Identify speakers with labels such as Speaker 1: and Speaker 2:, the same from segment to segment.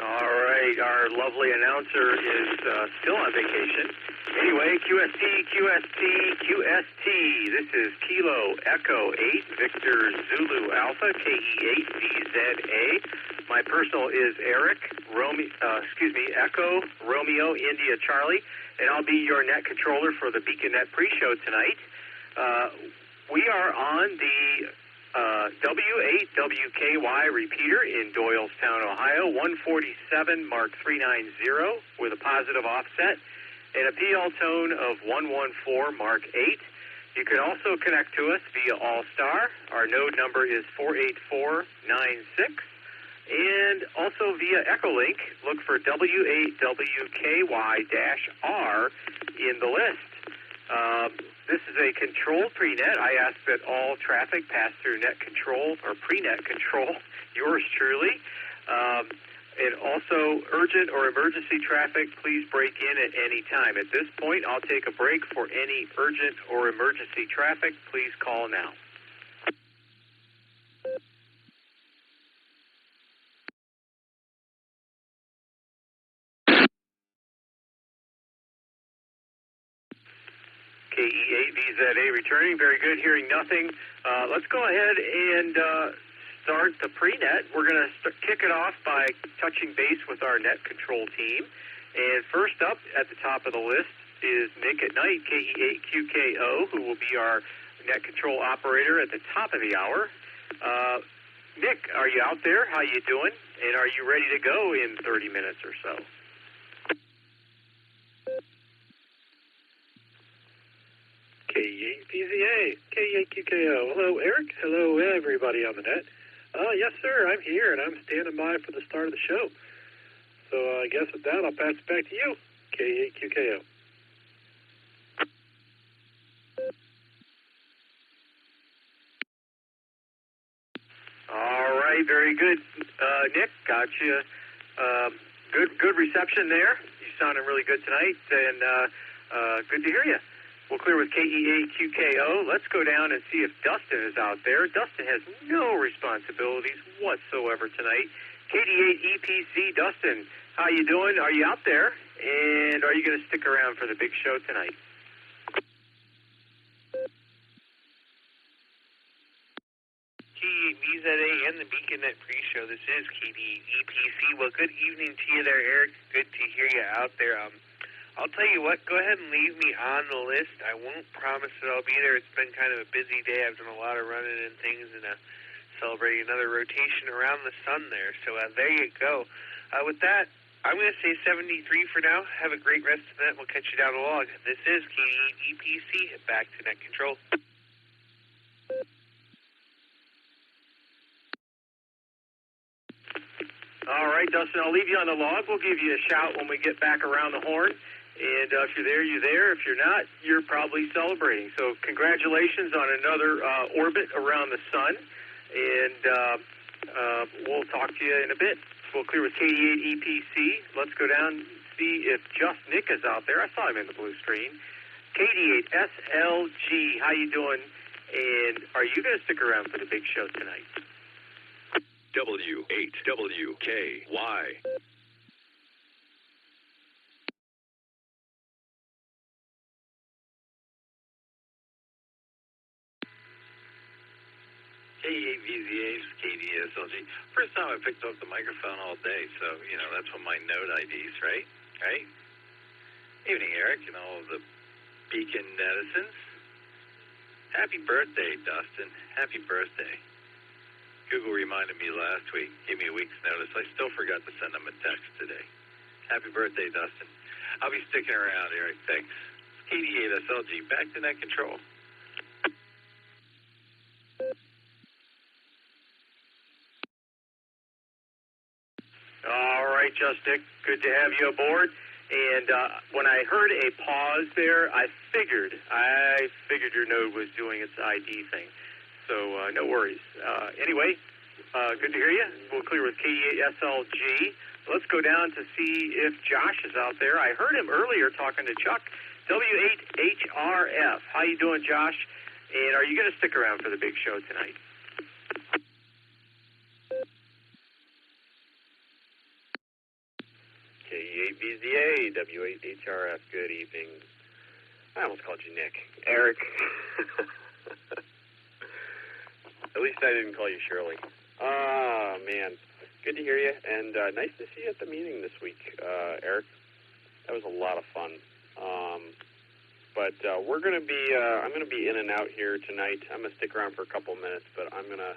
Speaker 1: All right, our lovely announcer is still on vacation. Anyway, QST. This is Kilo Echo 8, Victor Zulu Alpha, KE8VZA. My personal is Eric, Echo Romeo India Charlie, and I'll be your net controller for the BeaconNet pre-show tonight. We are on the W8WKY repeater in Doylestown, Ohio, 147 Mark 390 with a positive offset and a PL tone of 114 Mark 8. You can also connect to us via Allstar. Our node number is 48496. And also via Echolink, look for W8WKY-R in the list. This is a controlled pre-net. I ask that all traffic pass through net control or pre-net control, yours truly. And also, urgent or emergency traffic, please break in at any time. At this point, I'll take a break for any urgent or emergency traffic. Please call now. KE8VZA returning. Very good. Hearing nothing. Let's go ahead and start the pre-net. We're going to kick it off by touching base with our net control team. And first up at the top of the list is Nick at Nite, KE8QKO, who will be our net control operator at the top of the hour. Nick, are you out there? How you doing? And are you ready to go in 30 minutes or so?
Speaker 2: KE8VZA, KE8QKO. Hello, Eric. Hello, everybody on the net. Yes, sir, I'm here, and I'm standing by for the start of the show. So I guess with that, I'll pass it back to you, KE8QKO.
Speaker 1: All right, very good, Nick. Got you. Good reception there. You sounding really good tonight, and good to hear you. We'll clear with KE8QKO. Let's go down and see if Dustin is out there. Dustin has no responsibilities whatsoever tonight. KD8EPC, Dustin, how you doing? Are you out there? And are you going to stick around for the big show tonight?
Speaker 3: KE8VZA and the BeaconNet pre-show. This is KD8EPC. Well, good evening to you there, Eric. Good to hear you out there. I'll tell you what, go ahead and leave me on the list. I won't promise that I'll be there. It's been kind of a busy day. I've done a lot of running and things and celebrating another rotation around the sun there. So there you go. With that, I'm going to say 73 for now. Have a great rest of the night. We'll catch you down the log. This is KE8EPC. Back to net control.
Speaker 1: All right, Dustin, I'll leave you on the log. We'll give you a shout when we get back around the horn. And if you're there, you're there. If you're not, you're probably celebrating. So congratulations on another orbit around the sun. And we'll talk to you in a bit. We'll clear with KD8EPC. Let's go down and see if Just Nick is out there. I saw him in the blue screen. KD8SLG, how you doing? And are you going to stick around for the big show tonight?
Speaker 4: W8WKY.
Speaker 5: KE8VZA, KDSLG. First time I picked up the microphone all day, so, that's one of my node IDs, right? Right? Evening, Eric, and all of the Beacon netizens. Happy birthday, Dustin. Happy birthday. Google reminded me last week, gave me a week's notice. I still forgot to send them a text today. Happy birthday, Dustin. I'll be sticking around, Eric. Thanks. KD8SLG, back to net control.
Speaker 1: All right, Just Nick, good to have you aboard. And when I heard a pause there, I figured your node was doing its ID thing. So no worries. Anyway, good to hear you. We'll clear with KD8SLG. Let's go down to see if Josh is out there. I heard him earlier talking to Chuck. W8HRF. How you doing, Josh? And are you going to stick around for the big show tonight?
Speaker 6: VZA, W8HRF, good evening. I almost called you Nick. Eric. At least I didn't call you Shirley. Ah, man. Good to hear you, and nice to see you at the meeting this week, Eric. That was a lot of fun. But we're going to be, I'm going to be in and out here tonight. I'm going to stick around for a couple minutes, but I'm going to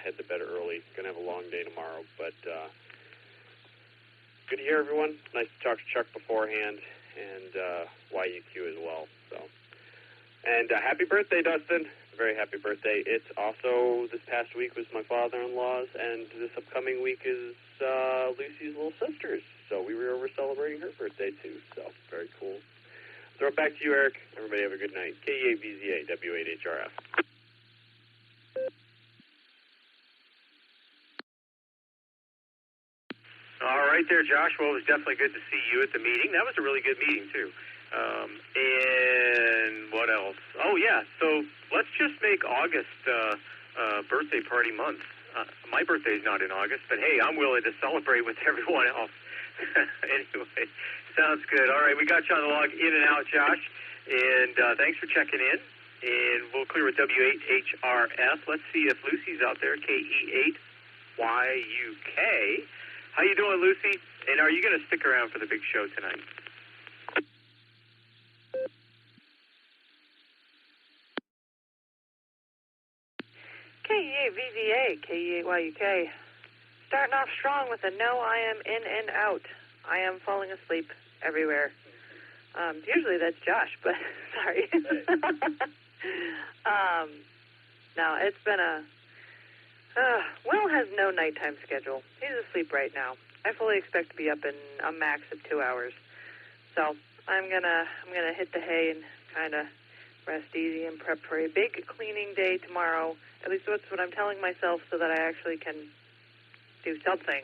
Speaker 6: head to bed early. Going to have a long day tomorrow, but good to hear everyone. Nice to talk to Chuck beforehand, and YUQ as well. So, and happy birthday, Dustin. Very happy birthday. It's also, this past week was my father-in-law's, and this upcoming week is Lucy's little sister's. So we were over celebrating her birthday, too. So, very cool. Throw it back to you, Eric. Everybody have a good night. KEAVZA, W8HRF.
Speaker 1: All right there, Josh. Well, it was definitely good to see you at the meeting. That was a really good meeting, too. And what else? Oh, yeah. So let's just make August birthday party month. My birthday's not in August, but hey, I'm willing to celebrate with everyone else. Anyway, sounds good. All right, we got you on the log in and out, Josh. And thanks for checking in. And we'll clear with W8HRF. Let's see if Lucy's out there, KE8YUK. How you doing, Lucy? And are you going to stick around for the big show tonight?
Speaker 7: KE8VZA, KE8YUK. Starting off strong with a no, I am in and out. I am falling asleep everywhere. Usually that's Josh, but sorry. No, it's been Will has no nighttime schedule. He's asleep right now. I fully expect to be up in a max of 2 hours. So I'm gonna hit the hay and kind of rest easy and prep for a big cleaning day tomorrow. At least that's what I'm telling myself, so that I actually can do something,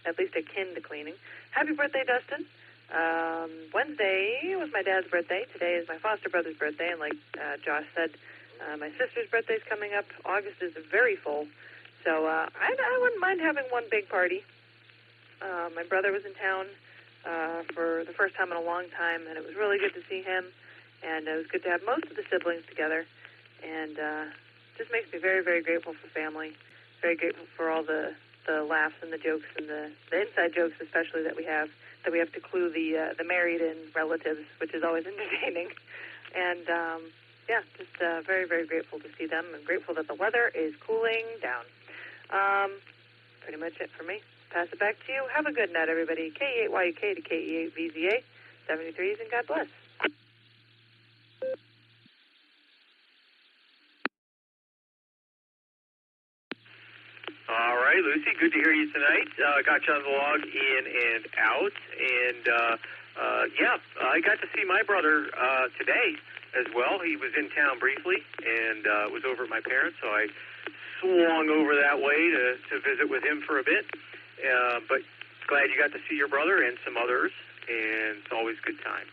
Speaker 7: at least akin to cleaning. Happy birthday, Dustin. Wednesday was my dad's birthday. Today is my foster brother's birthday, and like Josh said, my sister's birthday's coming up. August is very full, so I wouldn't mind having one big party. My brother was in town for the first time in a long time, and it was really good to see him, and it was good to have most of the siblings together, and just makes me very, very grateful for family, very grateful for all the laughs and the jokes and the inside jokes especially that we have to clue the married and relatives, which is always entertaining. And yeah, just very, very grateful to see them, and grateful that the weather is cooling down. Pretty much it for me. Pass it back to you. Have a good night, everybody. KE8YUK to KE8VZA, 73s, and God bless.
Speaker 1: All right, Lucy, good to hear you tonight. Got you on the log in and out. And, yeah, I got to see my brother today as well. He was in town briefly and was over at my parents', so I swung over that way to visit with him for a bit. But glad you got to see your brother and some others, and it's always a good time.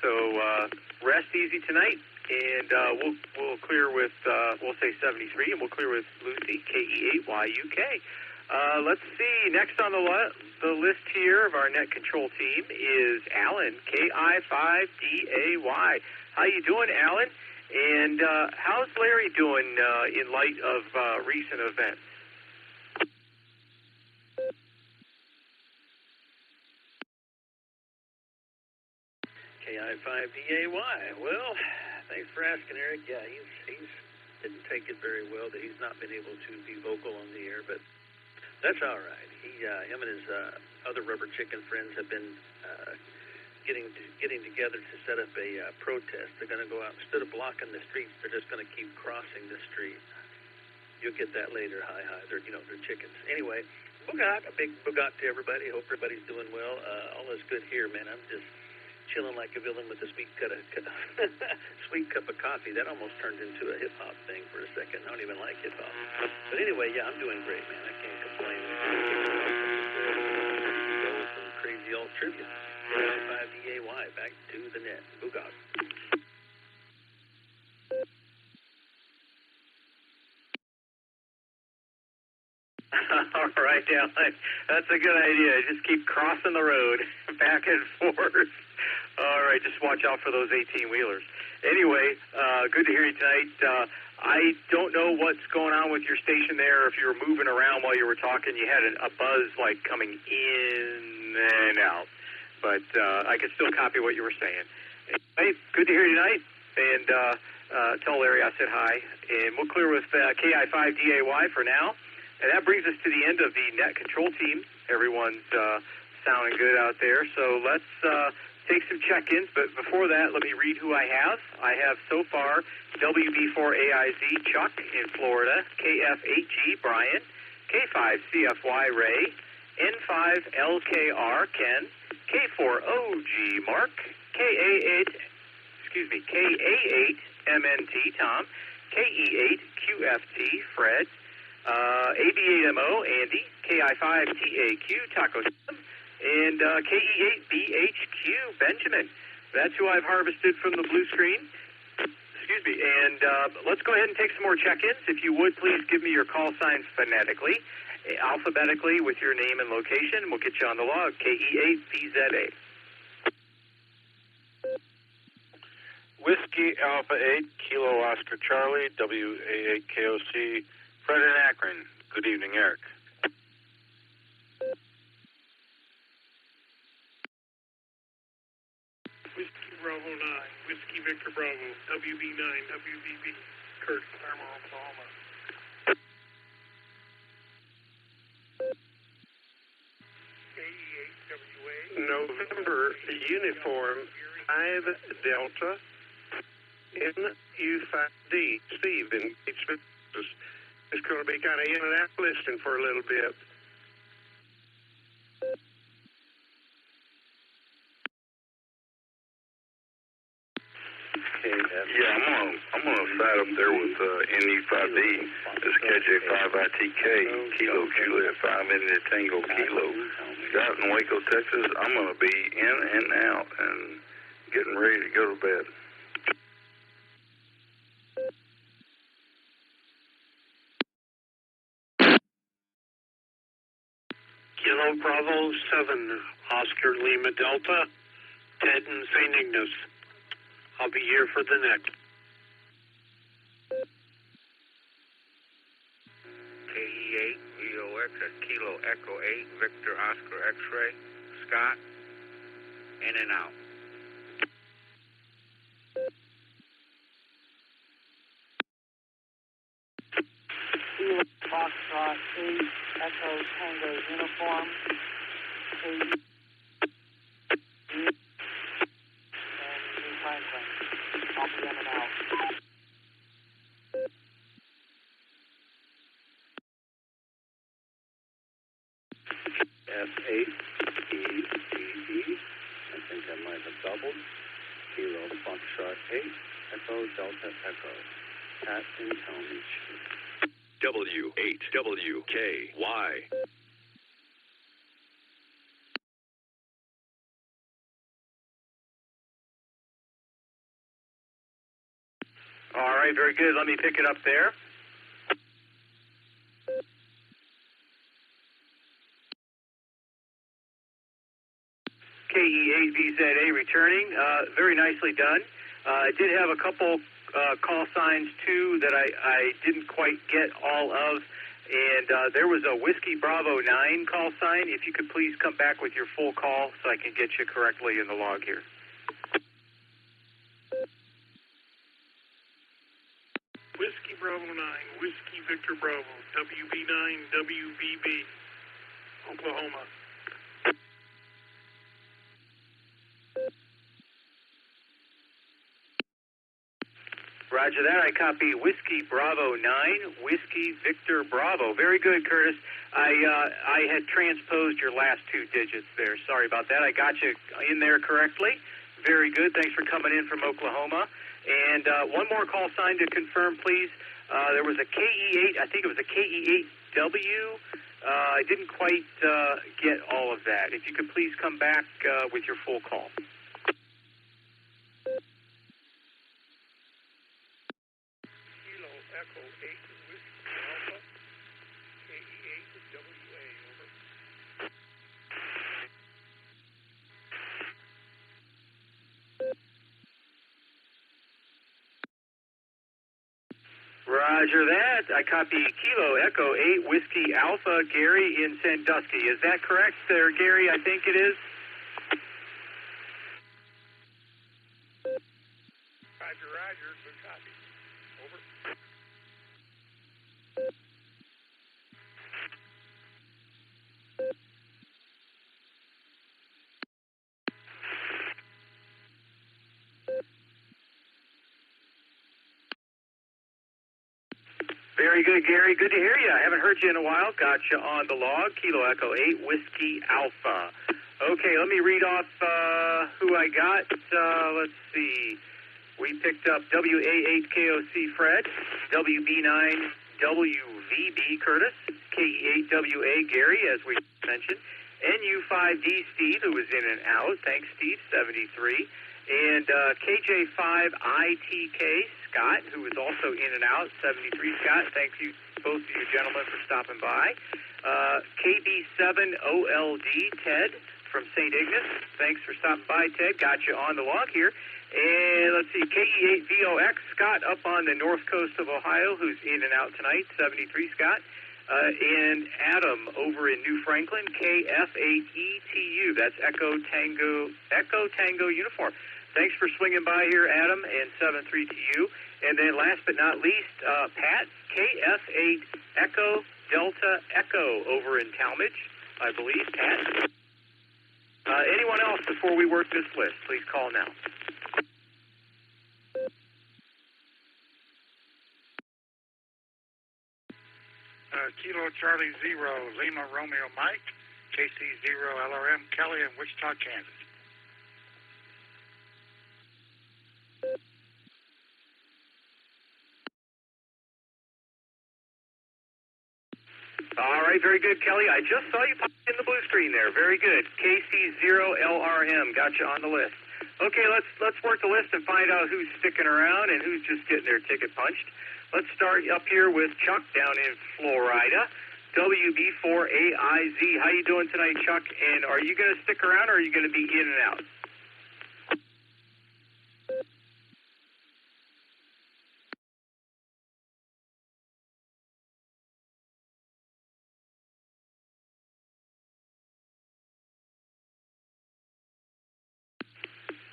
Speaker 1: So rest easy tonight. And we'll clear with, we'll say 73, and we'll clear with Lucy, KE8YUK. Let's see, next on the list here of our net control team is Alan, KI5DAY. How you doing, Alan? And how's Larry doing in light of recent events?
Speaker 5: KI5DAY. Well, thanks for asking, Eric. Yeah, he's didn't take it very well that he's not been able to be vocal on the air, but that's all right. Him and his other rubber chicken friends have been getting together to set up a protest. They're going to go out, instead of blocking the streets, they're just going to keep crossing the street. You'll get that later. Hi. They're chickens. Anyway, Bugat, a big Bugat to everybody. Hope everybody's doing well. All is good here, man. I'm just chilling like a villain with a sweet cup of coffee. That almost turned into a hip-hop thing for a second. I don't even like hip-hop. But anyway, yeah, I'm doing great, man. I can't complain. Go with some crazy old trivia. 5DAY, back to the net. Bugat.
Speaker 1: All right, Alan. That's a good idea. Just keep crossing the road back and forth. All right, just watch out for those 18-wheelers. Anyway, good to hear you tonight. I don't know what's going on with your station there. If you were moving around while you were talking, you had a buzz like coming in and out. But I could still copy what you were saying. Anyway, good to hear you tonight. And tell Larry I said hi. And we'll clear with KI5DAY for now. And that brings us to the end of the net control team. Everyone's sounding good out there. So let's take some check-ins. But before that, let me read who I have. I have so far WB4AIZ Chuck in Florida, KF8G Brian, K5CFY Ray, N5LKR Ken, K4OG Mark, KA8MNT Tom, KE8QFT Fred, AB8MO Andy, KI5TAQ Taco Sam, and KE8BHQ Benjamin. That's who I've harvested from the blue screen. Excuse me. And let's go ahead and take some more check-ins. If you would, please give me your call signs phonetically, alphabetically with your name and location. We'll get you on the log. KE8BZA.
Speaker 8: Whiskey Alpha 8, Kilo Oscar Charlie, WA8KOC, Fred in Akron. Good evening, Eric.
Speaker 2: Whiskey Bravo 9, Whiskey Victor Bravo, WB9, WBB, Kurt, Claremore, Oklahoma. KE8WA. November Uniform 5 Delta NU5D. Steve in it's going to be kind of in and out listing for a little bit.
Speaker 8: Yeah, I'm gonna side up there with NU5D. It's KJ5ITK, Kilo Juliet 5 India Tango Kilo. Out in Waco, Texas, I'm gonna be in and out and getting ready to go to bed.
Speaker 2: Kilo Bravo 7, Oscar Lima Delta, Ted in St. Ignace. I'll be here for the next.
Speaker 3: KE8, EOX at Kilo Echo 8, Victor Oscar X-Ray, Scott, in and out.
Speaker 9: Kilo Foxtrot 8, Echo Tango Uniform, and New Franklin. I'll be in and out.
Speaker 10: F8, EDE, I think I might have doubled. Kilo Foxtrot 8, Echo Delta Echo, Pat in Talmadge.
Speaker 4: W8WKY.
Speaker 1: All right, very good. Let me pick it up there. KE8VZA returning. Very nicely done. I did have a couple call signs, too, that I didn't quite get all of. And there was a Whiskey Bravo 9 call sign. If you could please come back with your full call so I can get you correctly in the log here.
Speaker 2: Whiskey Bravo 9, Whiskey Victor Bravo, WB9, WBB, Oklahoma.
Speaker 1: Roger that. I copy Whiskey Bravo 9, Whiskey Victor Bravo. Very good, Curtis. I had transposed your last two digits there. Sorry about that. I got you in there correctly. Very good. Thanks for coming in from Oklahoma. And one more call sign to confirm, please. There was a KE8, I think it was a KE8W. I didn't quite get all of that. If you could please come back with your full call.
Speaker 2: Kilo Echo 8, Whiskey Alpha, KE8
Speaker 1: Roger that. I copy Kilo Echo 8 Whiskey Alpha, Gary in Sandusky. Is that correct there, Gary? I think it is.
Speaker 11: Roger, roger. Good copy. Over.
Speaker 1: Very good, Gary. Good to hear you. I haven't heard you in a while. Got you on the log. Kilo Echo 8 Whiskey Alpha. Okay, let me read off who I got. Let's see. We picked up WA8KOC Fred, WB9WVB Curtis, KE8WA Gary, as we mentioned, NU5D Steve, who was in and out. Thanks, Steve, 73. And KJ5ITK Scott, who was also in and out, 73. Scott, thank you, both of you gentlemen, for stopping by. KB7OLD Ted from St. Ignace, thanks for stopping by, Ted. Got you on the log here. And let's see, KE8VOX Scott up on the north coast of Ohio, who's in and out tonight, 73 Scott. And Adam over in New Franklin, KF8ETU, that's Echo Tango Uniform. Thanks for swinging by here, Adam, and 73 to you. And then last but not least, Pat, KF8 Echo Delta Echo over in Talmadge, I believe. Pat. Anyone else before we work this list? Please call now.
Speaker 11: Kilo Charlie 0, Lima Romeo Mike, KC0 LRM Kelly in Wichita, Kansas.
Speaker 1: All right, very good, Kelly. I just saw you pop in the blue screen there. Very good. KC0LRM, got you on the list. Okay, let's work the list and find out who's sticking around and who's just getting their ticket punched. Let's start up here with Chuck down in Florida. WB4AIZ. How you doing tonight, Chuck? And are you going to stick around or are you going to be in and out?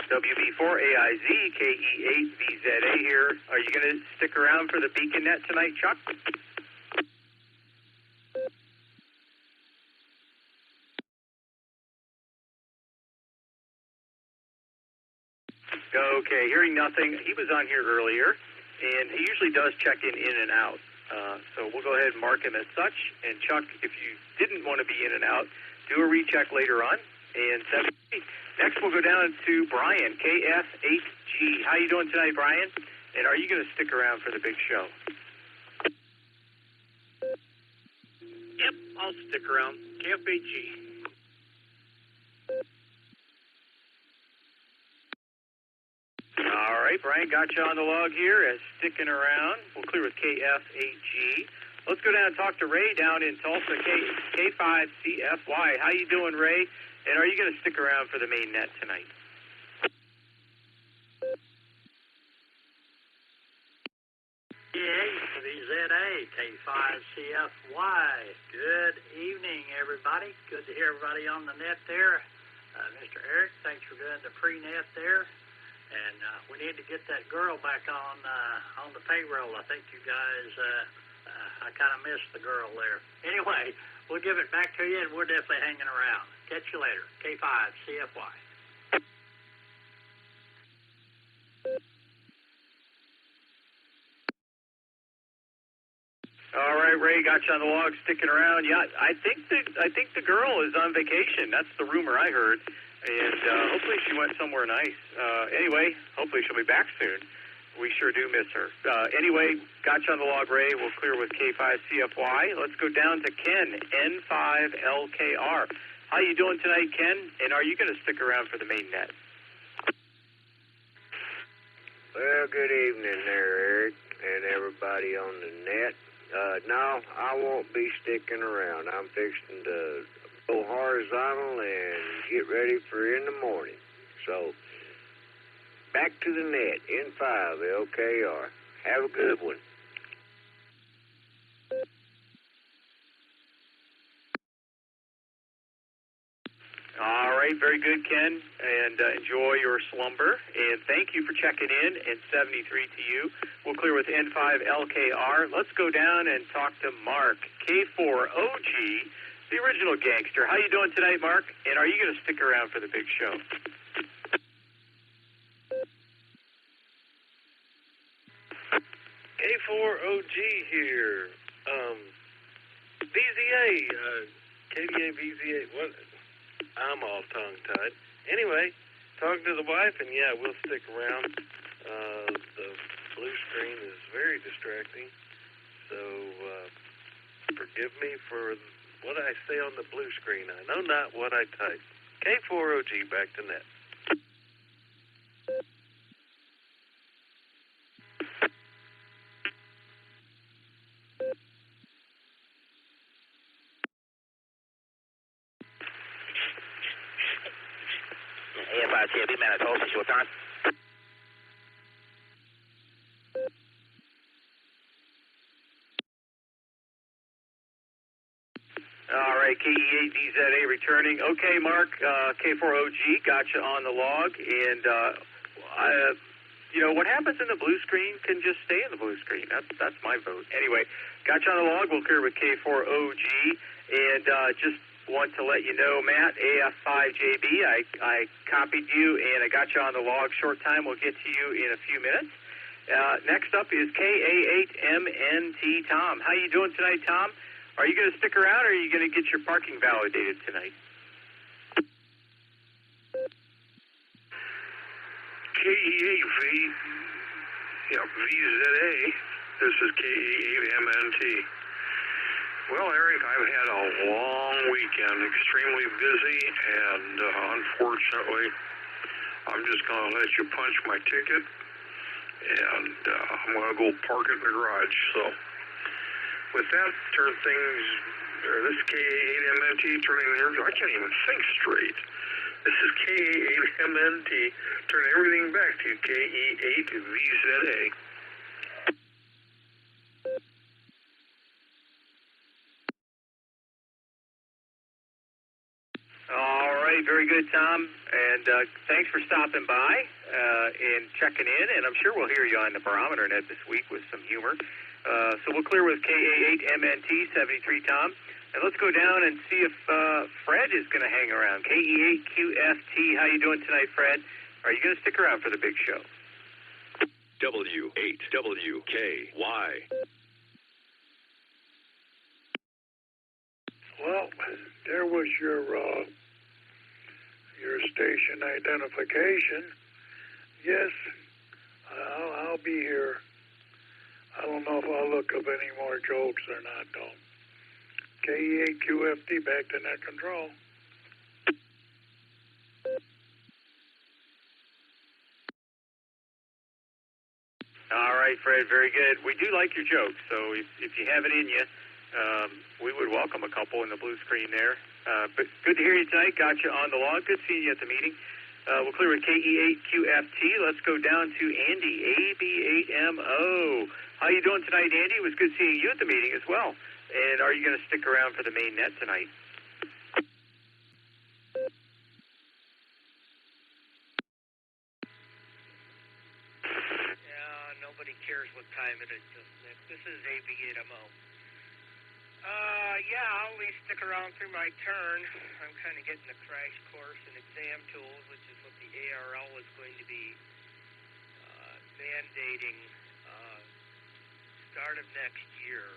Speaker 1: WB4AIZ, KE8VZA here. Are you going to stick around for the Beacon Net tonight, Chuck? Okay, hearing nothing. He was on here earlier, and he usually does check in and out. So we'll go ahead and mark him as such. And Chuck, if you didn't want to be in and out, do a recheck later on. And next we'll go down to Brian, KF8G. How you doing tonight, Brian? And are you going to stick around for the big show?
Speaker 12: Yep, I'll stick around. KF8G.
Speaker 1: All right, Brian, got you on the log here as sticking around. We'll clear with KF8G. Let's go down and talk to Ray down in Tulsa, K5CFY. How you doing, Ray? And are you going to stick around for the main net tonight?
Speaker 13: VZA, K5CFY. Good evening, everybody. Good to hear everybody on the net there. Mr. Eric, thanks for doing the pre-net there. And we need to get that girl back on the payroll. I think you guys, I kind of missed the girl there. Anyway, we'll give it back to you, and we're definitely hanging around. Catch you later. K5CFY.
Speaker 1: All right, Ray, got you on the log, sticking around. Yeah, I think the girl is on vacation. That's the rumor I heard, and hopefully she went somewhere nice. Anyway, hopefully she'll be back soon. We sure do miss her. Anyway, got you on the log, Ray. We'll clear with K5CFY. Let's go down to Ken, N5LKR. How you doing tonight, Ken? And are you going to stick around for the main net?
Speaker 14: Well, good evening there, Eric, and everybody on the net. No, I won't be sticking around. I'm fixing to go horizontal and get ready for in the morning. So, back to the net, N5LKR. Have a good one.
Speaker 1: right, very good, Ken, and enjoy your slumber. And thank you for checking in, and 73 to you. We'll clear with N5LKR. Let's go down and talk to Mark, K4OG, the original gangster. How you doing tonight, Mark? And are you going to stick around for the big show?
Speaker 15: K4OG here. VZA, KDA VZA. What? I'm all tongue-tied. Anyway, talking to the wife, and yeah, we'll stick around. The blue screen is very distracting, so forgive me for what I say on the blue screen. I know not what I type. K4OG, back to net.
Speaker 16: AFI-CAB, Manitoba, short time.
Speaker 1: All right, KE8VZA returning. Okay, Mark, K4OG, got you on the log. And, what happens in the blue screen can just stay in the blue screen. That's my vote. Anyway, got you on the log. We'll clear with K4OG. And just want to let you know, Matt, AF5JB, I copied you, and I got you on the log. Short time. We'll get to you in a few minutes. Next up is KA8MNT Tom. How you doing tonight, Tom? Are you going to stick around, or are you going to get your parking validated tonight?
Speaker 17: KE8V, VZA. This is KE8MNT. Well, Eric, I've had a long weekend, extremely busy, and unfortunately, I'm just going to let you punch my ticket, and I'm going to go park it in the garage. So, with that, this is KA8MNT turning everything. I can't even think straight. This is KA8MNT turning everything back to KE8VZA.
Speaker 1: All right, very good, Tom. And thanks for stopping by and checking in. And I'm sure we'll hear you on the barometer net this week with some humor. So we'll clear with KA8MNT 73, Tom. And let's go down and see if Fred is going to hang around. KE8QFT, how you doing tonight, Fred? Are you going to stick around for the big show?
Speaker 4: W8WKY.
Speaker 11: Well, there was your station identification. Yes, I'll be here. I don't know if I'll look up any more jokes or not, though. KE8QFT, back to net control.
Speaker 1: All right, Fred, very good. We do like your jokes, so if you have it in you, we would welcome a couple in the blue screen there. But good to hear you tonight. Got you on the log. Good seeing you at the meeting. We'll clear with KE8QFT. Let's go down to Andy, AB8MO. How you doing tonight, Andy? It was good seeing you at the meeting as well. And are you going to stick around for the main net tonight?
Speaker 18: Yeah, nobody cares what time it is. This is AB8MO. Yeah, I'll at least stick around through my turn. I'm kind of getting a crash course in exam tools, which is what the ARL is going to be mandating start of next year.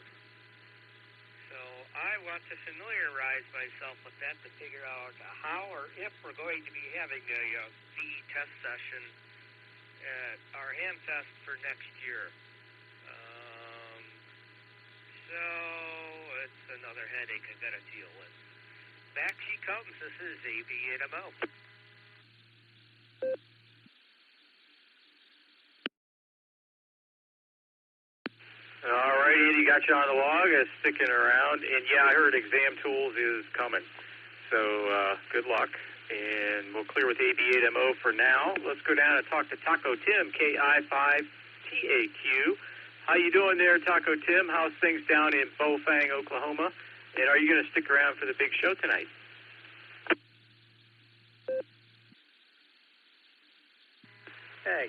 Speaker 18: So I want to familiarize myself with that to figure out how or if we're going to be having a VE test session at our ham fest for next year. So it's another headache I've got to deal with. Back she comes. This is AB8MO.
Speaker 1: All right, Andy, got you on the log, sticking around. And, yeah, I heard exam tools is coming. So good luck. And we'll clear with AB8MO for now. Let's go down and talk to Taco Tim, KI5TAQ. How you doing there, Taco Tim? How's things down in Bofang, Oklahoma? And are you going to stick around for the big show tonight?
Speaker 19: I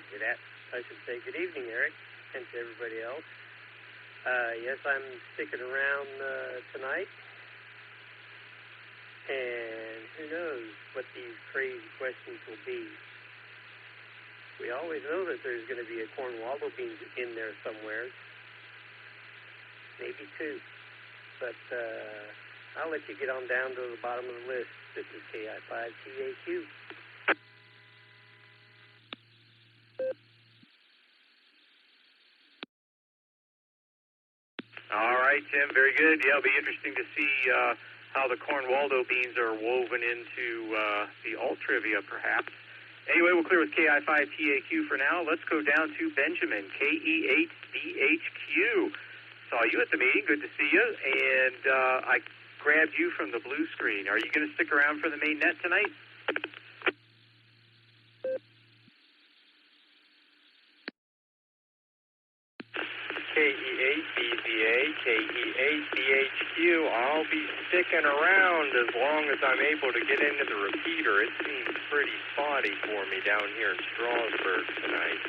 Speaker 19: should say good evening, Eric, and to everybody else. Yes, I'm sticking around tonight, and who knows what these crazy questions will be. We always know that there's going to be a corn wallow bean in there somewhere, maybe two, but I'll let you get on down to the bottom of the list. This is KI5TAQ.
Speaker 1: All right, Tim, very good. Yeah, it'll be interesting to see how the corn Waldo beans are woven into the alt trivia, perhaps. Anyway, we'll clear with KI5TAQ for now. Let's go down to Benjamin, KE8BHQ. Saw you at the meeting. Good to see you. And I grabbed you from the blue screen. Are you going to stick around for the main net tonight?
Speaker 6: KE8BVA, KE8BHQ. I'll be sticking around as long as I'm able to get into the repeater. It seems pretty spotty for me down here in Strasburg tonight.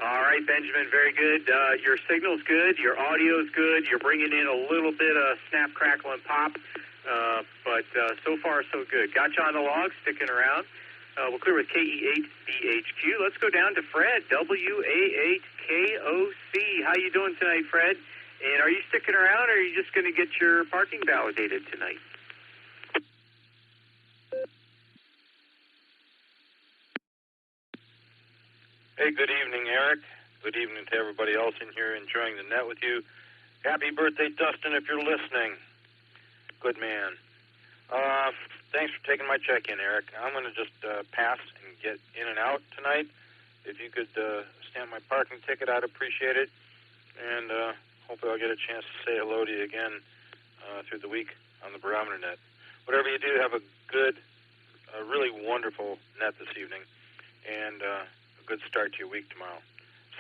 Speaker 1: All right, Benjamin, very good. Your signal's good. Your audio's good. You're bringing in a little bit of snap, crackle, and pop. But so far, so good. Got you on the log, sticking around. We'll clear with KE8BHQ. Let's go down to Fred, WA8KOC. How you doing tonight, Fred? And are you sticking around, or are you just going to get your parking validated tonight?
Speaker 20: Hey, good evening, Eric. Good evening to everybody else in here enjoying the net with you. Happy birthday, Dustin, if you're listening. Good man. Thanks for taking my check-in, Eric. I'm going to just pass and get in and out tonight. If you could stamp my parking ticket, I'd appreciate it. And hopefully I'll get a chance to say hello to you again through the week on the Barometer Net. Whatever you do, have a good, really wonderful net this evening, and a good start to your week tomorrow.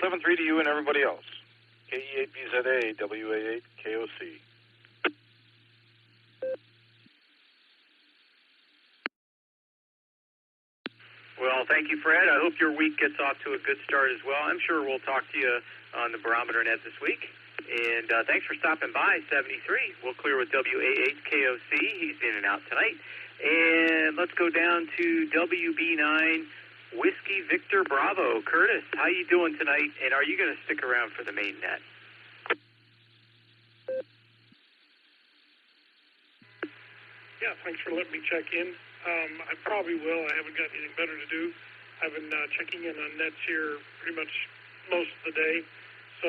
Speaker 20: 7-3 to you and everybody else. KE8BZA, WA8KOC.
Speaker 1: Well, thank you, Fred. I hope your week gets off to a good start as well. I'm sure we'll talk to you on the Barometer Net this week. And thanks for stopping by, 73. We'll clear with WA8KOC. He's in and out tonight. And let's go down to WB9 Whiskey Victor Bravo. Curtis, how you doing tonight? And are you going to stick around for the main net?
Speaker 2: Yeah, thanks for letting me check in. I probably will. I haven't got anything better to do. I've been checking in on nets here pretty much most of the day, so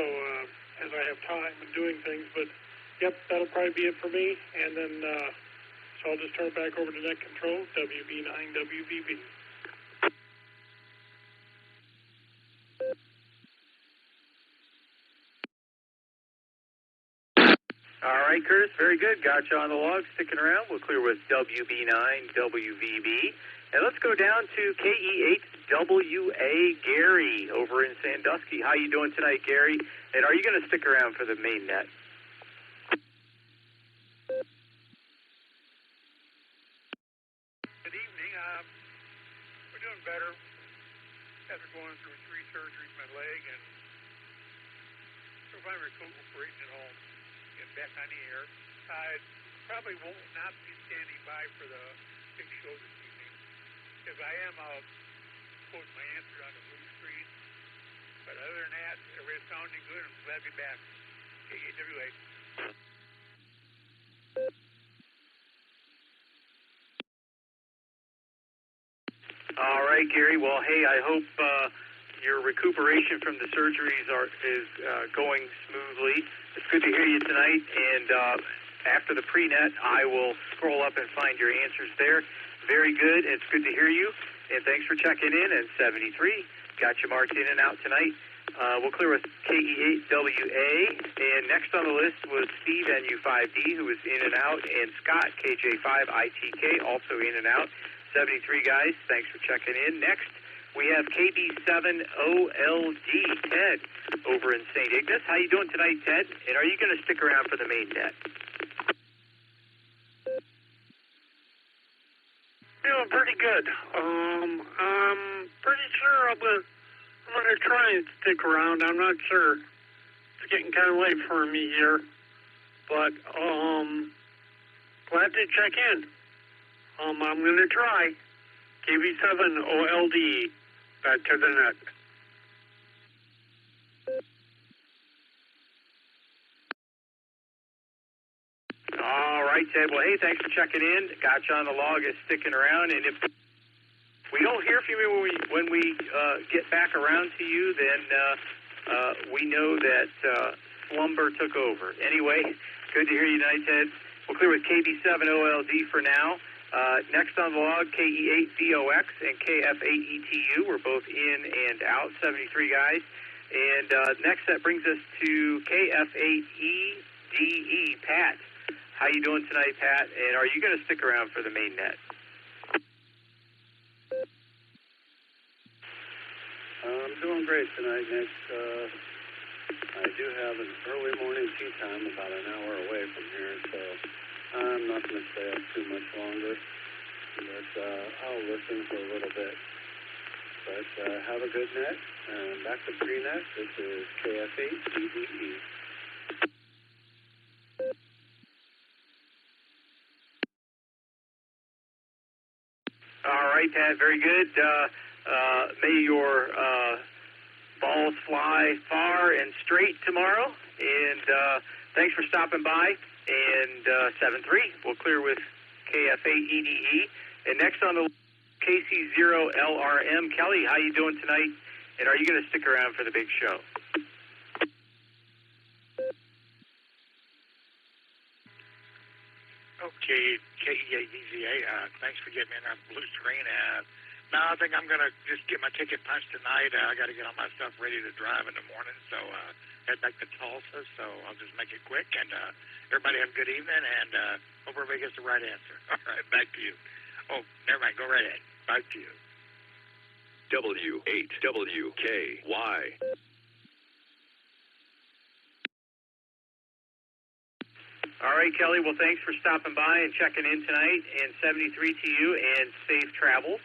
Speaker 2: as I have time and doing things. But, yep, that'll probably be it for me. And then, so I'll just turn it back over to net control, WB9WVB.
Speaker 1: All right, Curtis, very good. Got you on the log, sticking around. We'll clear with WB9WVB. And let's go down to KE8WA Gary over in Sandusky. How you doing tonight, Gary? And are you going to stick around for the main net?
Speaker 21: Good evening. We're doing better after going through 3 surgeries in my leg, and so I'm recuperating at home. Get back on the air. I probably will not be standing by for the big show this evening, because I am post my answer on the blue screen. But other than that, everybody's sounding good. I'm glad to be back. KEWA.
Speaker 1: All right, Gary. Well, hey, I hope your recuperation from the surgeries is going smoothly. It's good to hear you tonight, and after the pre-net, I will scroll up and find your answers there. Very good. It's good to hear you, and thanks for checking in. And 73, got you marked in and out tonight. We'll clear with KE8WA, and next on the list was Steve NU5D, who was in and out, and Scott KJ5ITK, also in and out. 73 guys, thanks for checking in. Next, we have KB7OLD, Ted, over in St. Ignace. How you doing tonight, Ted? And are you going to stick around for the main net?
Speaker 21: Feeling pretty good. I'm pretty sure I'm gonna try and stick around. I'm not sure. It's getting kind of late for me here, but glad to check in. I'm gonna try. KB7 OLD. Back to the net.
Speaker 1: All right, Ted. Well, hey, thanks for checking in. Got you on the log is sticking around, and if we don't hear from you when we get back around to you, then we know that slumber took over. Anyway, good to hear you tonight, Ted. We'll clear with KB7 OLD for now. Next on the log, KE8VOX and KF8ETU. We're both in and out, 73 guys. And next, that brings us to KF8EDE, Pat. How you doing tonight, Pat? And are you going to stick around for the main net?
Speaker 10: I'm doing great tonight, Nick. I do have an early morning tea time about an hour away from here, so I'm not going to stay up too much longer. But I'll listen for a little bit. But have a good net. Back to pre-net. This is KF8EDE.
Speaker 1: All right, Pat, very good. May your balls fly far and straight tomorrow. And thanks for stopping by. And 7-3, we'll clear with KF8EDE. And next on the KC0LRM, Kelly, how you doing tonight? And are you going to stick around for the big show?
Speaker 12: Okay, KE8VZA, thanks for getting me in on the blue screen. Now I think I'm going to just get my ticket punched tonight. I got to get all my stuff ready to drive in the morning, so head back to Tulsa, so I'll just make it quick. And everybody have a good evening, and hope everybody gets the right answer. All right, back to you. Oh, never mind, go right ahead. Back to you.
Speaker 4: W8WKY.
Speaker 1: All right, Kelly. Well, thanks for stopping by and checking in tonight. And 73 to you, and safe travels.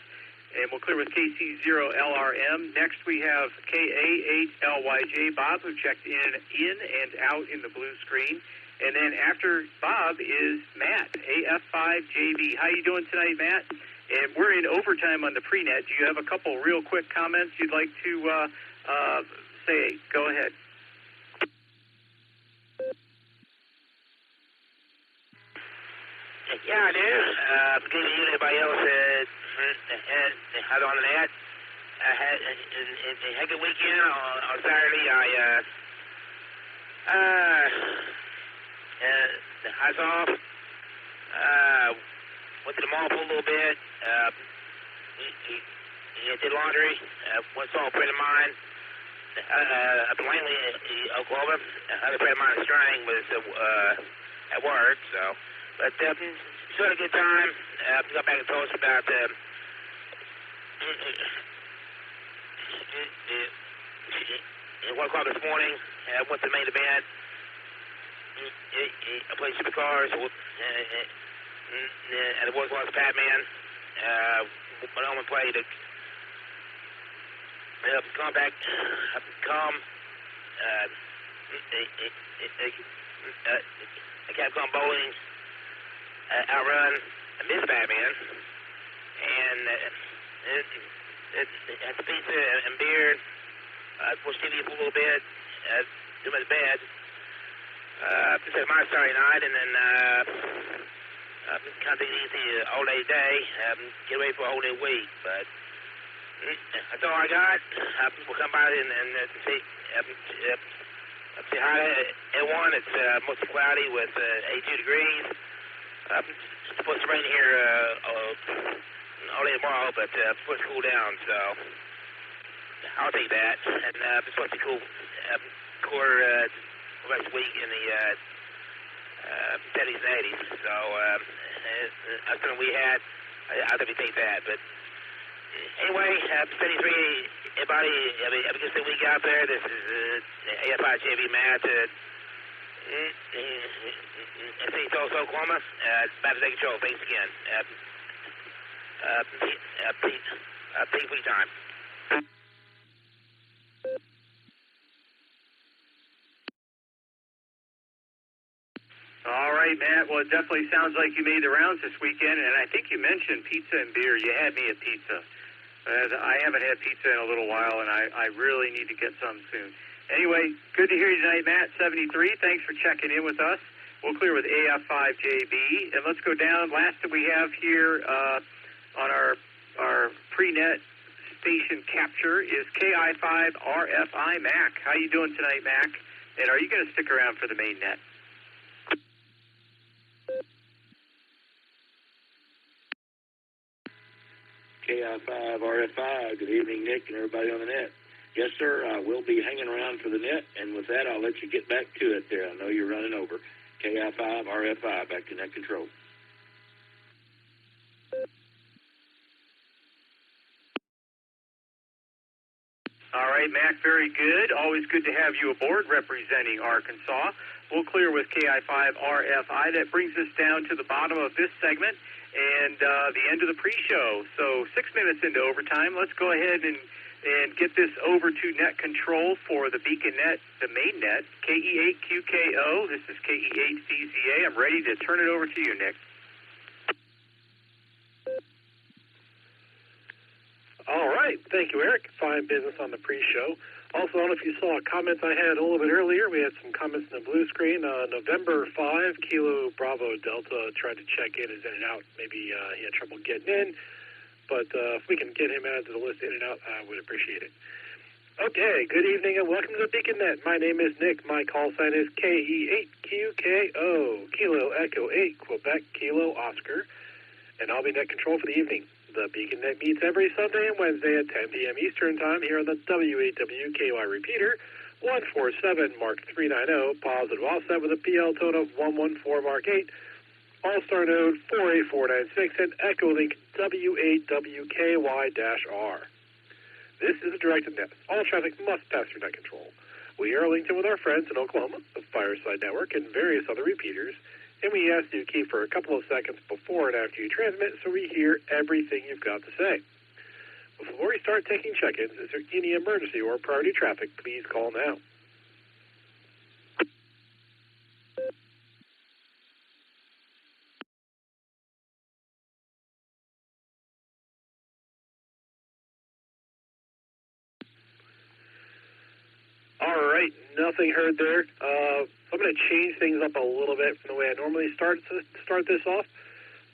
Speaker 1: And we'll clear with KC0LRM. Next, we have KA8LYJ, Bob, who checked in and out in the blue screen. And then after Bob is Matt, AF5JB. How you doing tonight, Matt? And we're in overtime on the pre-net. Do you have a couple real quick comments you'd like to say? Go ahead.
Speaker 16: Yeah, I do. Good evening, everybody else had on the net. I had a good weekend on Saturday. I saw went to the mall for a little bit. Did laundry. Went saw a friend of mine up in Langley, Oklahoma. Another friend of mine, Strang, was at work. So, but still had a good time. Got back and told us about 1 o'clock this morning. Went to the main event. I played Supercars and the boys lost Batman. Went home and played Compact. Capcom Bowling. Outrun. I missed Batman. And had the pizza and beer. Watched TV for a little bit. Do my bed. Just had my Saturday night, and then kind of take it easy all day today. Get ready for a whole new week. But that's all I got. We'll come by and say hi to everyone. It's mostly cloudy with 82 degrees. It's supposed to rain here all day tomorrow, but it's supposed to cool down, so I'll take that. And it's supposed to be cool cooler rest of the week in the 70s and 80s. So that's something we had. I'll definitely take that. But anyway, 73, everybody, have a good week out there. This is AFI-JV Matt. St. Tulsa, Oklahoma. Back to take control. Thanks again. Pete time.
Speaker 1: All right, Matt. Well, it definitely sounds like you made the rounds this weekend, and I think you mentioned pizza and beer. You had me at pizza. I haven't had pizza in a little while, and I really need to get some soon. Anyway, good to hear you tonight, Matt. 73. Thanks for checking in with us. We'll clear with AF5JB, and let's go down. Last that we have here on our pre-net station capture is KI5RFI Mac. How you doing tonight, Mac? And are you going to stick around for the main net?
Speaker 7: KI5RFI, good evening, Nick, and everybody on the net. Yes, sir, I will be hanging around for the net, and with that, I'll let you get back to it there. I know you're running over. KI5RFI, back to net control.
Speaker 1: All right, Mac, very good. Always good to have you aboard representing Arkansas. We'll clear with KI5RFI. That brings us down to the bottom of this segment and the end of the pre-show. So 6 minutes into overtime. Let's go ahead and get this over to net control for the beacon net, the main net, KE8QKO. This is KE8VZA. I'm ready to turn it over to you, Nick.
Speaker 2: All right. Thank you, Eric. Fine business on the pre-show. Also, I don't know if you saw comments I had a little bit earlier. We had some comments in the blue screen. November 5, Kilo Bravo Delta tried to check in, is in and out. Maybe he had trouble getting in. But if we can get him added to the list in and out, I would appreciate it. Okay, good evening and welcome to the Beacon Net. My name is Nick. My call sign is KE8QKO, Kilo Echo 8, Quebec Kilo Oscar. And I'll be net control for the evening. The Beacon Net meets every Sunday and Wednesday at 10 p.m. Eastern Time here on the W8WKY repeater, 147 Mark 390, positive offset with a PL tone of 114 Mark 8, Allstar Node 48496, and Echolink W8WKY-R. This is a directed net. All traffic must pass through net control. We are linked in with our friends in Oklahoma, the Fireside Network, and various other repeaters, and we ask you to keep for a couple of seconds before and after you transmit so we hear everything you've got to say. Before we start taking check-ins, is there any emergency or priority traffic, please call now. All right, nothing heard there. I'm going to change things up a little bit from the way I normally start this off.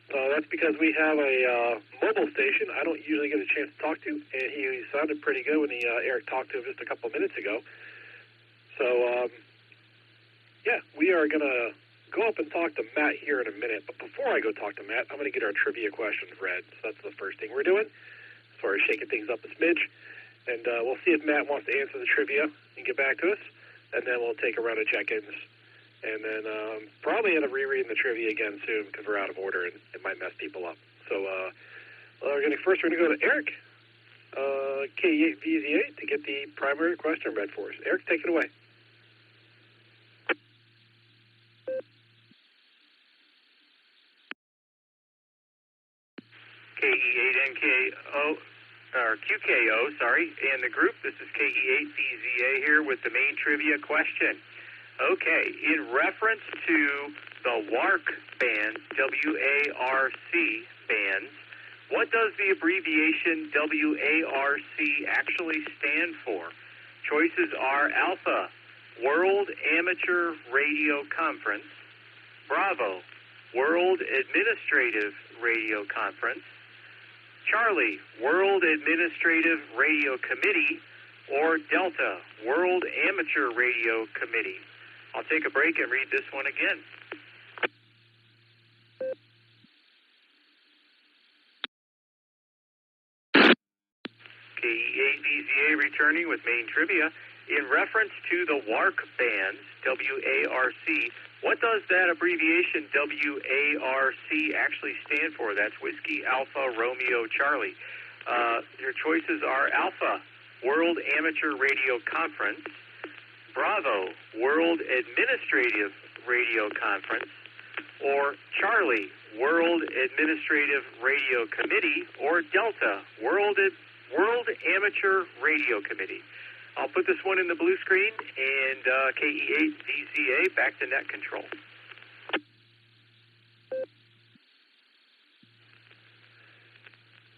Speaker 2: That's because we have a mobile station I don't usually get a chance to talk to, and he sounded pretty good when Eric talked to him just a couple of minutes ago. So, yeah, we are going to go up and talk to Matt here in a minute. But before I go talk to Matt, I'm going to get our trivia questions read. So that's the first thing we're doing, as far as shaking things up a smidge. And we'll see if Matt wants to answer the trivia and get back to us. And then we'll take a round of check-ins. And then probably end up rereading the trivia again soon because we're out of order and it might mess people up. So we're going to go to Eric, K8VZA, to get the primary question read for us. Eric, take it away.
Speaker 1: KE8NKO, or QKO, sorry, and the group. This is KE8VZA here with the main trivia question. Okay, in reference to the WARC bands, W-A-R-C bands, what does the abbreviation W-A-R-C actually stand for? Choices are Alpha, World Amateur Radio Conference, Bravo, World Administrative Radio Conference, Charlie, World Administrative Radio Committee, or Delta, World Amateur Radio Committee. I'll take a break and read this one again. KE8VZA returning with main trivia. In reference to the WARC bands, W-A-R-C, what does that abbreviation W-A-R-C actually stand for? That's Whiskey Alpha Romeo Charlie. Your choices are Alpha, World Amateur Radio Conference, Bravo, World Administrative Radio Conference, or Charlie, World Administrative Radio Committee, or Delta, World Amateur Radio Committee. I'll put this one in the blue screen, and KE8VZA back to net control.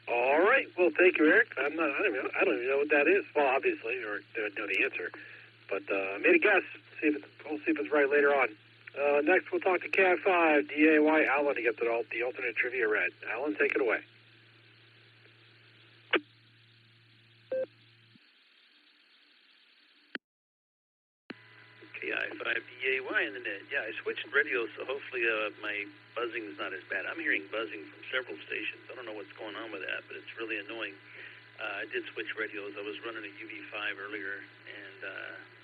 Speaker 2: All right. Well, thank you, Eric. I don't even know what that is. Well, obviously, or don't know the answer. But I made a guess. We'll see if it's right later on. Next, we'll talk to Cat5 DAY Alan to get the alternate trivia read. Alan, take it away.
Speaker 5: KI5DAY in the net. Yeah, I switched radios, so hopefully my buzzing is not as bad. I'm hearing buzzing from several stations. I don't know what's going on with that, but it's really annoying. I did switch radios. I was running a UV5 earlier, and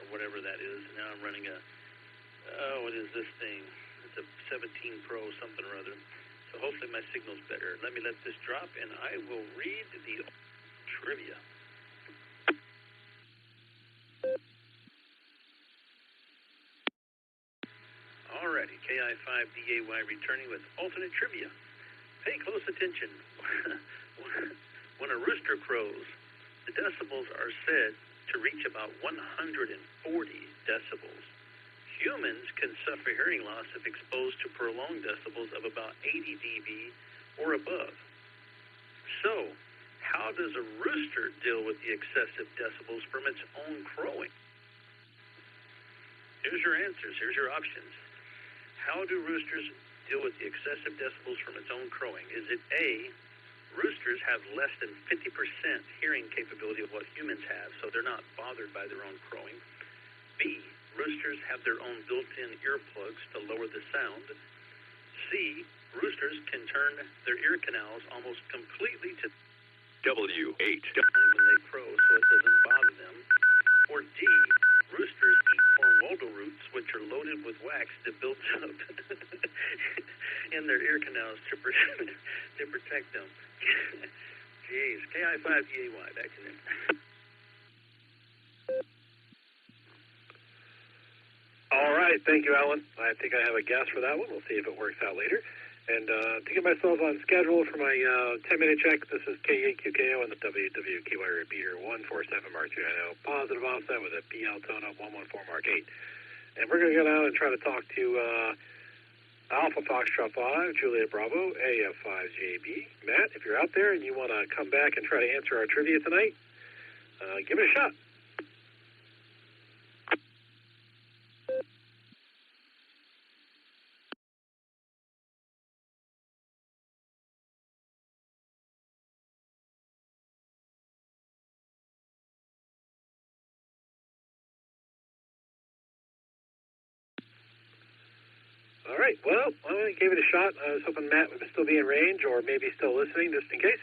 Speaker 5: or whatever that is. And now I'm running a, what is this thing? It's a 17 Pro something or other. So hopefully my signal's better. Let me let this drop, and I will read the trivia. Alrighty, KI5DAY returning with alternate trivia. Pay close attention. When a rooster crows, the decibels are said to reach about 140 decibels. Humans can suffer hearing loss if exposed to prolonged decibels of about 80 dB or above. So, how does a rooster deal with the excessive decibels from its own crowing? Here's your answers. Here's your options. How do roosters deal with the excessive decibels from its own crowing? Is it A, roosters have less than 50% hearing capability of what humans have, so they're not bothered by their own crowing? B, roosters have their own built-in earplugs to lower the sound. C, roosters can turn their ear canals almost completely to
Speaker 4: W8
Speaker 5: when they crow, so it doesn't bother them. Or D, roosters eat corn waldo roots, which are loaded with wax that builds up in their ear canals to protect them. Jeez, KI5DAY, back in it.
Speaker 2: All right, thank you, Alan. I think I have a guess for that one. We'll see if it works out later. And to get myself on schedule for my 10-minute check, this is KE8QKO and the WWKY repeater 147 Mark 2. I know positive offset with a PL tone up 114 Mark 8. And we're going to go down and try to talk to Alpha Foxtrot 5, Juliet Bravo, AF5JB. Matt, if you're out there and you want to come back and try to answer our trivia tonight, give it a shot. All right, well, I gave it a shot. I was hoping Matt would still be in range or maybe still listening just in case.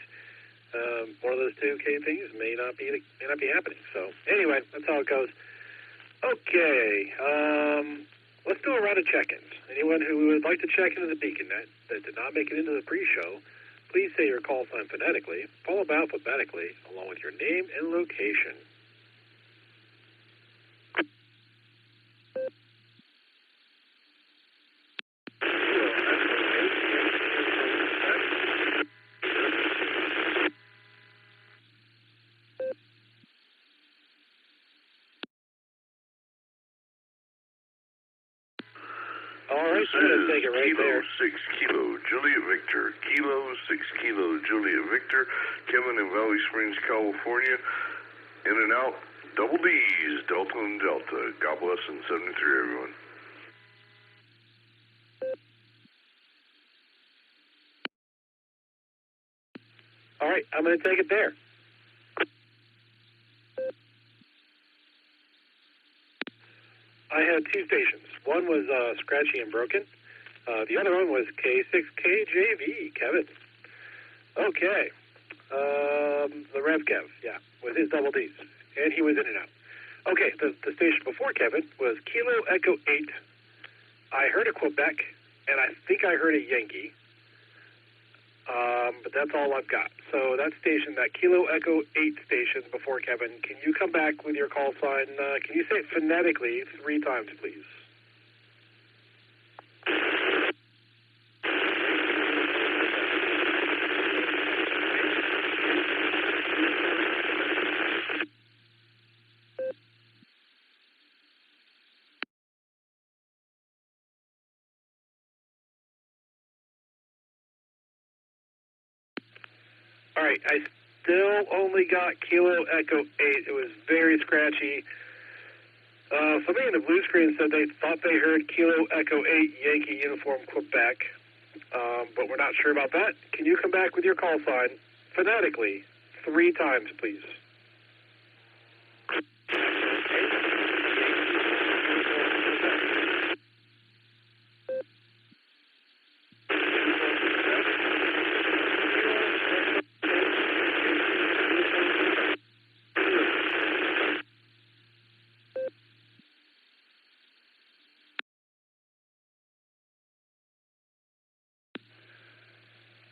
Speaker 2: One of those two things may not be happening. So anyway, that's how it goes. Okay, let's do a round of check-ins. Anyone who would like to check into the BeaconNet that did not make it into the pre-show, please say your call sign phonetically, followed by alphabetically, along with your name and location. All right, I'm going to take it right
Speaker 8: Kilo
Speaker 2: there.
Speaker 8: 6 Kilo Juliet Victor. Kilo 6 Kilo Juliet Victor. Kevin in Valley Springs, California. In and out. Double D's, Delta and Delta. God bless and 73, everyone.
Speaker 2: All right, I'm going to take it there. I had two stations. One was scratchy and broken. The other one was K6KJV, Kevin. Okay. The Rev Kev, yeah, with his double Ds. And he was in and out. Okay, the station before Kevin was Kilo Echo 8. I heard a Quebec, and I think I heard a Yankee. But that's all I've got. So that station, that Kilo Echo 8 station before Kevin, can you come back with your call sign? Can you say it phonetically 3 times, please? All right, I still only got Kilo Echo 8. It was very scratchy. Somebody in the blue screen said they thought they heard Kilo Echo 8 Yankee Uniform Quebec, but we're not sure about that. Can you come back with your call sign phonetically 3 times, please?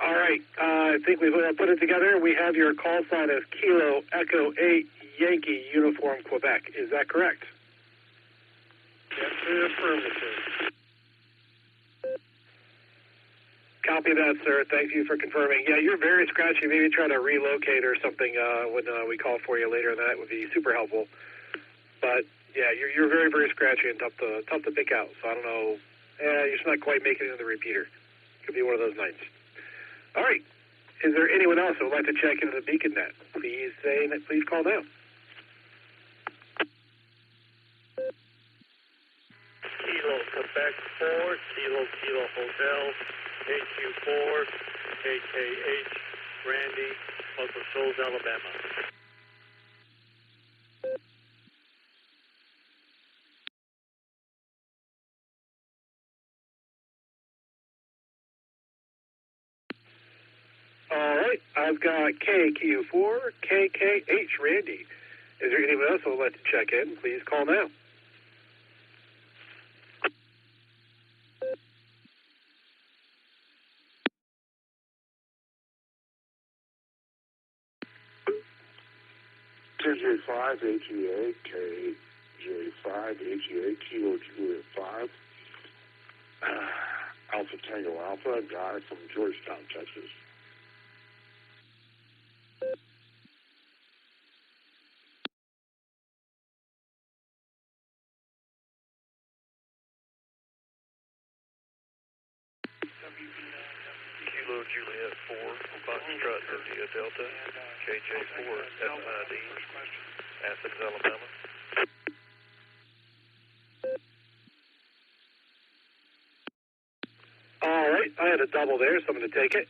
Speaker 2: All right, I think we've put it together. We have your call sign as Kilo Echo 8 Yankee Uniform Quebec. Is that correct?
Speaker 10: Yes, sir, affirmative.
Speaker 2: Copy that, sir. Thank you for confirming. Yeah, you're very scratchy. Maybe try to relocate or something when we call for you later. That would be super helpful. But yeah, you're very, very scratchy and tough to pick out. So I don't know. You're just not quite making it in the repeater. Could be one of those nights. All right. Is there anyone else who would like to check into the beacon net? Please call now.
Speaker 10: Kilo Quebec 4, Kilo Hotel, AQ4, KKH, Randy, Muscle Shoals, Alabama.
Speaker 2: All right, I've got KQ4, KKH, Randy. Is there anyone else who would like to check in? Please call now.
Speaker 3: KJ5 HEA, KJ5 HEA, Kilo Juliet 5, Alpha Tango Alpha, guy from Georgetown, Texas.
Speaker 22: Kilo Juliet 4, Foxtrot India Delta, KJ4 SID, Athens, Alabama.
Speaker 2: All right, I had a double there, so I'm going to take it.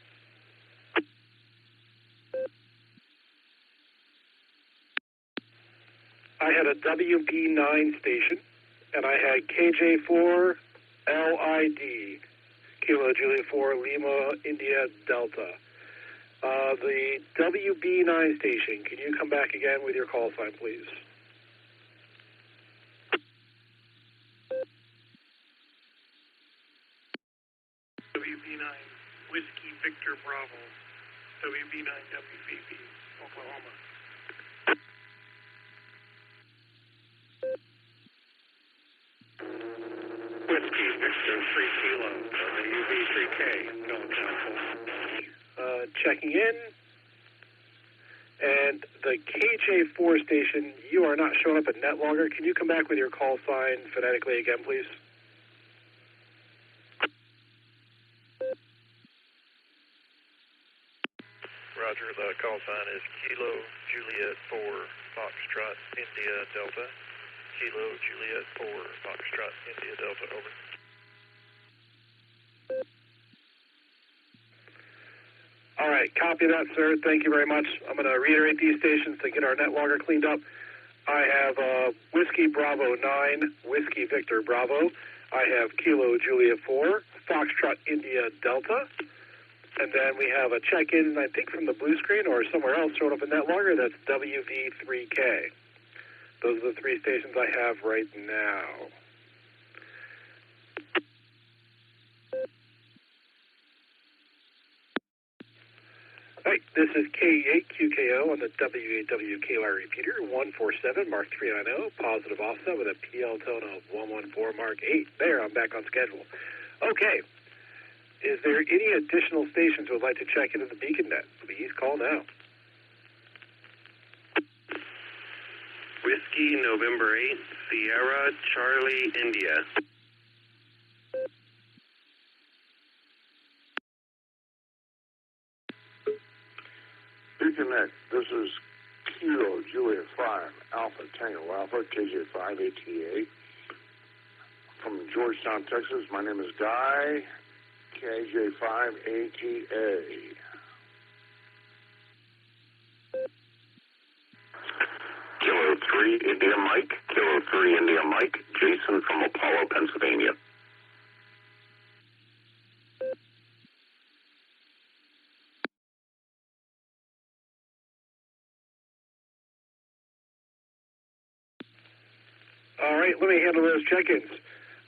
Speaker 2: I had a WB9 station, and I had KJ4 LID, Kilo Juliet 4 Lima India Delta. The WB9 station, can you come back again with your call sign, please?
Speaker 21: WB9 Whiskey Victor Bravo, WB9 WVB, Oklahoma.
Speaker 2: Whiskey Victor 3 Kilo, WV3K, no cancel. Checking in. And the KJ4 station, you are not showing up at NetLogger. Can you come back with your call sign phonetically again, please?
Speaker 22: Roger, the call sign is Kilo Juliet 4 Foxtrot India Delta. Kilo Juliet 4 Foxtrot India Delta, over.
Speaker 2: All right, copy that, sir. Thank you very much. I'm going to reiterate these stations to get our NetLogger cleaned up. I have Whiskey Bravo 9, Whiskey Victor Bravo. I have Kilo Juliet 4, Foxtrot India Delta. And then we have a check-in, I think, from the blue screen or somewhere else showing up in NetLogger. That's WV3K. Those are the 3 stations I have right now. All right, this is K8QKO on the W8WKY repeater, 147, Mark 390, positive offset with a PL tone of 114, Mark 8. There, I'm back on schedule. Okay, is there any additional stations who would like to check into the beacon net? Please call now.
Speaker 22: Whiskey November 8, Sierra Charlie India.
Speaker 3: Beaconnet, this is Kilo Juliet 5 Alpha Tango Alpha KJ5 ATA from Georgetown, Texas. My name is Guy, KJ5 ATA.
Speaker 9: Kilo 3 India Mike, Kilo 3 India Mike, Jason from Apollo, Pennsylvania.
Speaker 2: All right, let me handle those check-ins.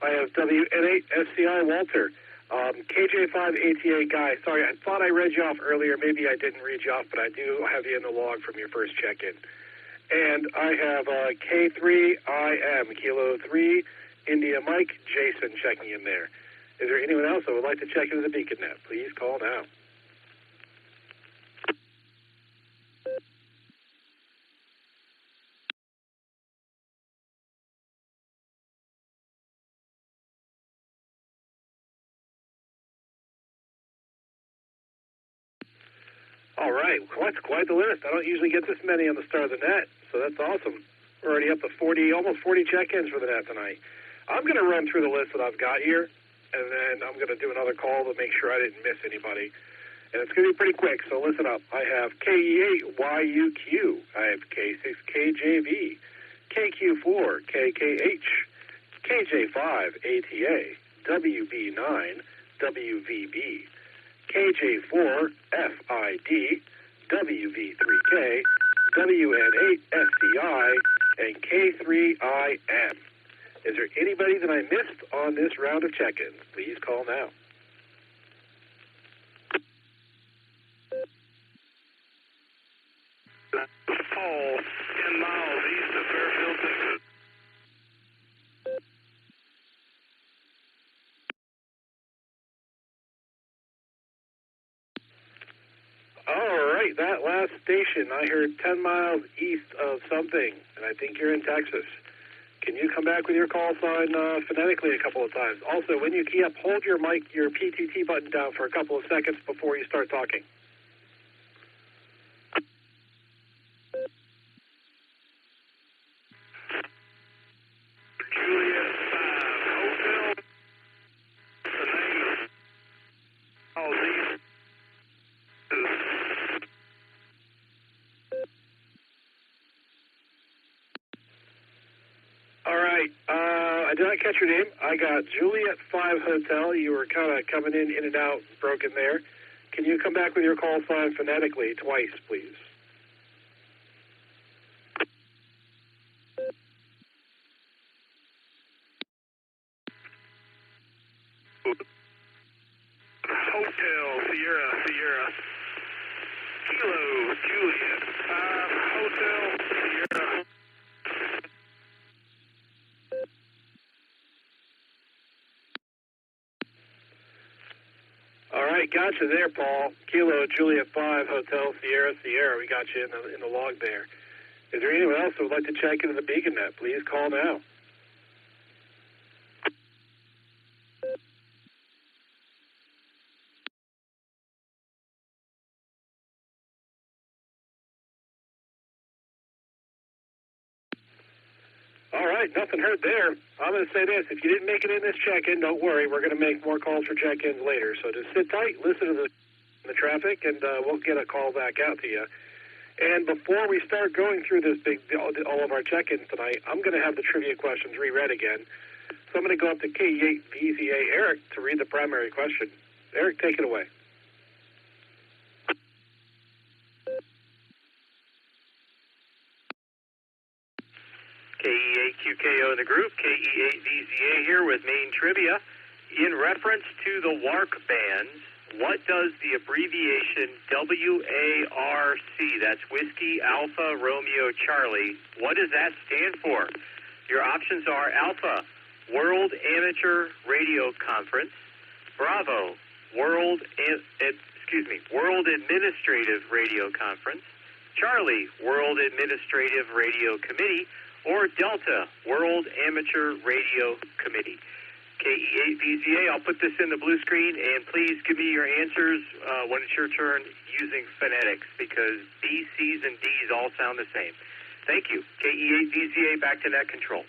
Speaker 2: I have WN8 SCI Walter, KJ5 ATA Guy. Sorry, I thought I read you off earlier. Maybe I didn't read you off, but I do have you in the log from your first check-in. And I have K3IM, Kilo 3, India Mike, Jason checking in there. Is there anyone else that would like to check into the BeaconNet? Please call now. All right, well, that's quite the list. I don't usually get this many on the start of the net, so that's awesome. We're already up to 40, almost 40 check-ins for the net tonight. I'm going to run through the list that I've got here, and then I'm going to do another call to make sure I didn't miss anybody. And it's going to be pretty quick, so listen up. I have KE8YUQ. I have K6KJV, KQ4, KKH, KJ5ATA, WB9, WVB, KJ4 FID, WV3K, WN8 SCI, and K3IM. Is there anybody that I missed on this round of check-ins? Please call now.
Speaker 17: Paul, 10 miles east of Fairfield, Texas.
Speaker 2: All right, that last station, I heard 10 miles east of something, and I think you're in Texas. Can you come back with your call sign phonetically a couple of times? Also, when you key up, hold your mic, your PTT button down for a couple of seconds before you start talking.
Speaker 17: Juliet 5 Hotel, the name, all these.
Speaker 2: All right, I did not catch your name. I got Juliet 5 Hotel. You were kind of coming in and out, broken there. Can you come back with your call sign phonetically twice, please?
Speaker 17: Hotel Sierra, Kilo Juliet 5 Hotel Sierra.
Speaker 2: All right, gotcha there, Paul. Kilo Juliet 5 Hotel Sierra. We got you in the log there. Is there anyone else who would like to check into the BeaconNet? Please call now. All right, nothing heard there. I'm going to say this. If you didn't make it in this check-in, don't worry. We're going to make more calls for check-ins later. So just sit tight, listen to the traffic, and we'll get a call back out to you. And before we start going through this all of our check-ins tonight, I'm going to have the trivia questions reread again. So I'm going to go up to K8VZA Eric to read the primary question. Eric, take it away.
Speaker 1: KE8QKO in the group, KE8VZA here with main trivia. In reference to the WARC bands, what does the abbreviation WARC, that's Whiskey Alpha Romeo Charlie, what does that stand for? Your options are Alpha, World Amateur Radio Conference, Bravo, World Administrative Radio Conference, Charlie, World Administrative Radio Committee, or Delta, World Amateur Radio Committee. KE8VZA, I'll put this in the blue screen, and please give me your answers when it's your turn using phonetics, because B, C's, and D's all sound the same. Thank you. KE8VZA, back to net control.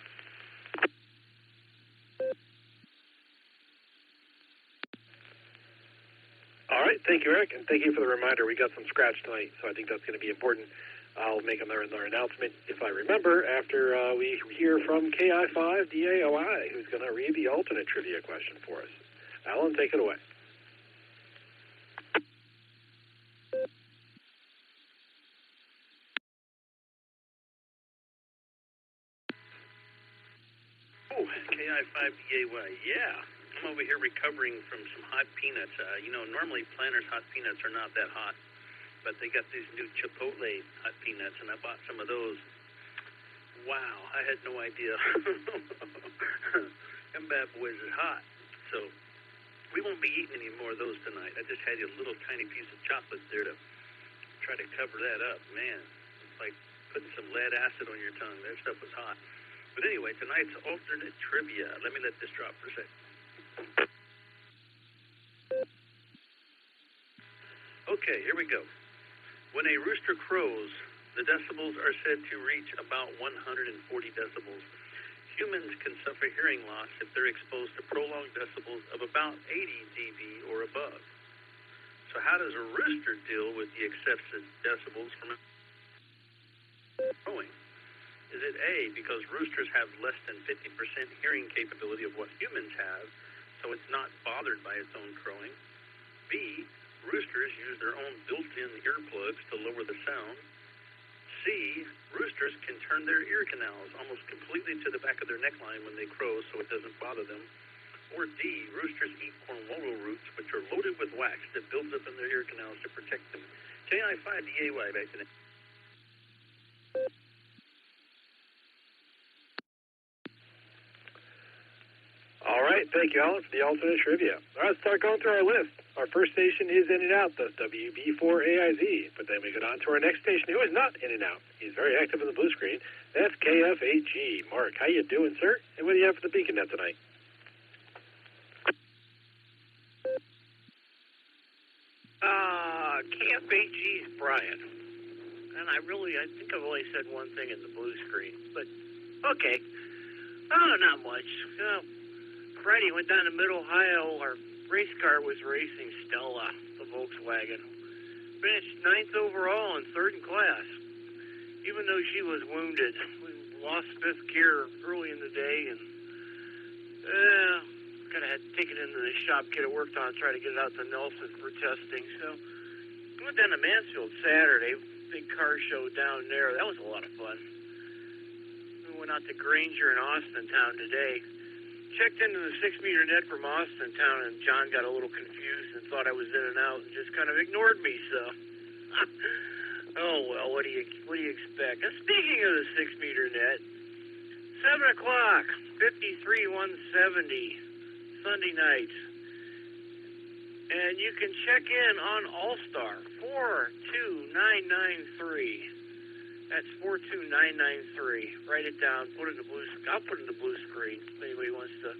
Speaker 2: All right, thank you, Eric, and thank you for the reminder. We got some scratch tonight, so I think that's going to be important. I'll make another announcement, if I remember, after we hear from KI5DAOI, who's going to read the alternate trivia question for us. Alan, take it away.
Speaker 5: Oh, KI5DAY, yeah. I'm over here recovering from some hot peanuts. Normally Planters hot peanuts are not that hot, but they got these new Chipotle hot peanuts, and I bought some of those. Wow, I had no idea. Them bad boys are hot. So we won't be eating any more of those tonight. I just had a little tiny piece of chocolate there to try to cover that up. Man, it's like putting some lead acid on your tongue. That stuff was hot. But anyway, tonight's alternate trivia. Let me let this drop for a second. Okay, here we go. When a rooster crows, the decibels are said to reach about 140 decibels. Humans can suffer hearing loss if they're exposed to prolonged decibels of about 80 dB or above. So how does a rooster deal with the excessive decibels from crowing? Is it A, because roosters have less than 50% hearing capability of what humans have, so it's not bothered by its own crowing? B, roosters use their own built-in earplugs to lower the sound. C, roosters can turn their ear canals almost completely to the back of their neckline when they crow so it doesn't bother them. Or D, roosters eat cornwallow roots, which are loaded with wax that builds up in their ear canals to protect them. KI5DAY, back to that.
Speaker 2: All right, thank you, Alan, for the alternate trivia. All right, let's start going through our list. Our first station is In and Out, the WB4AIZ. But then we go on to our next station, who is not In and Out. He's very active in the blue screen. That's KF8G. Mark, how you doing, sir? And what do you have for the Beacon Net tonight?
Speaker 13: KF8G is Brian. And I think I've only said one thing in the blue screen. But, okay. Oh, not much. Friday, went down to Mid-Ohio. Our race car was racing Stella, the Volkswagen. Finished 9th overall and 3rd in class, even though she was wounded. We lost 5th gear early in the day, and kind of had to take it into the shop, get it worked on, try to get it out to Nelson for testing. So we went down to Mansfield Saturday, big car show down there. That was a lot of fun. We went out to Granger in Austintown today. Checked into the 6-meter net from Austintown, and John got a little confused and thought I was In and Out and just kind of ignored me. So, oh well, what do you expect? Now, speaking of the 6-meter net, 7 o'clock, 53-170, Sunday night, and you can check in on Allstar 42993. That's 42993. Write it down. Put it in the blue. I'll put it in the blue screen. If anybody wants to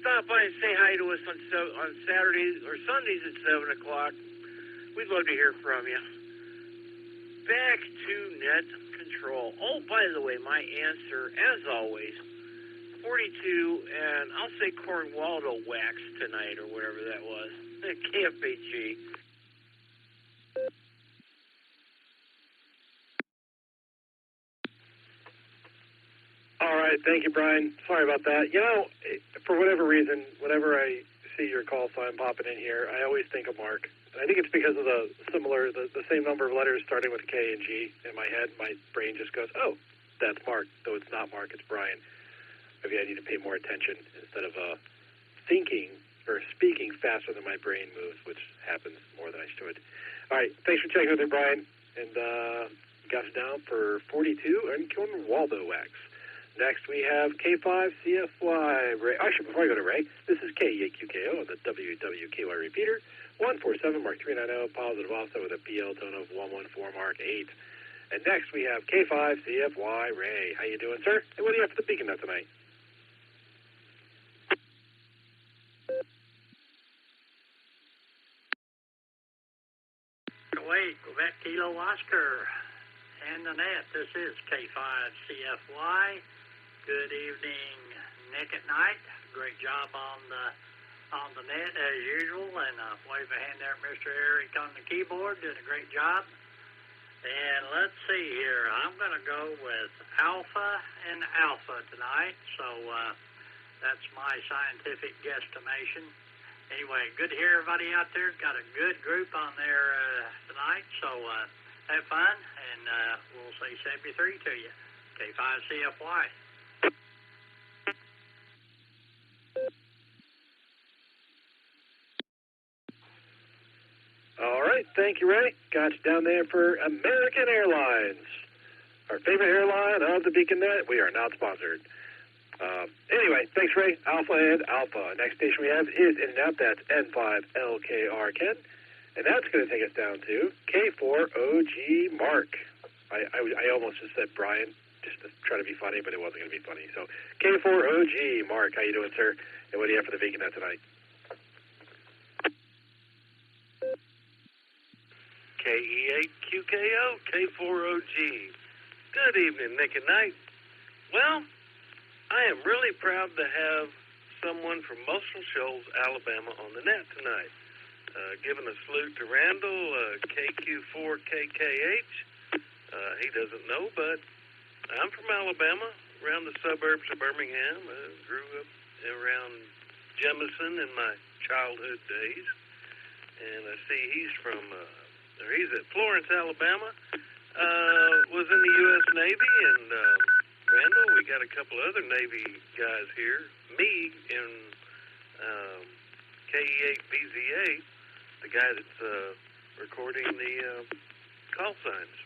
Speaker 13: stop by and say hi to us on Saturdays or Sundays at 7 o'clock, we'd love to hear from you. Back to net control. Oh, by the way, my answer, as always, 42, and I'll say Cornwaldo wax tonight or whatever that was. KFAG.
Speaker 2: All right, thank you, Brian. Sorry about that. For whatever reason, whenever I see your call sign popping in here, I always think of Mark. I think it's because of the same number of letters starting with K and G in my head. My brain just goes, oh, that's Mark. Though it's not Mark, it's Brian. Maybe I need to pay more attention instead of thinking or speaking faster than my brain moves, which happens more than I should. All right, thanks for checking with me, Brian. And got us down for 42 and Cornwaldo wax. Next, we have K5CFY Ray. Actually, before I go to Ray, this is KEAQKO on the WWKY repeater. 147 Mark 390, positive offset with a PL tone of 114 Mark 8. And next, we have K5CFY Ray. How you doing, sir? And what do you have for the Beacon Net tonight?
Speaker 14: Quebec Kilo Oscar and the net. This is K5CFY. Good evening, Nick at Night. Great job on the net as usual, and wave a hand there, Mr. Eric on the keyboard. Did a great job. And let's see here. I'm going to go with Alpha and Alpha tonight. So that's my scientific guesstimation. Anyway, good to hear everybody out there. Got a good group on there tonight. So have fun, and we'll say 73 to you. K5CFY.
Speaker 2: All right, thank you, Ray. Got you down there for American Airlines, our favorite airline of the Beacon Net. We are not sponsored. Anyway, thanks, Ray. Alpha and Alpha. Next station we have is In and Out. That's N5LKR Ken. And that's going to take us down to K4OG Mark. I almost just said Brian, just to try to be funny, but it wasn't going to be funny. So K4OG Mark, how you doing, sir? And what do you have for the Beacon Net tonight?
Speaker 5: KE8QKO, K4OG. Good evening, Nick and Night. Well, I am really proud to have someone from Mosley Shoals, Alabama on the net tonight. Giving a salute to Randall, KQ4KKH. He doesn't know, but I'm from Alabama, around the suburbs of Birmingham. Grew up around Jemison in my childhood days. And I see he's at Florence, Alabama. Was in the U.S. Navy, and Randall, we got a couple other Navy guys here. Me in KE8BZA, the guy that's recording the call signs.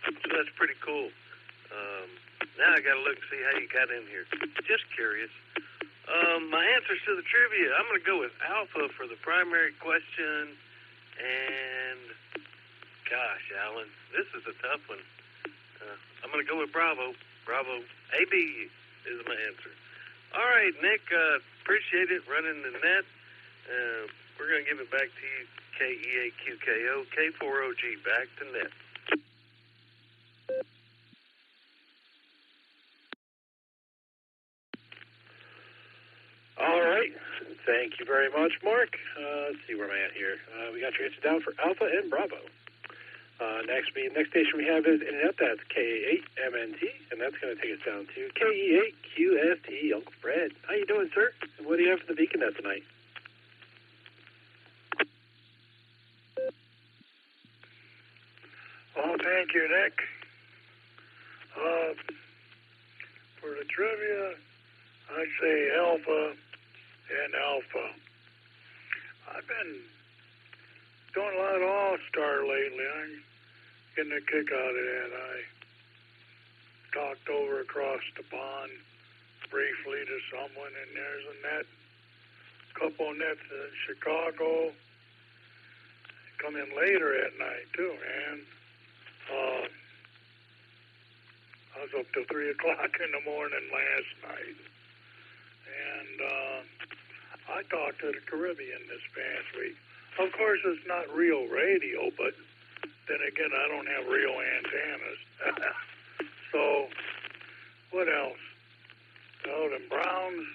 Speaker 5: So that's pretty cool. Now I got to look and see how you got in here. Just curious. My answers to the trivia, I'm going to go with Alpha for the primary question. And, gosh, Alan, this is a tough one. I'm going to go with Bravo. Bravo. AB is my answer. All right, Nick, appreciate it running the net. We're going to give it back to you, KE8QKO, K4OG, back to net.
Speaker 2: All right. Thank you very much, Mark. Let's see where am I at here. We got your answer down for Alpha and Bravo. Next station we have is In and Out. That's K8MNT, and that's going to take us down to KE8QFT. Uncle Fred, how you doing, sir? And what do you have for the Beacon Net tonight?
Speaker 11: Well, thank you, Nick. For the trivia, I'd say Alpha and Alpha. I've been doing a lot of All-Star lately. I'm getting a kick out of that. I talked over across the pond briefly to someone, and there's a net, couple nets in Chicago. Come in later at night, too, man. I was up till 3 o'clock in the morning last night. And I talked to the Caribbean this past week. Of course, it's not real radio, but then again, I don't have real antennas. So, what else? The Browns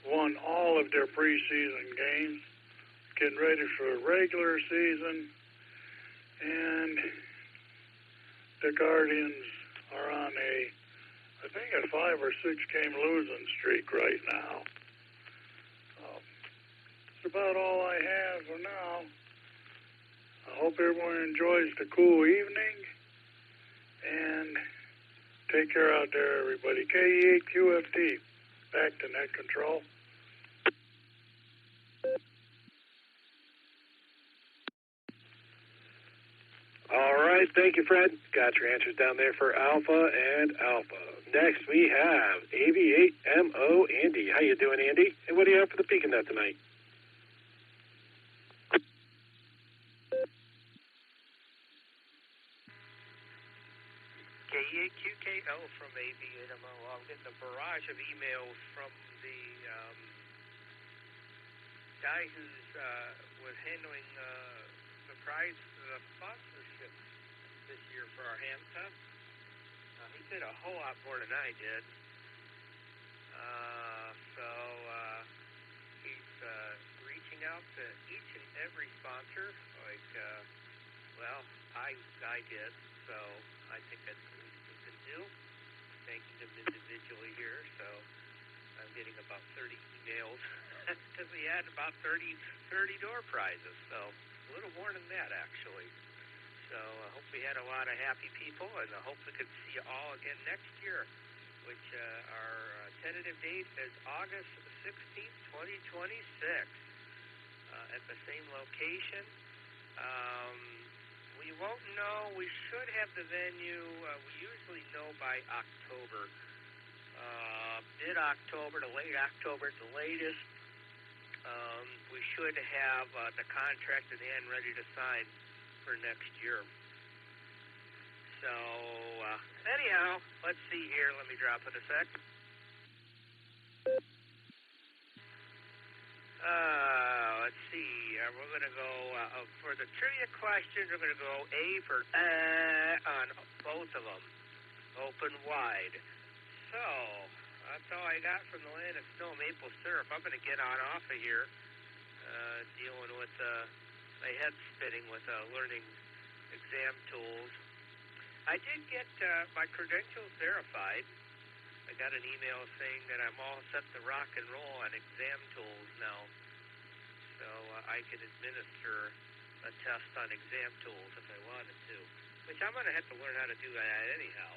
Speaker 11: won all of their preseason games, getting ready for the regular season, and the Guardians are on I think a 5 or 6 game losing streak right now. That's about all I have for now. I hope everyone enjoys the cool evening, and take care out there, everybody. KE8QFT, back to net control.
Speaker 2: All right, thank you, Fred. Got your answers down there for Alpha and Alpha. Next, we have AV8MO Andy. How you doing, Andy? And what do you have for the Beacon Net tonight?
Speaker 18: KE8QKO from AV8MO. I'm getting a barrage of emails from the guy who's was handling the prize sponsorship this year for our ham test. He did a whole lot more than I did. He's reaching out to each and every sponsor, like, I did, so I think that's the least we can do. Thanking them individually here, so I'm getting about 30 emails because we had about 30 door prizes, so a little more than that, actually. So I hope we had a lot of happy people, and I hope we can see you all again next year, which our tentative date is August 16th, 2026, at the same location. We won't know. We should have the venue. We usually know by October. Mid-October to late October at the latest. We should have the contract in hand ready to sign for next year. So, anyhow, let's see here. Let me drop it a sec. Let's see. We're going to go, for the trivia questions, we're going to go A for on both of them. Open wide. So, that's all I got from the land of snow maple syrup. I'm going to get on off of here, dealing with my head spinning with learning exam tools. I did get my credentials verified. I got an email saying that I'm all set to rock and roll on exam tools now. So I can administer a test on exam tools if I wanted to. Which I'm going to have to learn how to do that anyhow.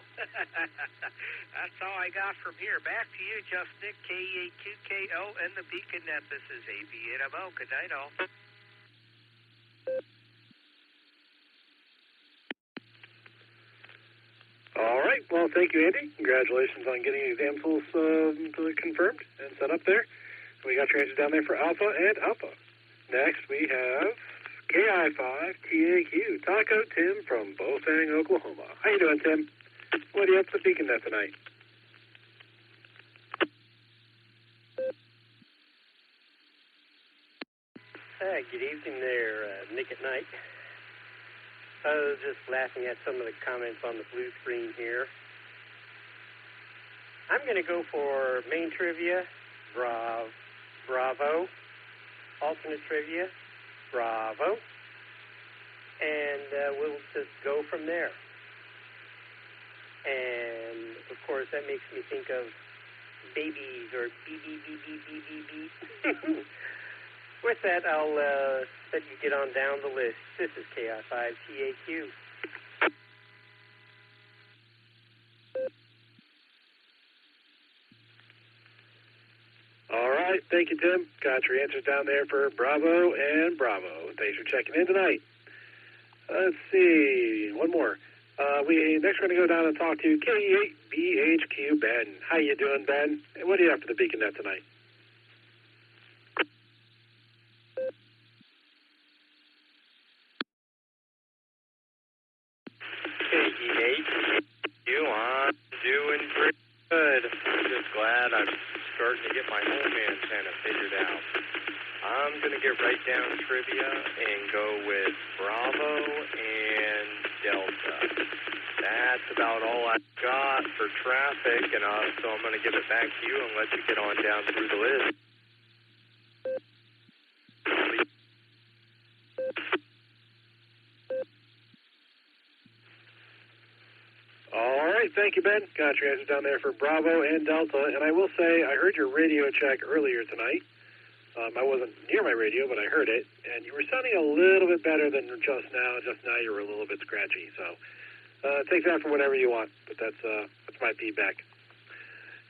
Speaker 18: That's all I got from here. Back to you, Just Nick, KEAQKO, and the Beacon Net. This is ABNMO. Good night, all.
Speaker 2: All right. Well, thank you, Andy. Congratulations on getting exam tools confirmed and set up there. We got your answers down there for Alpha and Alpha. Next, we have KI5TAQ, Taco Tim from Bofang, Oklahoma. How you doing, Tim? What are you up to Beacon Net tonight?
Speaker 15: Good evening there, Nick at Night. I was just laughing at some of the comments on the blue screen here. I'm going to go for main trivia, bravo. Alternate trivia, bravo. And we'll just go from there. And, of course, that makes me think of babies or beep. With that, I'll let you get on down the list. This is KI5TAQ.
Speaker 2: All right. Thank you, Tim. Got your answers down there for Bravo and Bravo. Thanks for checking in tonight. Let's see. One more. Next we're going to go down and talk to KE8BHQ Ben. How you doing, Ben? And what do you have for the Beacon Net tonight?
Speaker 19: KE8, I'm doing pretty good. I'm just glad I'm starting to get my home antenna figured out. I'm going to get right down to trivia and go with Bravo and Delta. That's about all I've got for traffic, and so I'm going to give it back to you and let you get on down through the list.
Speaker 2: All right, thank you, Ben. Got your answers down there for Bravo and Delta. And I will say, I heard your radio check earlier tonight. I wasn't near my radio, but I heard it. And you were sounding a little bit better than just now. Just now you were a little bit scratchy. So take that for whatever you want. But that's my feedback.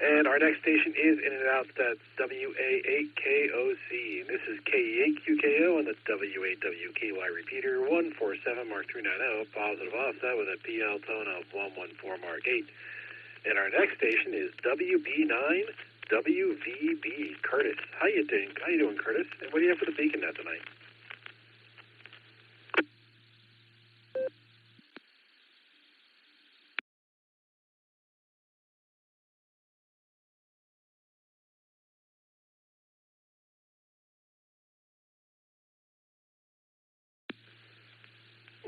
Speaker 2: And our next station is in and out. That's WA8KOC. And this is KE8QKO on the W8WKY repeater 147 Mark 390, positive offset with a PL tone of 114 Mark 8. And our next station is WB9WVB. Curtis. How you doing? Curtis? And what do you have for the Beacon Net tonight?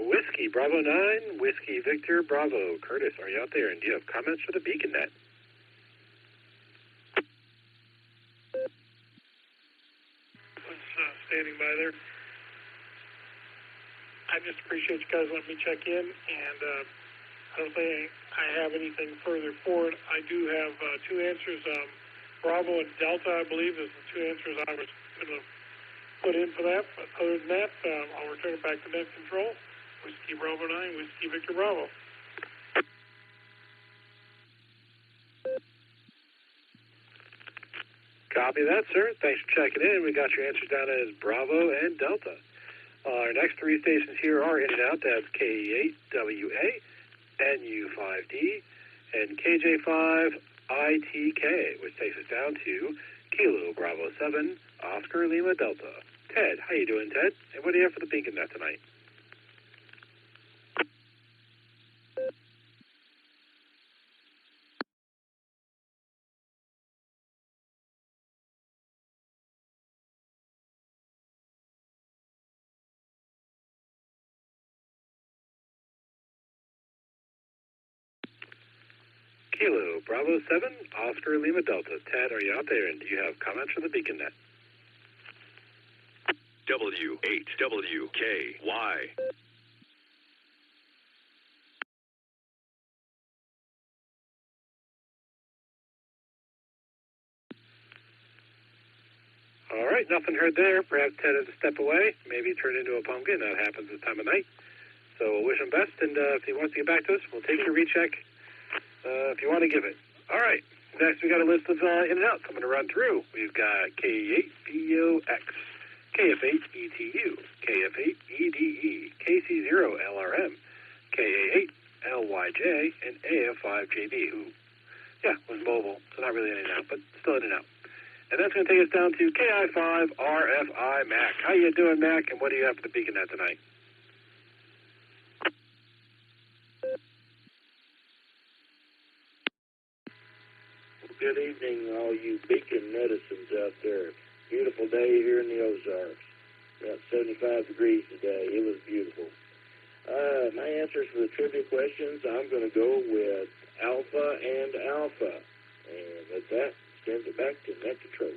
Speaker 2: Whiskey Bravo 9, Whiskey Victor Bravo. Curtis, are you out there? And do you have comments for the Beacon Net?
Speaker 11: Standing by there. I just appreciate you guys letting me check in, and I don't think I have anything further for it. I do have two answers. Bravo and Delta, I believe, is the two answers I was going to put in for that. But other than that, I'll return it back to net control. Whiskey Bravo 9, Whiskey Victor Bravo.
Speaker 2: Copy that, sir. Thanks for checking in. We got your answers down as Bravo and Delta. Our next three stations here are in and out. That's KE8WA, NU5D, and KJ5ITK, which takes us down to Kilo Bravo 7, Oscar Lima Delta. Ted, how you doing, Ted? And what do you have for the Beacon Net tonight? Kilo Bravo 7, Oscar Lima Delta. Ted, are you out there? And do you have comments for the Beacon Net?
Speaker 4: W8WKY.
Speaker 2: All right, nothing heard there. Perhaps Ted had to step away, maybe turn into a pumpkin. That happens this time of night. So we'll wish him best, and if he wants to get back to us, we'll take your recheck if you want to give it. All right, next we got a list of in and outs I'm going to run through. We've got K8BOX, KF8ETU, KF8EDE, KC0LRM, KA8LYJ, and AF5JB, who, was mobile, so not really in and out, but still in and out. And that's going to take us down to KI5RFI Mac. How you doing, Mac, and what do you have for the Beacon Net tonight?
Speaker 7: Good evening, all you beacon netizens out there. Beautiful day here in the Ozarks. About 75 degrees today. It was beautiful. My answers for the trivia questions, I'm going to go with Alpha and Alpha. And with that, send it back to net control.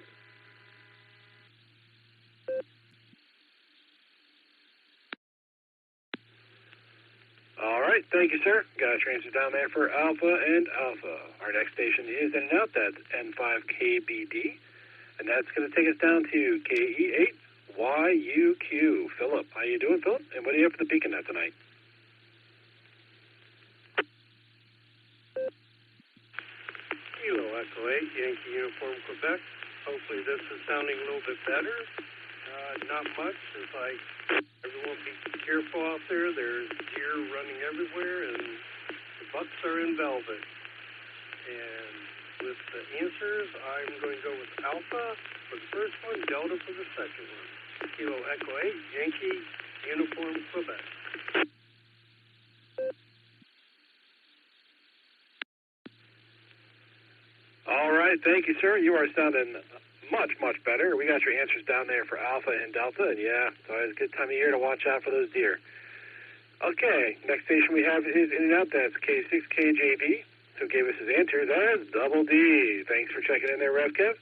Speaker 2: All right, thank you, sir. Got a transfer down there for Alpha and Alpha. Our next station is in and out. That's N5KBD, and that's going to take us down to KE8YUQ. Philip, how you doing, Philip? And what do you have for the Beacon Net tonight?
Speaker 10: Kilo Echo 8, Yankee Uniform, Quebec. Hopefully this is sounding a little bit better. Not much. It's like everyone be careful out there. There's deer running everywhere, and the bucks are in velvet. And with the answers, I'm going to go with Alpha for the first one, Delta for the second one. Kilo Echo 8, Yankee Uniform, Quebec.
Speaker 2: All right, thank you, sir. You are sounding much, much better. We got your answers down there for Alpha and Delta, and it's always a good time of year to watch out for those deer. Okay, next station we have is in and out. That's K6KJB, who gave us his answers as Double D. Thanks for checking in there, Rev Kev.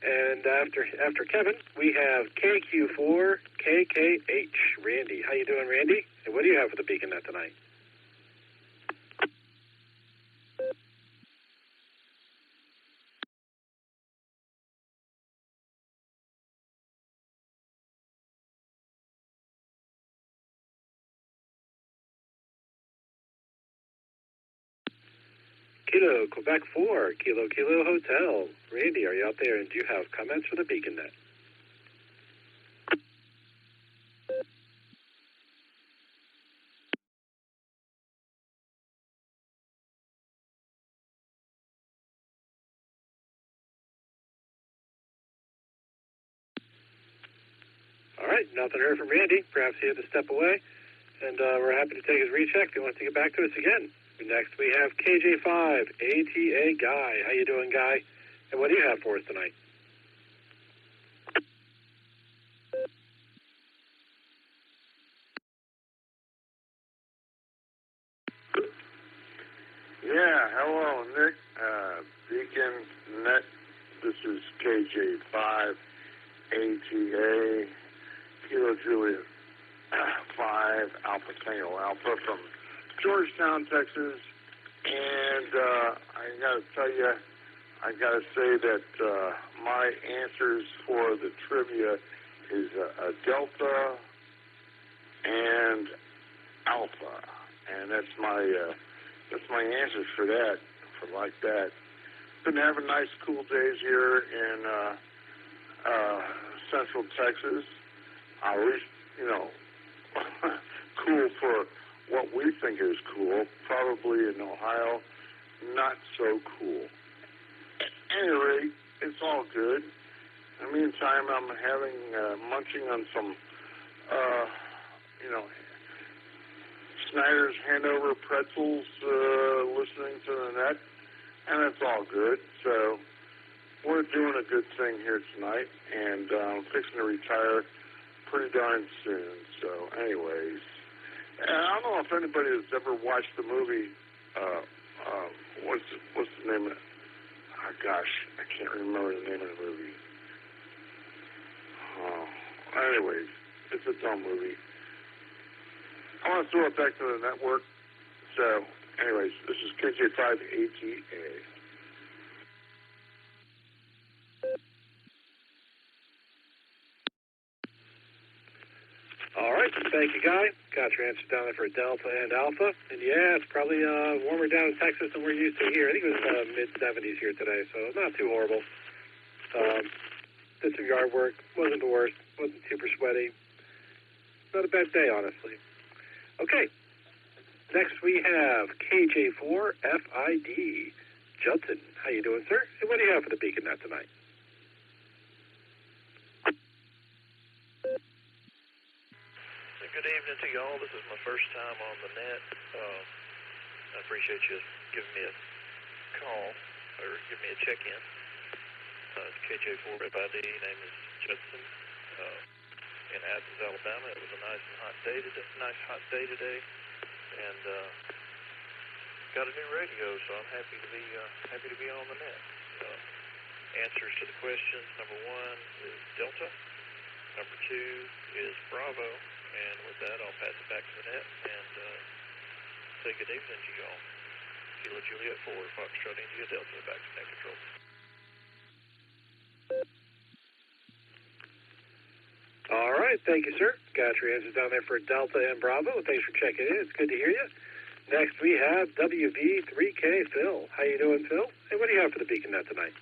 Speaker 2: And after Kevin, we have KQ4KKH. Randy, how you doing, Randy? And what do you have for the Beacon Net tonight? Kilo, Quebec 4, Kilo Hotel. Randy, are you out there, and do you have comments for the Beacon Net? All right, nothing heard from Randy. Perhaps he had to step away, and we're happy to take his recheck if he wants to get back to us again. Next, we have KJ5ATA Guy. How you doing, Guy? And what do you have for us tonight?
Speaker 3: Hello, Nick. Beacon Net. This is KJ5 ATA Kilo Juliet 5 Alpha Tango Alpha from Georgetown, Texas. And I got to tell you, I got to say that my answers for the trivia is a Delta and Alpha, and that's my answers for that, for like that. Been having nice, cool days here in Central Texas. At least, you know, cool for what we think is cool. Probably in Ohio, not so cool. At any rate, it's all good. In the meantime, I'm having munching on some, you know, Snyder's Hanover pretzels, listening to the net, and it's all good. So we're doing a good thing here tonight, and I'm fixing to retire pretty darn soon. So anyways, and I don't know if anybody has ever watched the movie, what's the name of it? Oh, gosh, I can't remember the name of the movie. Anyways, it's a dumb movie. I want to throw it back to the network. So, anyways, this is KJ5ATA.
Speaker 2: All right, thank you, Guy. Got your answer down there for Delta and Alpha. And yeah, it's probably warmer down in Texas than we're used to here. I think it was mid-70s here today, so not too horrible. Did some yard work. Wasn't the worst. Wasn't super sweaty. Not a bad day, honestly. Okay. Next we have KJ4FID. Judson, how you doing, sir? And what do you have for the Beacon Net tonight?
Speaker 22: Good evening to y'all. This is my first time on the net. I appreciate you giving me a call or giving me a check-in. It's KJ4FID. Name is Judson. In Athens, Alabama. It was a nice and hot day today, and got a new radio, so I'm happy to be on the net. Answers to the questions: number 1 is Delta, number 2 is Bravo, and with that, I'll pass it back to the net and say good evening to y'all. Kilo Juliet 4, Foxtrot India Delta, back to net control.
Speaker 2: All right, thank you, sir. Got your answers down there for Delta and Bravo. Thanks for checking in. It's good to hear you. Next, we have WV3K Phil. How you doing, Phil? Hey, what do you have for the Beacon Net tonight?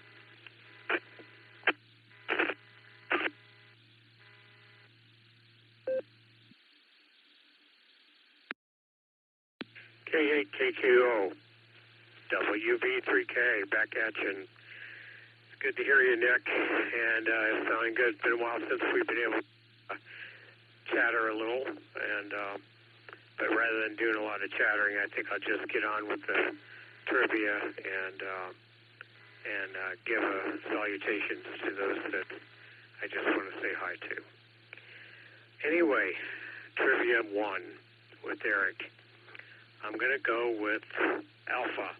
Speaker 6: K8K2O, WV3K, back at you. It's good to hear you, Nick, and it's sounding good. It's been a while since we've been able to chatter a little, and but rather than doing a lot of chattering, I think I'll just get on with the trivia and give a salutations to those that I just want to say hi to. Anyway, Trivia 1 with Eric. I'm going to go with Alpha.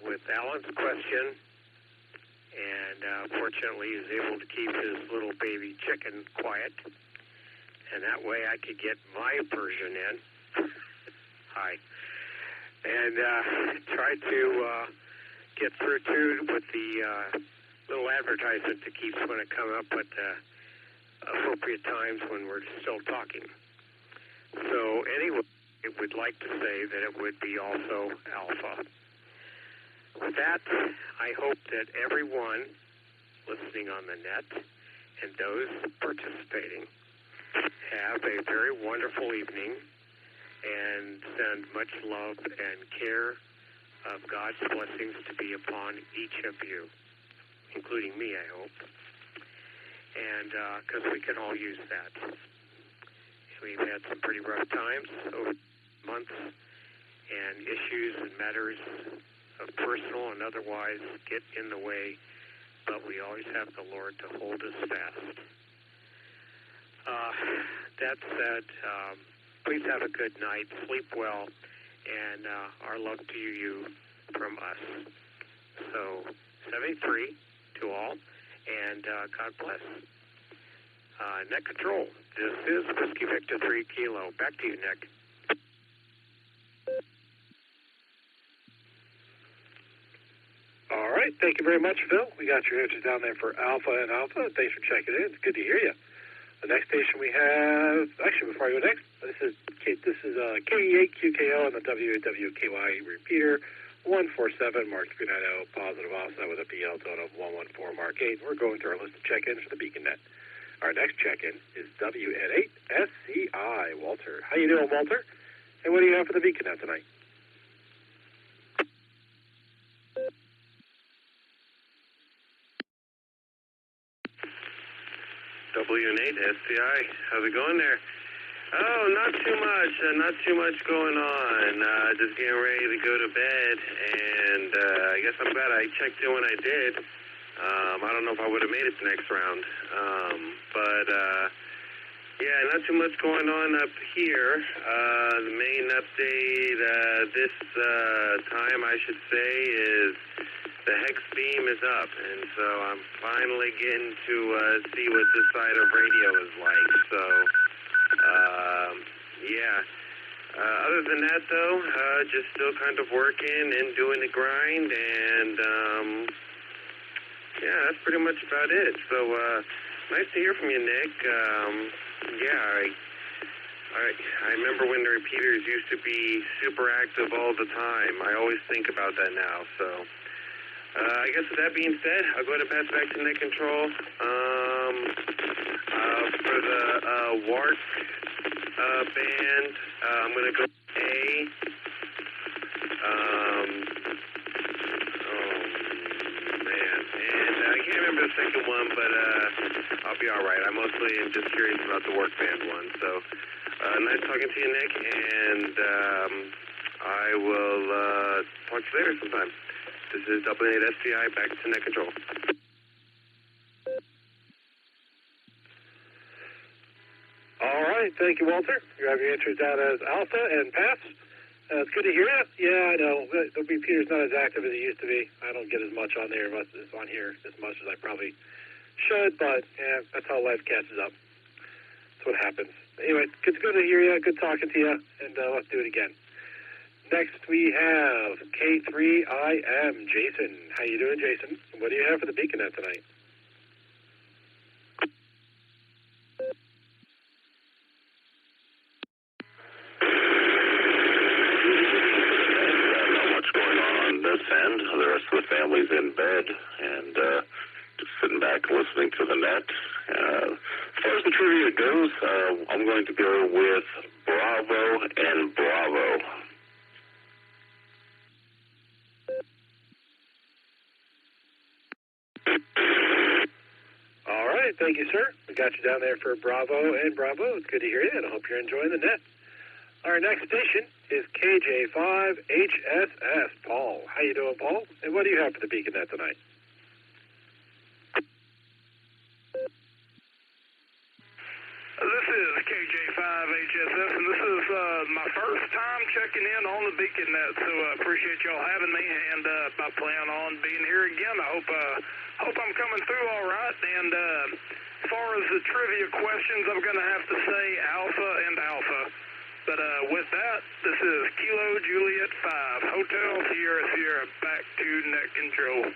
Speaker 6: With Alan's question, and fortunately he's able to keep his little baby chicken quiet, and that way I could get my version in. Hi. And try to get through too with the little advertisement that keeps going to come up at appropriate times when we're still talking. So anyway, I would like to say that it would be also Alpha. With that, I hope that everyone listening on the net and those participating have a very wonderful evening and send much love and care of God's blessings to be upon each of you, including me, I hope. And because we can all use that. We've had some pretty rough times over months, and issues and matters of personal and otherwise get in the way, but we always have the Lord to hold us fast. That said, please have a good night, sleep well, and our love to you from us. So 73 to all, and God bless. Net Control, this is Whiskey Victor 3 Kilo. Back to you, Nick.
Speaker 2: All right, thank you very much, Phil. We got your answers down there for Alpha and Alpha. Thanks for checking in. It's good to hear you. The next station we have, actually, before I go next, this is KE8QKO on the WWKY repeater, 147 Mark 390, positive offset with a PL tone of 114 Mark 8. We're going through our list of check-ins for the BeaconNet. Our next check-in is WN8SCI, Walter. How you doing, Walter? And what do you have for the BeaconNet tonight?
Speaker 12: WN8SCI, how's it going there? Oh, not too much going on. Just getting ready to go to bed, and I guess I'm glad I checked in when I did. I don't know if I would have made it the next round. Yeah, not too much going on up here. The main update this time, I should say, is the hex beam is up, and so I'm finally getting to see what this side of radio is like. So, yeah. Other than that, though, just still kind of working and doing the grind, and yeah, that's pretty much about it. So, nice to hear from you, Nick. Yeah, I remember when the repeaters used to be super active all the time. I always think about that now. So, I guess with that being said, I'll go ahead and pass back to Net Control. For the WARC band, I'm going to go A. I can't remember the second one, but I'll be all right. I mostly am just curious about the work band one. So, nice talking to you, Nick, and I will talk to you later sometime. This is W8SCI, back to Net Control.
Speaker 2: All right, thank you, Walter. You have your answers down as Alpha and Pass. It's good to hear you. Yeah, I know. The repeater's not as active as it used to be. I don't get as much on there as I probably should, but yeah, that's how life catches up. That's what happens. Anyway, good to hear you. Good talking to you, and let's do it again. Next, we have K3IM, Jason. How you doing, Jason? What do you have for the BeaconNet tonight?
Speaker 9: This end. The rest of the family's in bed and just sitting back listening to the net. As far as the trivia goes, I'm going to go with Bravo and Bravo.
Speaker 2: All right, thank you, sir. We got you down there for Bravo and Bravo. It's good to hear you, and I hope you're enjoying the net. Our next station is KJ5HSS. Paul. How you doing, Paul? And what do you have for the BeaconNet tonight?
Speaker 17: This is KJ5HSS, and this is my first time checking in on the BeaconNet, so I appreciate y'all having me, and I plan on being here again. I hope I'm coming through all right, and as far as the trivia questions, I'm going to have to say Alpha and Alpha. But with that, this is Kilo Juliet 5, Hotel Sierra Sierra, back to Net Control.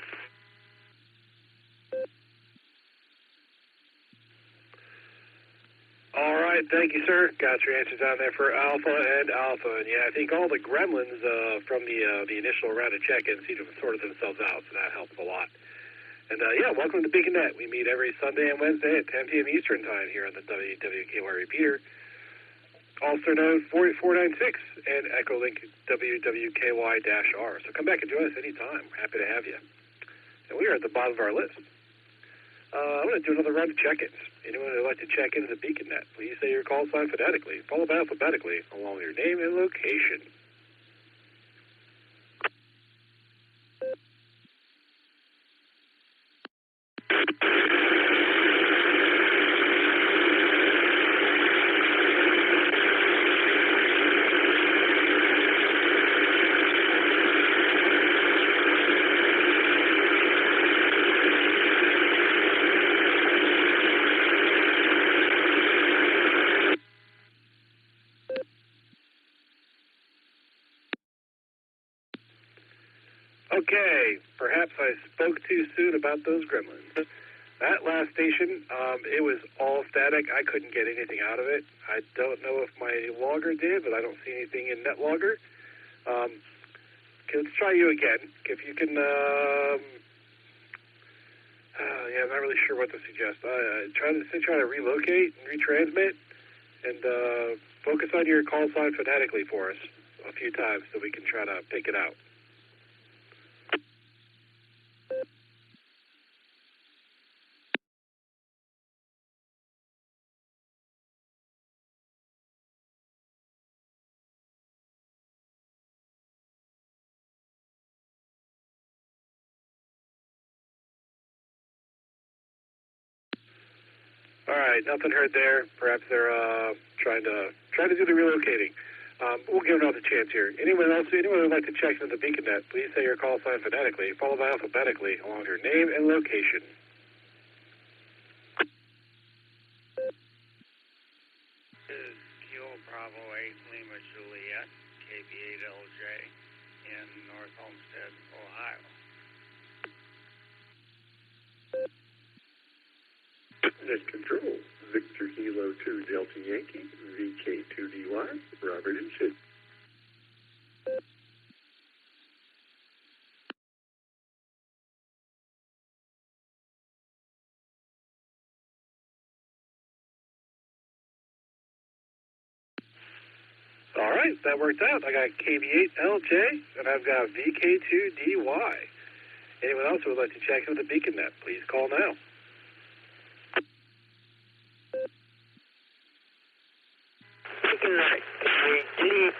Speaker 2: All right, thank you, sir. Got your answers down there for Alpha and Alpha. And yeah, I think all the gremlins from the initial round of check-ins seem to have sorted themselves out, so that helps a lot. And yeah, welcome to BeaconNet. We meet every Sunday and Wednesday at 10 p.m. Eastern Time here on the WWKY repeater. Allstar Node 4496 and Echolink WWKY-R. So come back and join us anytime. We're happy to have you. And we are at the bottom of our list. I'm going to do another round of check-ins. Anyone who would like to check into the BeaconNet, please say your call sign phonetically, followed alphabetically, along with your name and location. spoke too soon about those gremlins. That last station, it was all static. I couldn't get anything out of it. I don't know if my logger did, but I don't see anything in NetLogger. Let's try you again. If you can, I'm not really sure what to suggest. Try to relocate and retransmit, and focus on your call sign phonetically for us a few times so we can try to pick it out. All right, nothing heard there. Perhaps they're trying to do the relocating. We'll give another chance here. Anyone who'd like to check into the beacon net, please say your call sign phonetically, followed by alphabetically, along with your name and location.
Speaker 16: This is Kilo Bravo 8 Lima Juliet, KB8LJ, in North Homestead, Ohio.
Speaker 20: Net Control, Victor Kilo 2 Delta Yankee, VK2DY, Robert and Sid.
Speaker 2: All right, that worked out. I got KB8LJ, and I've got VK2DY. Anyone else who would like to check into the beacon net, please call now.
Speaker 6: Beacon net, D2HRP,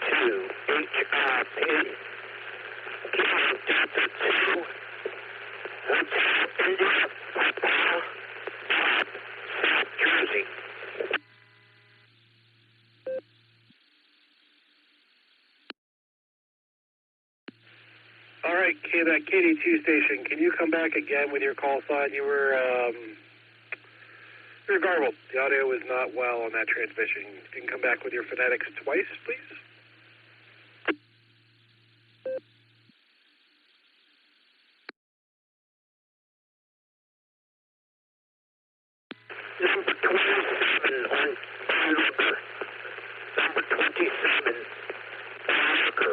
Speaker 6: Kilo Delta 2, Hotel India, Papa, South Jersey.
Speaker 2: All right, that KD2 station, can you come back again with your call sign? You were garbled. The audio was not well on that transmission. If you can come back with your phonetics twice, please.
Speaker 6: Number 27 on Circa. Number 27, Circa.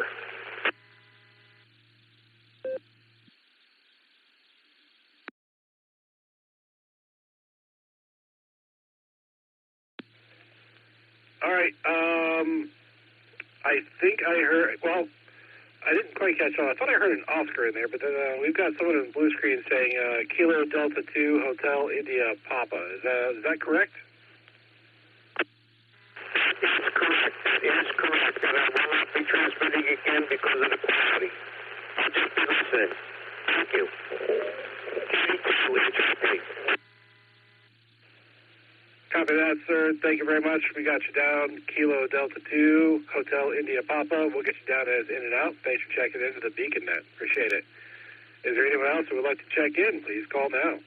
Speaker 2: All right, I think I heard, well, I didn't quite catch on. I thought I heard an Oscar in there, but then we've got someone in the blue screen saying Kilo Delta 2 Hotel India Papa. Is that correct?
Speaker 6: That's correct. That is correct. And I will not be transmitting again because of the quality. I'll just be listening. Thank you.
Speaker 2: Copy that, sir. Thank you very much. We got you down. Kilo Delta 2, Hotel India Papa. We'll get you down as in and out. Thanks for checking into the beacon net. Appreciate it. Is there anyone else who would like to check in? Please call now.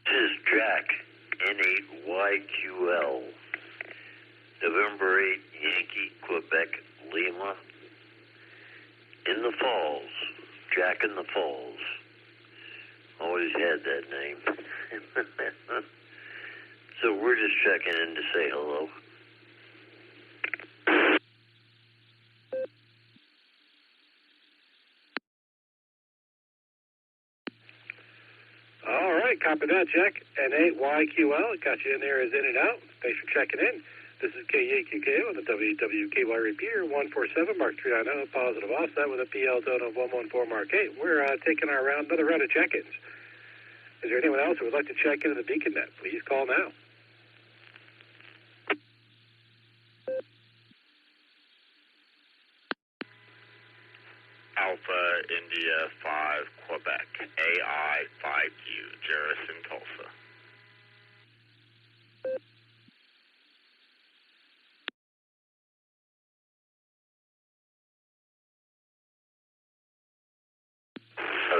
Speaker 23: This is Jack, N8YQL, November 8, Yankee, Quebec, Lima. In the Falls, Jack in the Falls. Always had that name. So we're just checking in to say hello.
Speaker 2: All right, copy that, Jack. N8YQL, got you in there as in and out. Thanks for checking in. This is KAQKO on the WWKY repeater, 147, Mark 390, positive offset with a PL tone of 114, Mark 8. We're taking another round of check-ins. Is there anyone else who would like to check into the beacon net? Please call now.
Speaker 24: Alpha India 5, Quebec, AI 5U, Jarrison, Tulsa.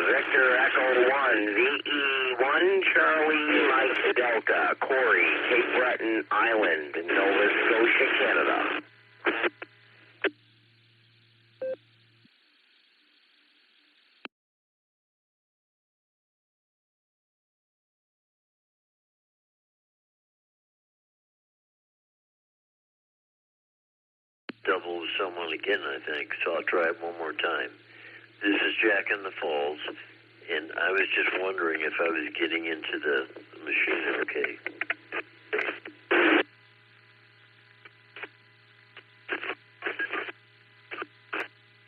Speaker 6: Victor Echo 1, VE1, Charlie, Mike
Speaker 1: Delta, Corey, Cape Breton Island, Nova Scotia, Canada.
Speaker 23: Double with someone again, I think, so I'll try it one more time. This is Jack in the Falls, and I was just wondering if I was getting into the machine okay.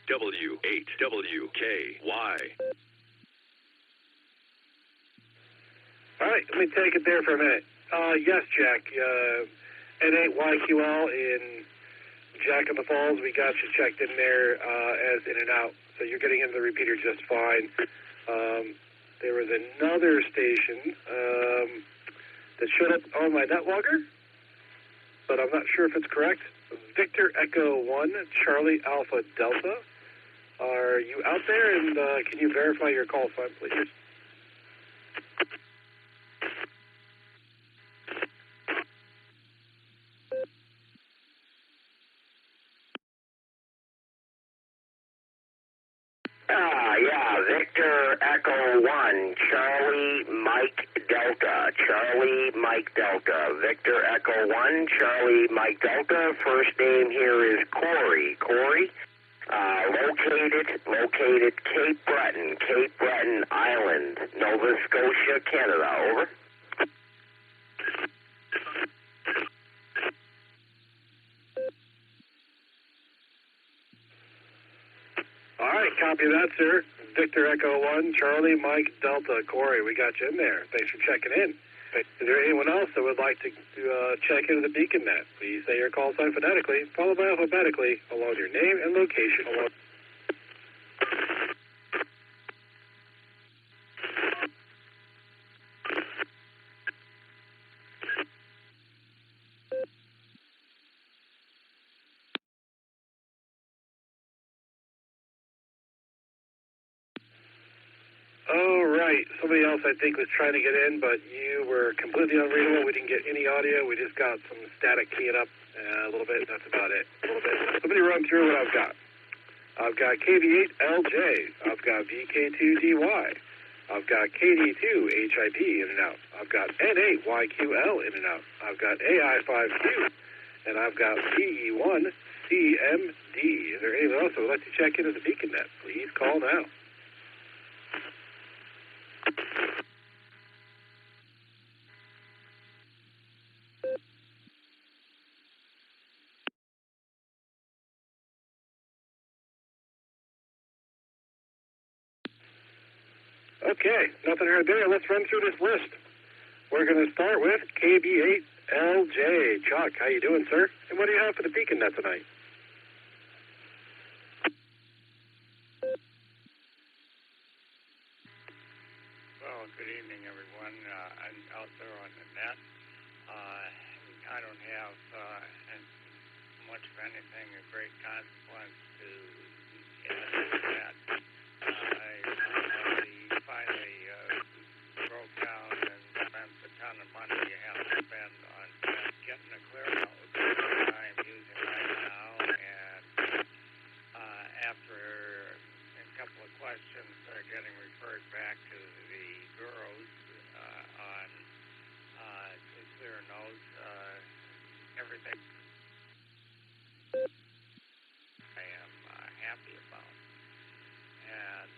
Speaker 4: W8WKY.
Speaker 2: All right, let me take it there for a minute. Yes, Jack. N8YQL in Jack in the Falls. We got you checked in there as in and out. So you're getting into the repeater just fine. There was another station that showed up on my netlogger, but I'm not sure if it's correct. Victor Echo 1, Charlie Alpha Delta. Are you out there, and can you verify your call sign, please?
Speaker 1: Yeah, Victor Echo 1, Charlie Mike Delta, Charlie Mike Delta, Victor Echo 1, Charlie Mike Delta. First name here is Corey. Corey, located Cape Breton Island, Nova Scotia, Canada. Over.
Speaker 2: All right, copy that, sir. Victor Echo 1, Charlie, Mike, Delta, Corey, we got you in there. Thanks for checking in. Is there anyone else that would like to check into the beacon net? Please say your call sign phonetically, followed by alphabetically, along your name and location. Oh, right. Somebody else, I think, was trying to get in, but you were completely unreadable. We didn't get any audio. We just got some static keying up a little bit. That's about it. A little bit. Somebody run through what I've got. I've got KV8LJ. I've got VK2DY. I've got KD2HIP in and out. I've got N8YQL in and out. I've got AI5Q. And I've got PE1CMD. Is there anyone else that would like to check into the beacon net? Please call now. Okay, nothing heard there. Let's run through this list. We're going to start with KB8LJ. Chuck, how you doing, sir? And what do you have for the beacon net tonight?
Speaker 16: Well, good evening, everyone. I'm out there on the net. I don't have much of anything of great consequence to add to that. I finally broke down and spent the ton of money you have to spend on getting a clear out that I'm using right now. And after a couple of questions getting referred back to the gurus on clear nodes, everything I am happy about. And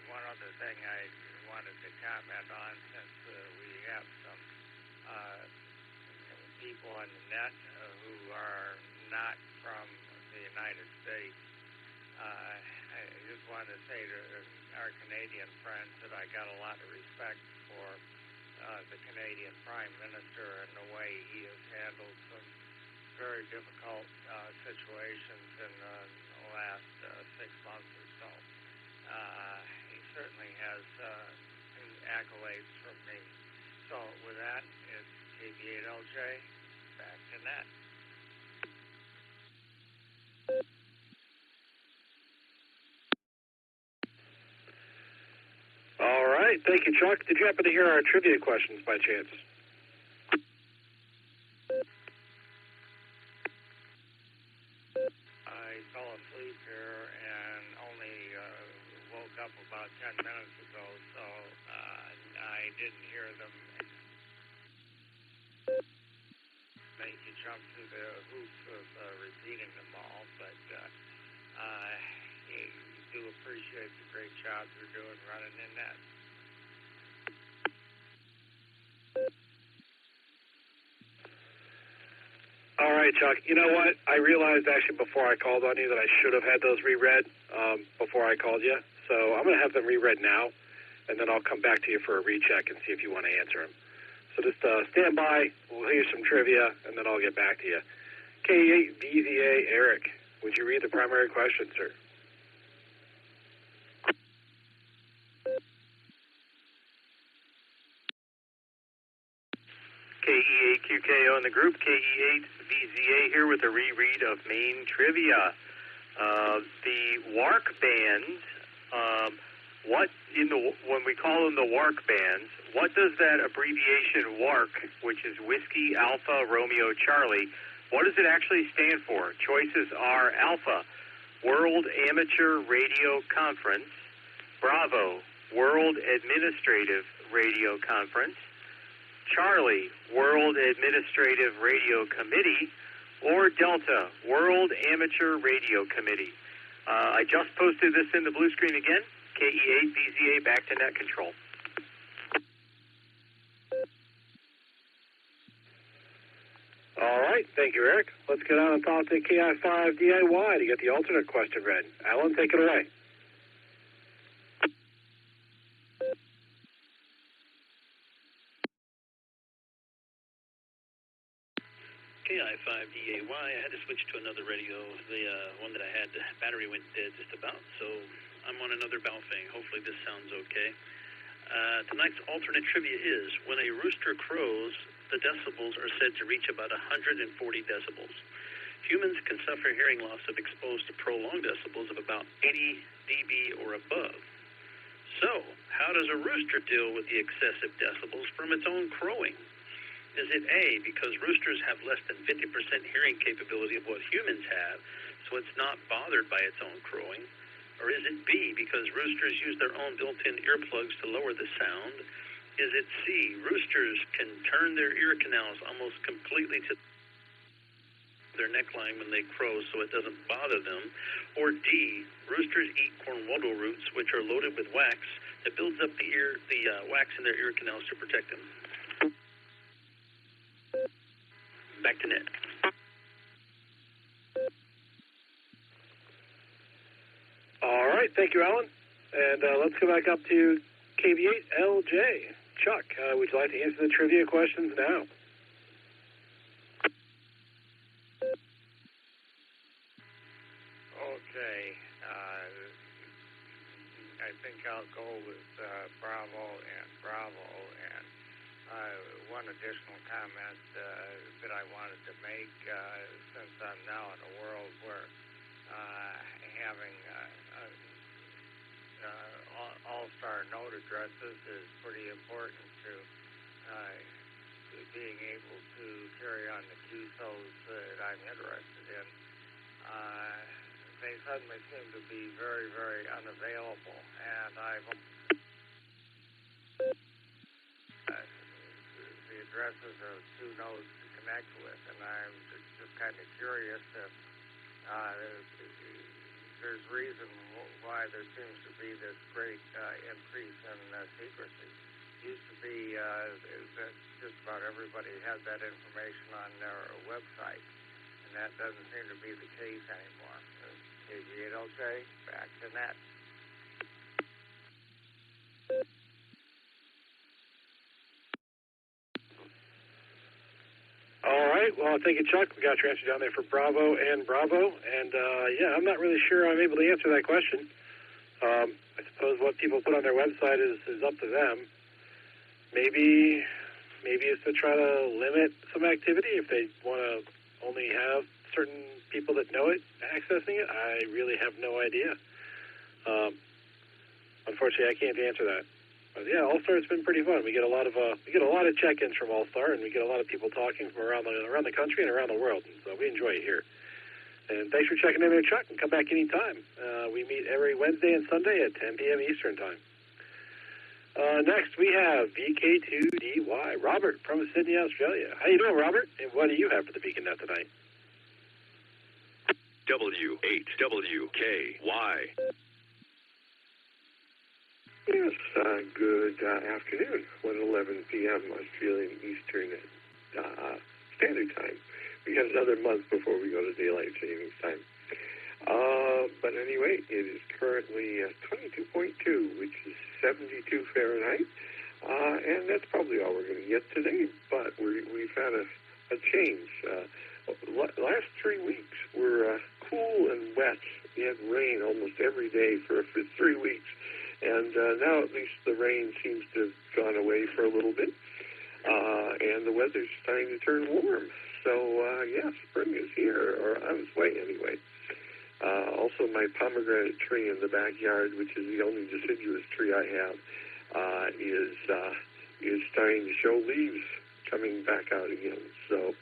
Speaker 16: one other thing I wanted to comment on, since we have some people on the net who are not from the United States, I just wanted to say to our Canadian friends that I got a lot of respect for the Canadian Prime Minister and the way he has handled some very difficult situations in the last 6 months or so. He certainly has accolades from me. So with that, it's KB8LJ, back to net.
Speaker 2: All right. right, thank you, Chuck. Did you happen to hear our trivia questions by chance?
Speaker 16: I fell asleep here and only woke up about 10 minutes ago, so I didn't hear them. Make you jump through the hoops of repeating them all, but you do appreciate the great job you're doing running in that.
Speaker 2: All right, Chuck. You know what? I realized actually before I called on you that I should have had those reread before I called you. So I'm going to have them reread now, and then I'll come back to you for a recheck and see if you want to answer them. So just stand by. We'll hear some trivia, and then I'll get back to you. K8BZA Eric, would you read the primary question, sir?
Speaker 8: KE8QKO in the group, KE8VZA here with a reread of main trivia. The WARC bands, when we call them the WARC bands, what does that abbreviation WARC, which is Whiskey Alpha Romeo Charlie, what does it actually stand for? Choices are Alpha, World Amateur Radio Conference, Bravo, World Administrative Radio Conference, Charlie, World Administrative Radio Committee, or Delta, World Amateur Radio Committee. I just posted this in the blue screen again. KE8BZA back to net control.
Speaker 2: All right, thank you, Eric. Let's get on and talk to KI5DIY to get the alternate question read. Alan, take it away.
Speaker 5: KI5DAY, I had to switch to another radio. The one that I had, the battery went dead just about, so I'm on another Baofeng. Hopefully this sounds okay. Tonight's alternate trivia is, when a rooster crows, the decibels are said to reach about 140 decibels. Humans can suffer hearing loss if exposed to prolonged decibels of about 80 dB or above. So, how does a rooster deal with the excessive decibels from its own crowing? Is it A, because roosters have less than 50% hearing capability of what humans have, so it's not bothered by its own crowing? Or is it B, because roosters use their own built-in earplugs to lower the sound? Is it C, roosters can turn their ear canals almost completely to their neckline when they crow so it doesn't bother them? Or D, roosters eat cornwaldo roots, which are loaded with wax that builds up the wax in their ear canals to protect them? Back to net.
Speaker 2: All right, thank you, Alan. And let's go back up to KV8LJ. Chuck, would you like to answer the trivia questions now?
Speaker 16: Okay. I think I'll go with Bravo and Bravo. And one additional comment that I wanted to make, since I'm now in a world where having Allstar Node addresses is pretty important to being able to carry on the QSOs that I'm interested in. They suddenly seem to be very, very unavailable, and the addresses of 2 nodes to connect with, and I'm just kind of curious if there's reason why there seems to be this great increase in secrecy. It used to be that just about everybody had that information on their website, and that doesn't seem to be the case anymore. KG8LJ, back to net.
Speaker 2: All right, well, thank you, Chuck. We got your answer down there for Bravo and Bravo. And, yeah, I'm not really sure I'm able to answer that question. I suppose what people put on their website is up to them. Maybe it's to try to limit some activity if they want to only have certain people that know it accessing it. I really have no idea. Unfortunately, I can't answer that. But yeah, Allstar's been pretty fun. We get a lot of check-ins from Allstar, and we get a lot of people talking from around the country and around the world. And so we enjoy it here. And thanks for checking in there, Chuck, and come back anytime. We meet every Wednesday and Sunday at 10 p.m. Eastern Time. Next, we have VK2DY, Robert from Sydney, Australia. How you doing, Robert? And what do you have for the Beacon Net tonight?
Speaker 4: W8WKY.
Speaker 20: Yes, good afternoon. 1:11 p.m. Australian Eastern Standard Time. We got another month before we go to daylight savings time. But anyway, it is currently 22.2, which is 72 Fahrenheit. And that's probably all we're going to get today. But we've had a change. Last 3 weeks were cool and wet. We had rain almost every day for 3 weeks. And now at least the rain seems to have gone away for a little bit. And the weather's starting to turn warm. So, yeah, spring is here, or on its way anyway. Also, my pomegranate tree in the backyard, which is the only deciduous tree I have, is starting to show leaves coming back out again. So,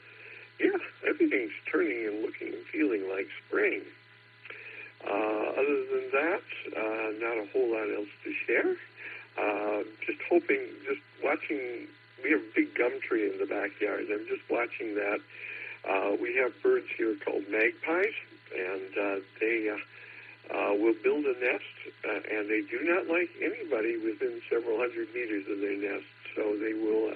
Speaker 20: yeah, everything's turning and looking and feeling like spring. Other than that, not a whole lot else to share. Just watching. We have a big gum tree in the backyard. I'm just watching that. We have birds here called magpies, and they will build a nest, and they do not like anybody within several hundred meters of their nest, so they will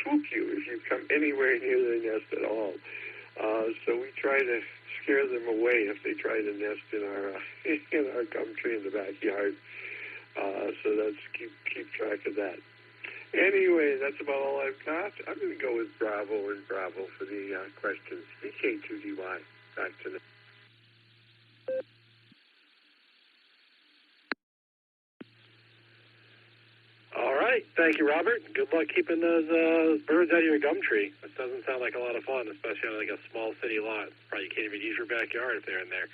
Speaker 20: swoop you if you come anywhere near their nest at all. So we try to scare them away if they try to nest in our gum tree in the backyard. So let's keep track of that. Anyway, that's about all I've got. I'm going to go with Bravo and Bravo for the questions. VK2DY. Back to the...
Speaker 2: All right. Thank you, Robert. Good luck keeping those birds out of your gum tree. This doesn't sound like a lot of fun, especially on like a small city lot. Probably can't even use your backyard if they're in there.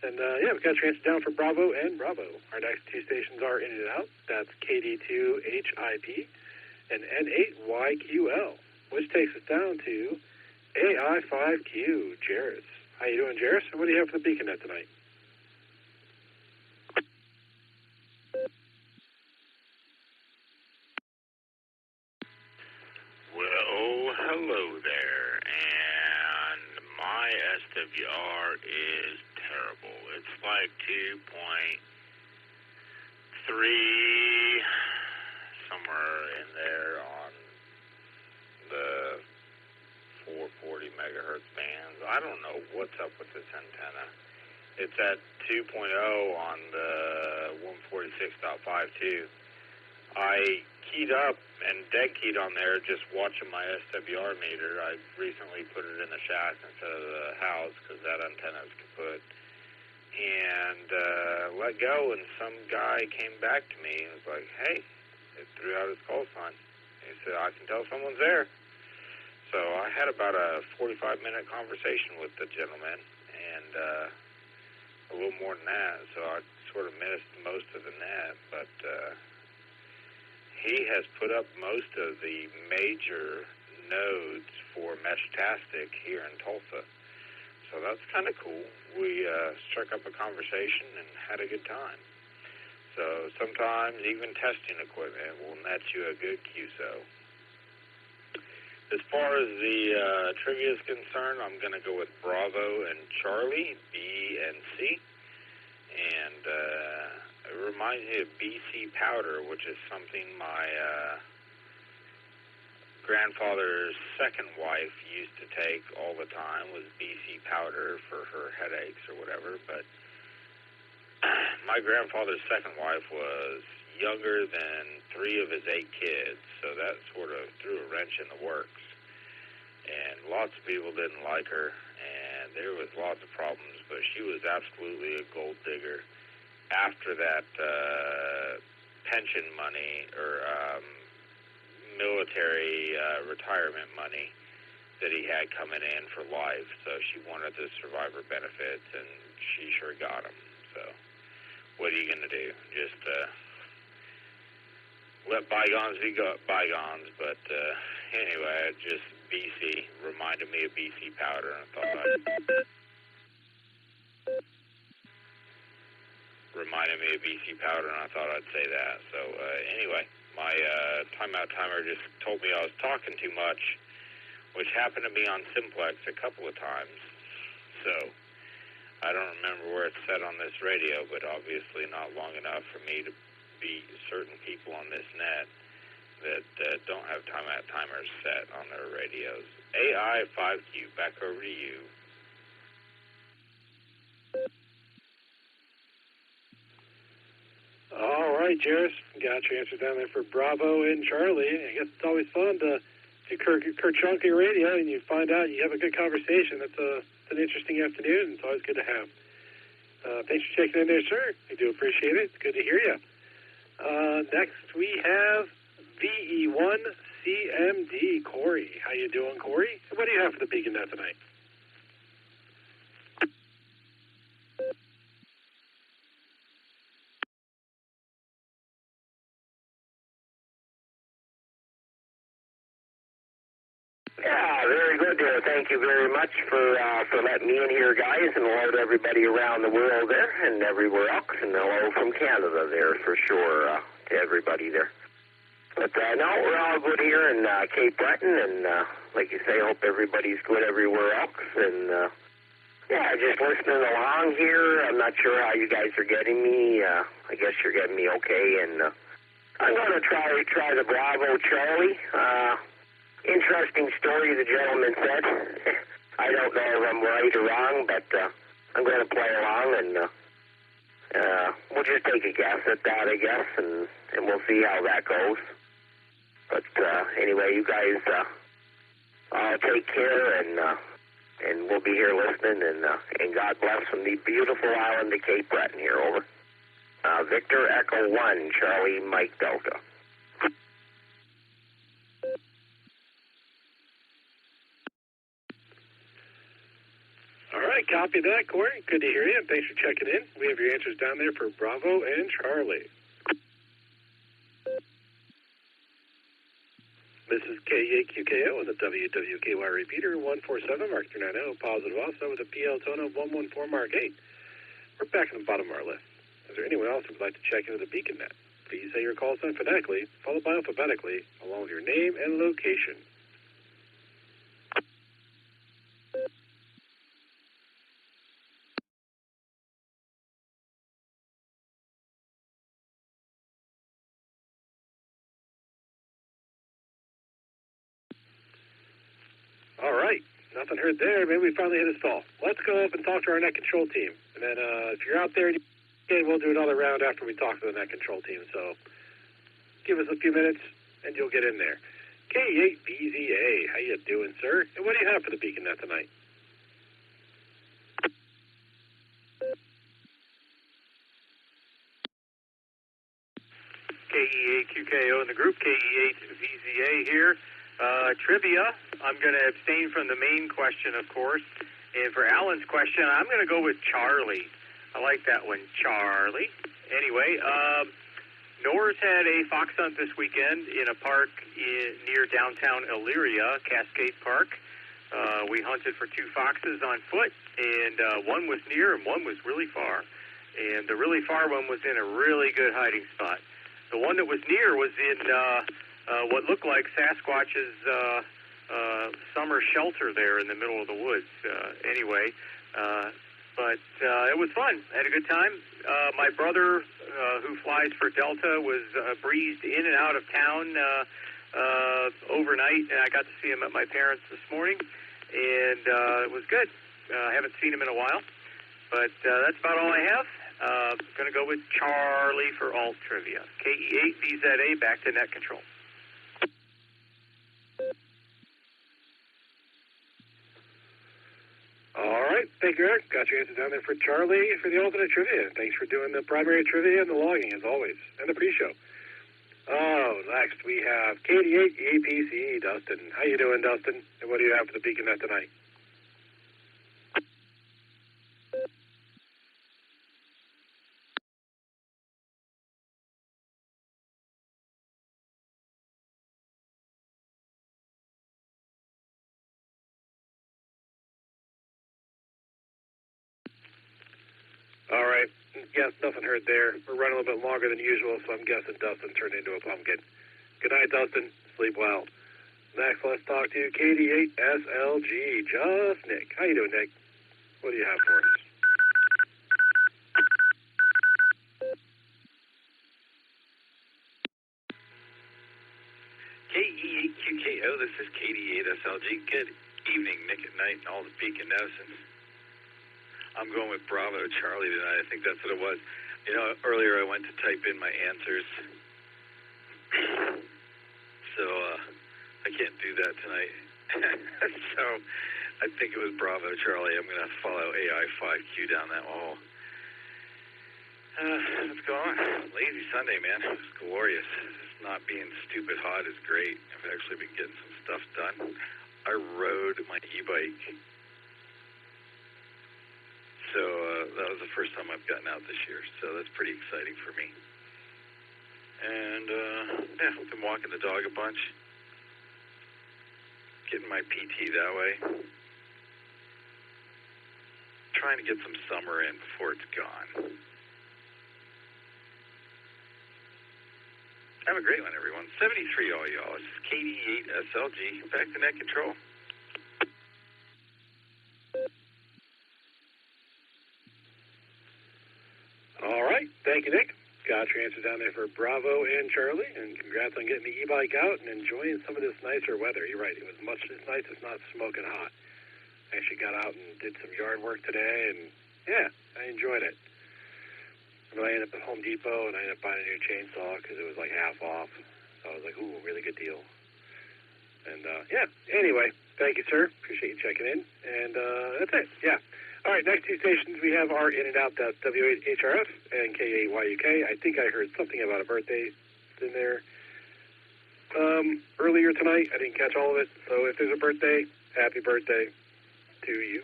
Speaker 2: And, yeah, we've got transfer down for Bravo and Bravo. Our next two stations are in and out. That's KD2HIP and N8YQL, which takes us down to AI5Q, Jairus. How you doing, Jairus? And what do you have for the Beacon Net tonight?
Speaker 24: Well, hello there, and my SWR is terrible. It's like 2.3, somewhere in there on the 440 megahertz bands. I don't know what's up with this antenna. It's at 2.0 on the 146.52. I keyed up and dead keyed on there just watching my SWR meter. I recently put it in the shack instead of the house because that antenna is kaput. And let go, and some guy came back to me and was like, hey, it threw out his call sign. He said, I can tell someone's there. So I had about a 45-minute conversation with the gentleman, and a little more than that. So I sort of missed most of the net, but he has put up most of the major nodes for Meshtastic here in Tulsa. So that's kind of cool. We struck up a conversation and had a good time. So sometimes even testing equipment will net you a good QSO. As far as the trivia is concerned, I'm going to go with Bravo and Charlie, B and C. And it reminds me of BC powder, which is something my grandfather's second wife used to take all the time, was BC powder for her headaches or whatever. But my grandfather's second wife was younger than 3 of his 8 kids, so that sort of threw a wrench in the works. And lots of people didn't like her, and there was lots of problems, but she was absolutely a gold digger. After that pension money or military retirement money that he had coming in for life, so she wanted the survivor benefits, and she sure got them. So what are you going to do? Just let bygones be bygones. But anyway, just BC reminded me of BC powder, and I thought I'd say that. So anyway, my timeout timer just told me I was talking too much, which happened to me on Simplex a couple of times. So I don't remember where it's set on this radio, but obviously not long enough for me to beat certain people on this net that don't have timeout timers set on their radios. AI5Q, back over to you.
Speaker 2: All right, Jairus, got your answer down there for Bravo and Charlie. I guess it's always fun to chunk your radio and you find out you have a good conversation. It's an interesting afternoon, and it's always good to have. Thanks for checking in there, sir. I do appreciate it. It's good to hear you. Next, we have VE1CMD, Corey. How you doing, Corey? What do you have for the Beacon Net tonight?
Speaker 1: Yeah, very good there. Thank you very much for letting me in here, guys, and hello to everybody around the world there and everywhere else, and hello from Canada there for sure to everybody there. But no, we're all good here in Cape Breton, and like you say, hope everybody's good everywhere else. And yeah, just listening along here. I'm not sure how you guys are getting me. I guess you're getting me okay, and I'm going to try the Bravo Charlie. Interesting story the gentleman said. I don't know if I'm right or wrong, but I'm going to play along, and we'll just take a guess at that, I guess, and we'll see how that goes. But anyway, you guys all take care, and we'll be here listening, and God bless from the beautiful island of Cape Breton here, over. Victor Echo 1, Charlie Mike Delta.
Speaker 2: All right, copy that, Corey. Good to hear you, and thanks for checking in. We have your answers down there for Bravo and Charlie. This is KAQKO with a WWKY repeater 147, Mark 390, positive also with a PL tone of 114, Mark 8. We're back in the bottom of our list. Is there anyone else who would like to check into the Beacon Net? Please say your call sign phonetically, followed by alphabetically, along with your name and location. All right, nothing heard there. Maybe we finally hit a stall. Let's go up and talk to our net control team. And then if you're out there, we'll do another round after we talk to the net control team. So give us a few minutes, and you'll get in there. K8BZA, how you doing, sir? And what do you have for the Beacon Net tonight?
Speaker 8: KE8QKO in the group, KE8VZA here. Trivia, I'm going to abstain from the main question, of course. And for Alan's question, I'm going to go with Charlie. I like that one, Charlie. Anyway, Norris had a fox hunt this weekend in a park near downtown Elyria, Cascade Park. We hunted for 2 foxes on foot, and one was near and one was really far. And the really far one was in a really good hiding spot. The one that was near was in what looked like Sasquatch's summer shelter there in the middle of the woods. But it was fun. I had a good time. My brother, who flies for Delta, was breezed in and out of town overnight, and I got to see him at my parents' this morning, and it was good. I haven't seen him in a while, but that's about all I have. Going to go with Charlie for alt trivia. KE8VZA, back to net control.
Speaker 2: All right, thank you, Eric. Got your answer down there for Charlie for the alternate trivia. Thanks for doing the primary trivia and the logging, as always, and the pre-show. Oh, next we have KD8APCE, Dustin. How you doing, Dustin? And what do you have for the Beacon Net tonight? All right. Yes, nothing heard there. We're running a little bit longer than usual, so I'm guessing Dustin turned into a pumpkin. Good night, Dustin. Sleep well. Next, let's talk to KD8SLG. Just Nick. How you doing, Nick? What do you have for us?
Speaker 13: KE8QKO, this is KD8SLG. Good evening, Nick at Night, and all the Beacon Netizens. I'm going with Bravo Charlie tonight. I think that's what it was. You know, earlier I went to type in my answers, so I can't do that tonight. So I think it was Bravo Charlie. I'm going to follow AI5Q down that hall. What's going on? Lazy Sunday, man. It was glorious. Just not being stupid hot is great. I've actually been getting some stuff done. I rode my e-bike. So that was the first time I've gotten out this year. So that's pretty exciting for me. And, yeah, I've been walking the dog a bunch. Getting my PT that way. Trying to get some summer in before it's gone. Have a great one, everyone. 73 all y'all. This is KD8SLG. Back to net control.
Speaker 2: All right. Thank you, Nick. Got your answer down there for Bravo and Charlie, and congrats on getting the e-bike out and enjoying some of this nicer weather. You're right. It was much as nice. It's not smoking hot. I actually got out and did some yard work today, and, yeah, I enjoyed it. But I ended up at Home Depot, and I ended up buying a new chainsaw because it was like half off. So I was like, ooh, really good deal. And, yeah, anyway, thank you, sir. Appreciate you checking in. And that's it, yeah. All right, next two stations we have are In and Out. That's W8HRF and KAYUK. I think I heard something about a birthday in there earlier tonight. I didn't catch all of it. So if there's a birthday, happy birthday to you.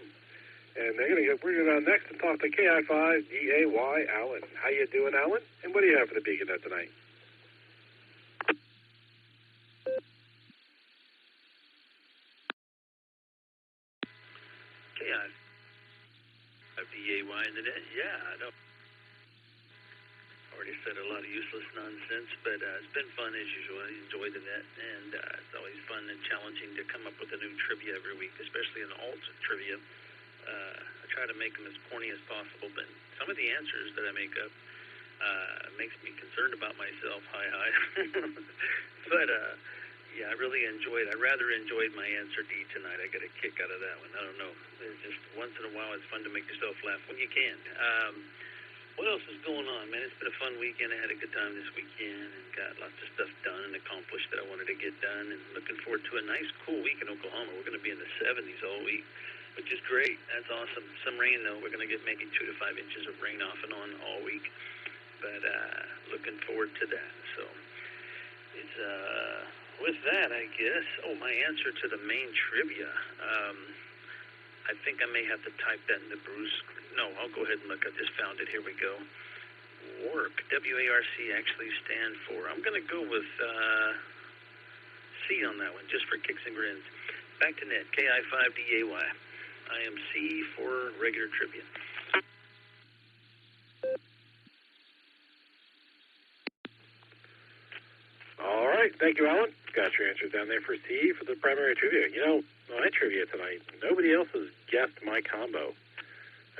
Speaker 2: And we're going to go next and talk to KI5DAY Alan. How you doing, Alan? And what do you have for the Beacon Net tonight?
Speaker 5: KI5DAY in the net. Yeah, I know. Already said a lot of useless nonsense, but it's been fun as usual. I enjoy the net, and it's always fun and challenging to come up with a new trivia every week, especially an alt trivia. I try to make them as corny as possible, but some of the answers that I make up makes me concerned about myself. Hi. But, yeah, I really enjoyed I rather enjoyed my answer D tonight. I got a kick out of that one. I don't know. It's just once in a while it's fun to make yourself laugh when you can. What else is going on, man? It's been a fun weekend. I had a good time this weekend and got lots of stuff done and accomplished that I wanted to get done, and looking forward to a nice, cool week in Oklahoma. We're going to be in the 70s all week, which is great. That's awesome. Some rain, though. We're going to get maybe 2 to 5 inches of rain off and on all week, but looking forward to that. So it's with that, I guess. Oh, my answer to the main trivia. I think I may have to type that in the Bruce. No, I'll go ahead and look. I just found it. Here we go. WARC. W-A-R-C actually stand for. I'm going to go with C on that one, just for kicks and grins. Back to net. KI5DAY. I am C for regular trivia.
Speaker 2: All right. Thank you, Alan. Got your answers down there for C for the primary trivia. You know, my trivia tonight, nobody else has guessed my combo.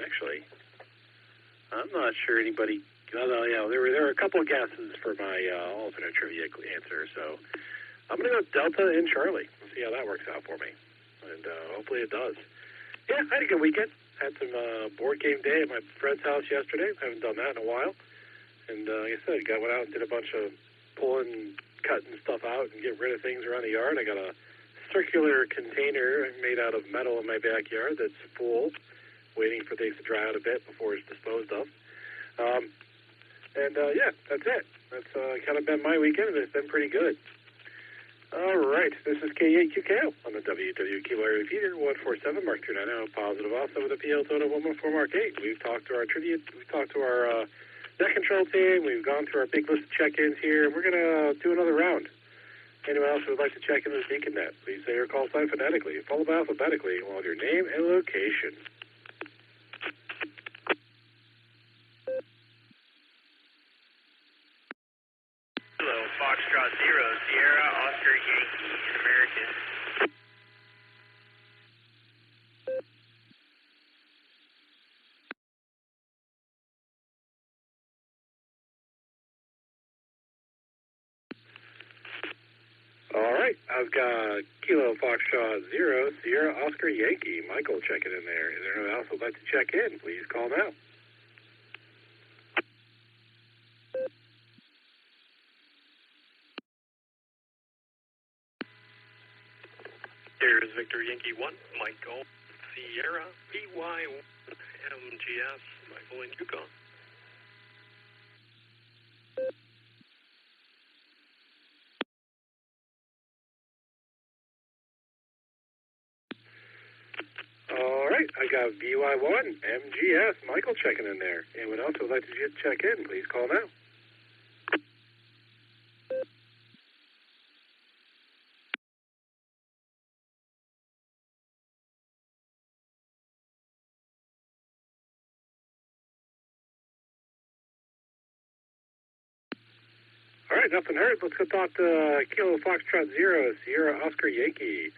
Speaker 2: Actually, I'm not sure anybody. Although, yeah, there were a couple of guesses for my alternate trivia answer. So I'm going to go Delta and Charlie. We'll see how that works out for me. And hopefully it does. Yeah, I had a good weekend. Had some board game day at my friend's house yesterday. Haven't done that in a while. And like I said, went out and did a bunch of pulling, cutting stuff out and getting rid of things around the yard. I got a circular container made out of metal in my backyard that's full, waiting for things to dry out a bit before it's disposed of. Yeah, that's it. That's kind of been my weekend, and it's been pretty good. All right, this is K8QKO on the WW Kilo Repeater, 147 Mark 290, positive also with a PL total 114 Mark 8. We've talked to our trivia, we've talked to our net control team, we've gone through our big list of check-ins here, and we're going to do another round. Anyone else who would like to check in this Beacon Net, please say your call sign phonetically, followed by alphabetically, along with your name and location. I've got Kilo Foxtrot 0, Sierra Oscar Yankee. Michael checking in there. Is there anyone else who would like to check in? Please call now.
Speaker 14: Here's Victor Yankee 1, Michael Sierra PY MGS, Michael in Yukon.
Speaker 2: All right, I got VY1, MGS, Michael checking in there. Anyone else who would like to check in, please call now. All right, nothing heard. Let's go talk to Kilo Foxtrot 0, Sierra Oscar Yankee,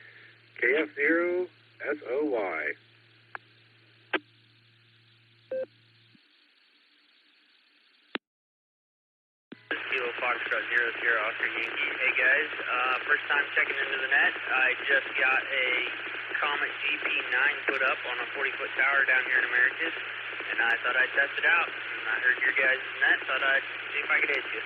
Speaker 2: KF0 SOY.
Speaker 15: Kilo Foxtrot 0, Sierra Oscar Yankee. Hey guys, first time checking into the net. I just got a Comet GP9 put up on a 40-foot tower down here in Americus, and I thought I'd test it out. And I heard your guys' net, thought I'd see if I could hit you.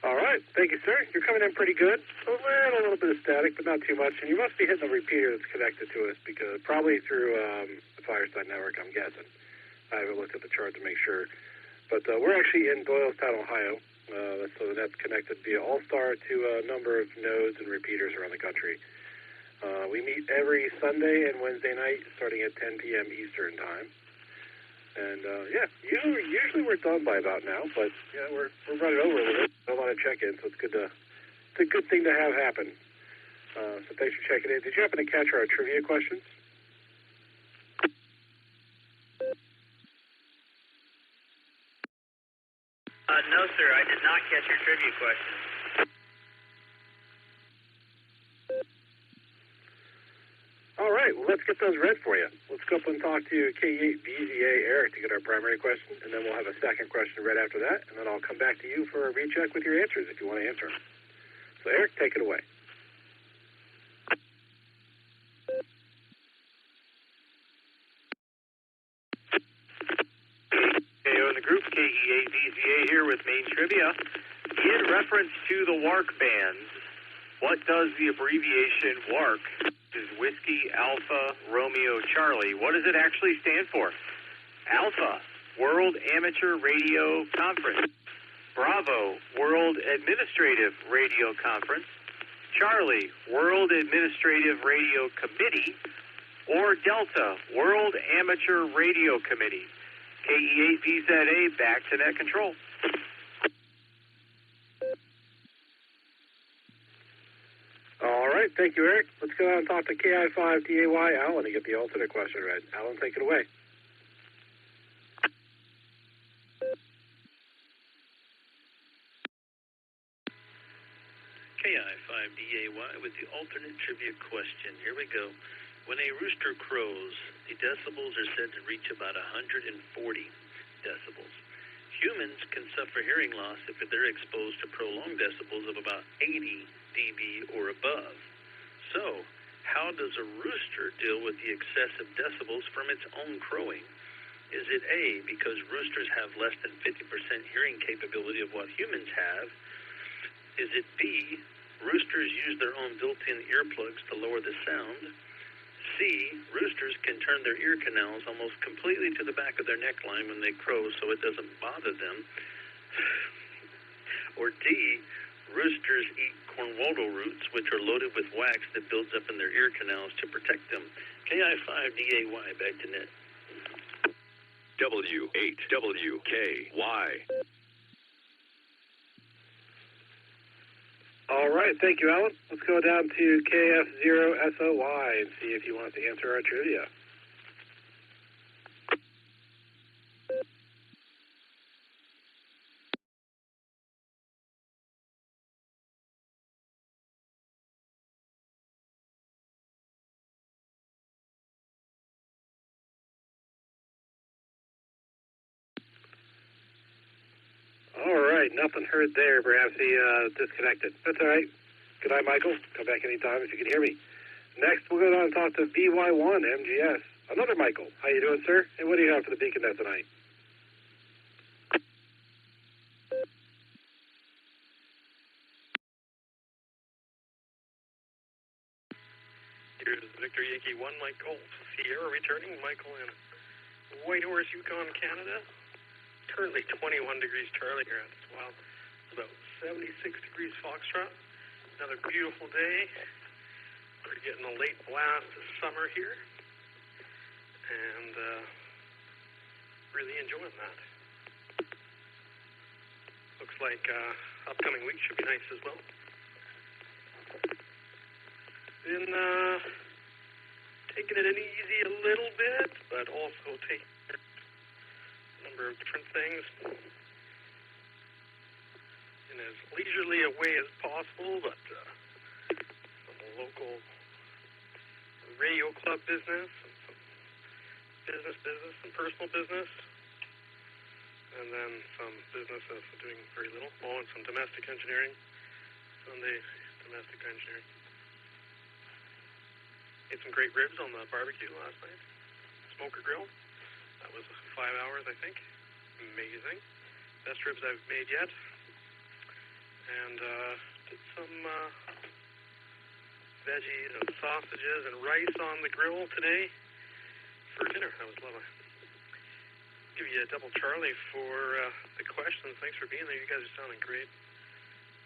Speaker 2: All right, thank you, sir. You're coming in pretty good. A little bit of static, but not too much. And you must be hitting the repeater that's connected to us, because probably through the Fireside network, I'm guessing. I haven't looked at the chart to make sure. But we're actually in Doylestown, Ohio. So that's connected via Allstar to a number of nodes and repeaters around the country. We meet every Sunday and Wednesday night, starting at 10 p.m. Eastern time. And usually we're done by about now, but yeah, we're running over a little bit. A lot of check-ins, so it's a good thing to have happen. So thanks for checking in. Did you happen to catch our trivia questions?
Speaker 15: No, sir, I did not catch your trivia question.
Speaker 2: All right, well, let's get those read for you. Let's go up and talk to K8BZA Eric to get our primary question, and then we'll have a second question read after that, and then I'll come back to you for a recheck with your answers if you want to answer them. So, Eric, take it away.
Speaker 8: KO in the group, KE8BZA here with main trivia. In reference to the WARC bands, what does the abbreviation WARC, which is Whiskey Alpha Romeo Charlie, what does it actually stand for? Alpha, World Amateur Radio Conference. Bravo, World Administrative Radio Conference. Charlie, World Administrative Radio Committee. Or Delta, World Amateur Radio Committee. KE8VZA, back to net control.
Speaker 2: All right, thank you, Eric. Let's go out and talk to KI5DAY Alan to get the alternate question read. Alan, take it away.
Speaker 5: KI5DAY with the alternate trivia question. Here we go. When a rooster crows, the decibels are said to reach about 140 decibels. Humans can suffer hearing loss if they're exposed to prolonged decibels of about 80 dB or above. So, how does a rooster deal with the excessive decibels from its own crowing? Is it A, because roosters have less than 50% hearing capability of what humans have? Is it B, roosters use their own built-in earplugs to lower the sound? C, roosters can turn their ear canals almost completely to the back of their neckline when they crow so it doesn't bother them. Or D, roosters eat cornwaldo roots, which are loaded with wax that builds up in their ear canals to protect them. KI5DAY, back to net.
Speaker 4: W8WKY.
Speaker 2: All right, thank you, Alan. Let's go down to KF0SOY and see if you want to answer our trivia. nothing heard there. Perhaps he disconnected. That's all right. Good night, Michael. Come back anytime if you can hear me. Next, we'll go on and talk to VY1 MGS. Another Michael. How you doing, sir? And what do you have for the Beacon Net tonight?
Speaker 14: Here's Victor Yankee 1, Mike Golf Sierra returning. Michael in Whitehorse, Yukon, Canada. Currently 21 degrees Charlie here. It's wild. It's about 76 degrees Foxtrot. Another beautiful day. We're getting a late blast of summer here. And really enjoying that. Looks like upcoming week should be nice as well. Been taking it easy a little bit, but also taking a number of different things in as leisurely a way as possible, but some local radio club business, and some business, and personal business, and then some business of doing very little. Oh, and some domestic engineering. Sunday domestic engineering. Ate some great ribs on the barbecue last night. Smoker grill. That was 5 hours, I think. Amazing. Best ribs I've made yet. And did some veggies and sausages and rice on the grill today for dinner. That was lovely. Give you a double Charlie for the questions. Thanks for being there. You guys are sounding great.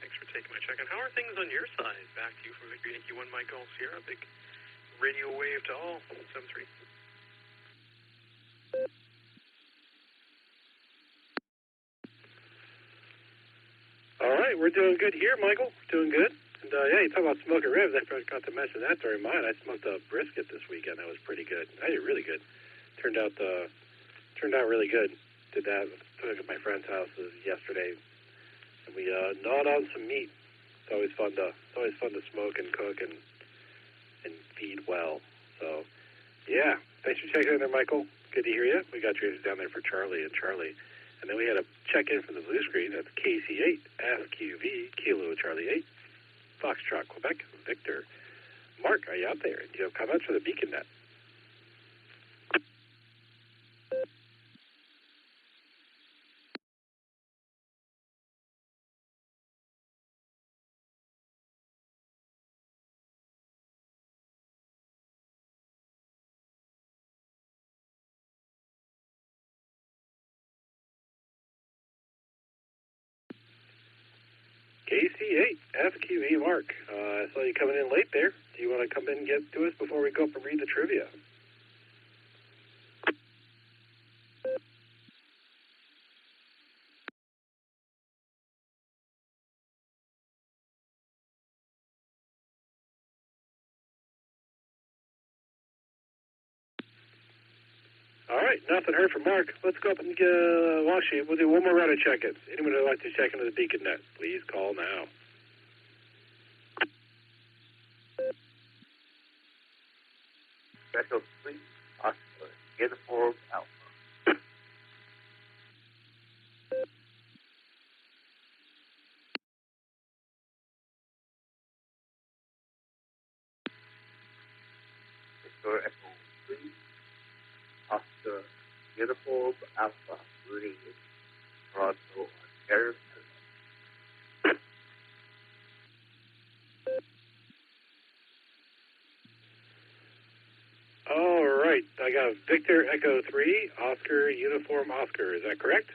Speaker 14: Thanks for taking my check-in. How are things on your side? Back to you for Victor Yankee 1 Mike Golf Sierra. Big radio wave to all. 7-3.
Speaker 2: All right, we're doing good here, Michael. Doing good. And yeah, you talk about smoking ribs. I forgot to mention that during mine. I smoked a brisket this weekend. That was pretty good. I did really good. Turned out really good. Did that. Took it at my friend's house yesterday, and we gnawed on some meat. It's always fun to smoke and cook and feed well. So yeah, thanks for checking in there, Michael. Good to hear you. We got you down there for Charlie. And then we had a check-in from the blue screen. That's KC8, FQV, Kilo Charlie 8, Foxtrot, Quebec, Victor. Mark, are you out there? Do you have comments for the Beacon Net? KC8, FQV, Mark. I saw you coming in late there. Do you want to come in and get to us before we go up and read the trivia? All right, nothing heard from Mark. Let's go up and actually, we'll do one more round of check-ins. Anyone who would like to check into the Beacon Net, please call now.
Speaker 1: Echo 3, Oscar, Uniform Alpha. Victor Echo 3, Oscar, Uniform Alpha, reading Toronto, Ontario.
Speaker 2: All right, I got Victor Echo 3, Oscar, Uniform Oscar. Is that correct?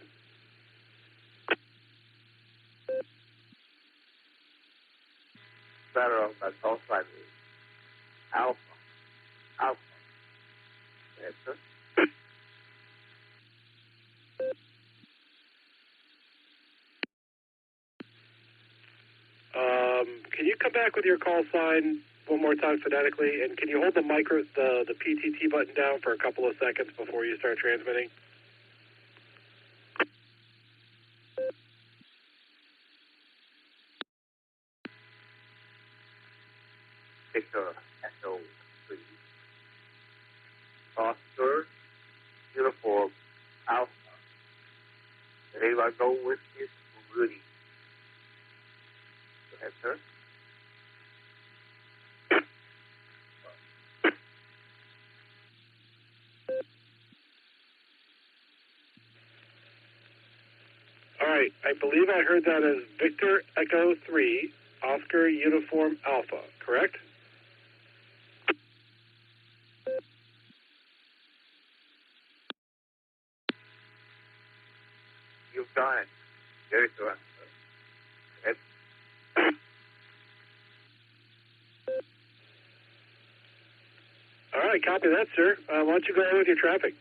Speaker 1: Better on that call sign is Alpha. Answer.
Speaker 2: Can you come back with your call sign one more time phonetically, and can you hold the PTT button down for a couple of seconds before you start transmitting?
Speaker 1: Victor Echo 3, Oscar, Uniform Alpha. Did anyone go with this? Rudy.
Speaker 2: right. I believe I heard that as Victor Echo 3, Oscar Uniform Alpha, correct?
Speaker 11: You've done it. Very correct.
Speaker 2: All right, copy that, sir. Why don't you go ahead with your traffic?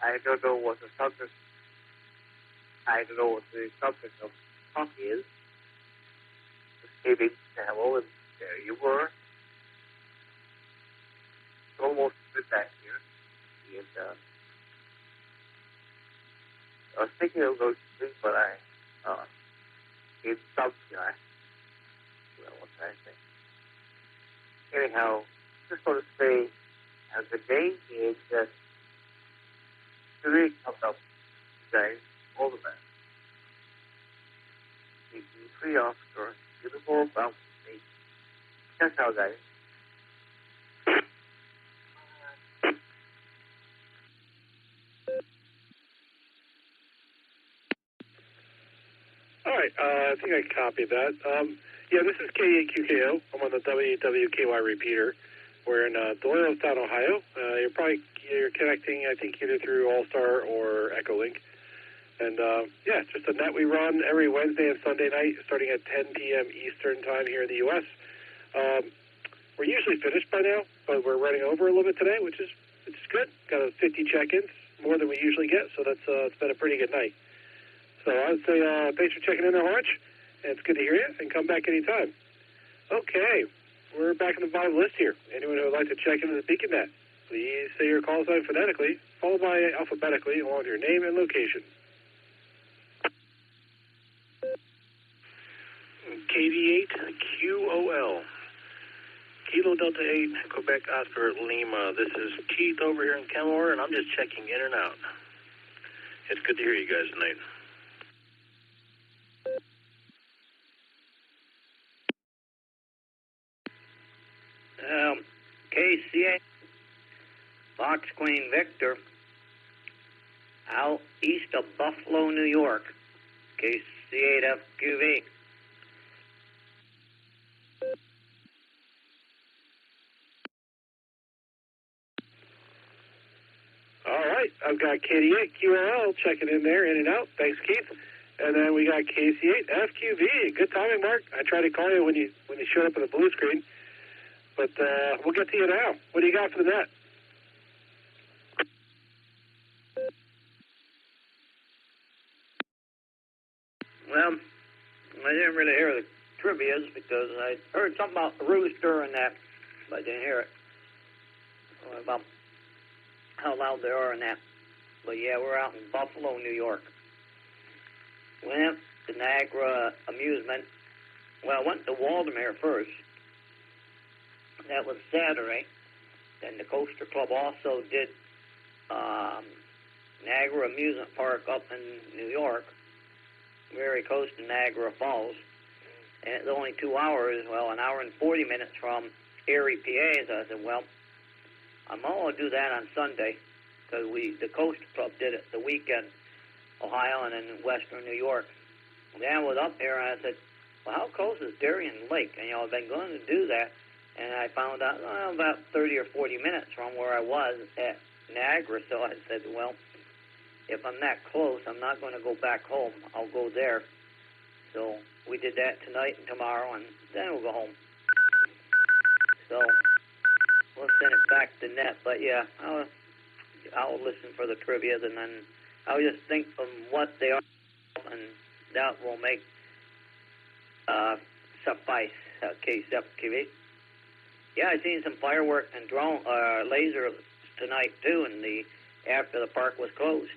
Speaker 11: I don't know what the subject. I don't know what the subject of the talk is. Just came in to hello, and there you were. It's almost midnight here, and I was thinking of going to sleep, but I in some well, what can I say? Anyhow, just want to say, as the day is really comes up, guys, all the best. The free Oscar, beautiful bounce state. Check out, guys.
Speaker 2: All right, I think I copied that. Yeah, this is K8QKO. I'm on the WWKY repeater. We're in Doylestown, Ohio. You're connecting, I think, either through Allstar or Echolink. And, yeah, it's just a net we run every Wednesday and Sunday night starting at 10 p.m. Eastern time here in the U.S. We're usually finished by now, but we're running over a little bit today, which is good. Got 50 check-ins, more than we usually get, so that's it's been a pretty good night. So I would say thanks for checking in there, Arch, and it's good to hear you, and come back anytime. Okay, we're back in the bottom list here. Anyone who would like to check into the BeaconNet, please say your call sign phonetically, followed by alphabetically, along with your name and location.
Speaker 18: KD8QOL. Kilo Delta 8, Quebec Oscar Lima. This is Keith over here in Kenmore, and I'm just checking in and out. It's good to hear you guys tonight.
Speaker 19: KCA, Fox Queen Victor, out east of Buffalo, New York, KC8FQV.
Speaker 2: All right, I've got KD8QL checking in there, in and out. Thanks, Keith. And then we got KC8FQV. Good timing, Mark. I tried to call you when you showed up on the blue screen. But we'll get to you now. What do you got for the net?
Speaker 19: Well, I didn't really hear the trivias because I heard something about the rooster and that, but I didn't hear it. About how loud they are and that. But yeah, we're out in Buffalo, New York. Went to Niagara Amusement. Well, I went to Waldemere first. That was Saturday. Then the Coaster Club also did Niagara Amusement Park up in New York, very close to Niagara Falls. And it's only 2 hours, well, an hour and 40 minutes from Erie, PA. So I said, well, I'm going to do that on Sunday because the Coaster Club did it the weekend, Ohio and in western New York. And then I was up there and I said, well, how close is Darien Lake? And, I've been going to do that. And I found out about 30 or 40 minutes from where I was at Niagara. So I said, well, if I'm that close, I'm not going to go back home. I'll go there. So we did that tonight and tomorrow, and then we'll go home. So we'll send it back to net. But, yeah, I'll listen for the trivia, and then I'll just think of what they are, and that will make suffice KCFTV. Yeah, I seen some fireworks and drone lasers tonight too, after the park was closed.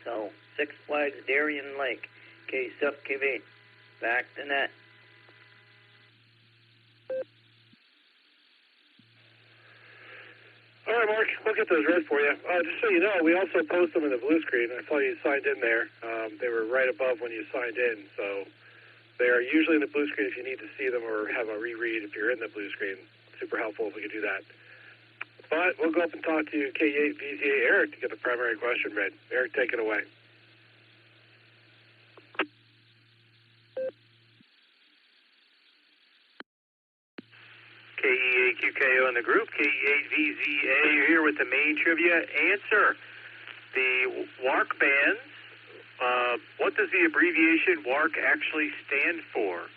Speaker 19: So Six Flags Darien Lake, KCFTV, back to net.
Speaker 2: All right, Mark, we'll get those read for you. Just so you know, we also post them in the blue screen. I saw you signed in there. They were right above when you signed in, so they are usually in the blue screen if you need to see them or have a reread if you're in the blue screen. Super helpful if we could do that. But we'll go up and talk to K8VZA Eric to get the primary question read. Eric, take it away.
Speaker 8: KEAQKO in the group, KE8VZA, you're here with the main trivia answer. The WARC bands, what does the abbreviation WARC actually stand for?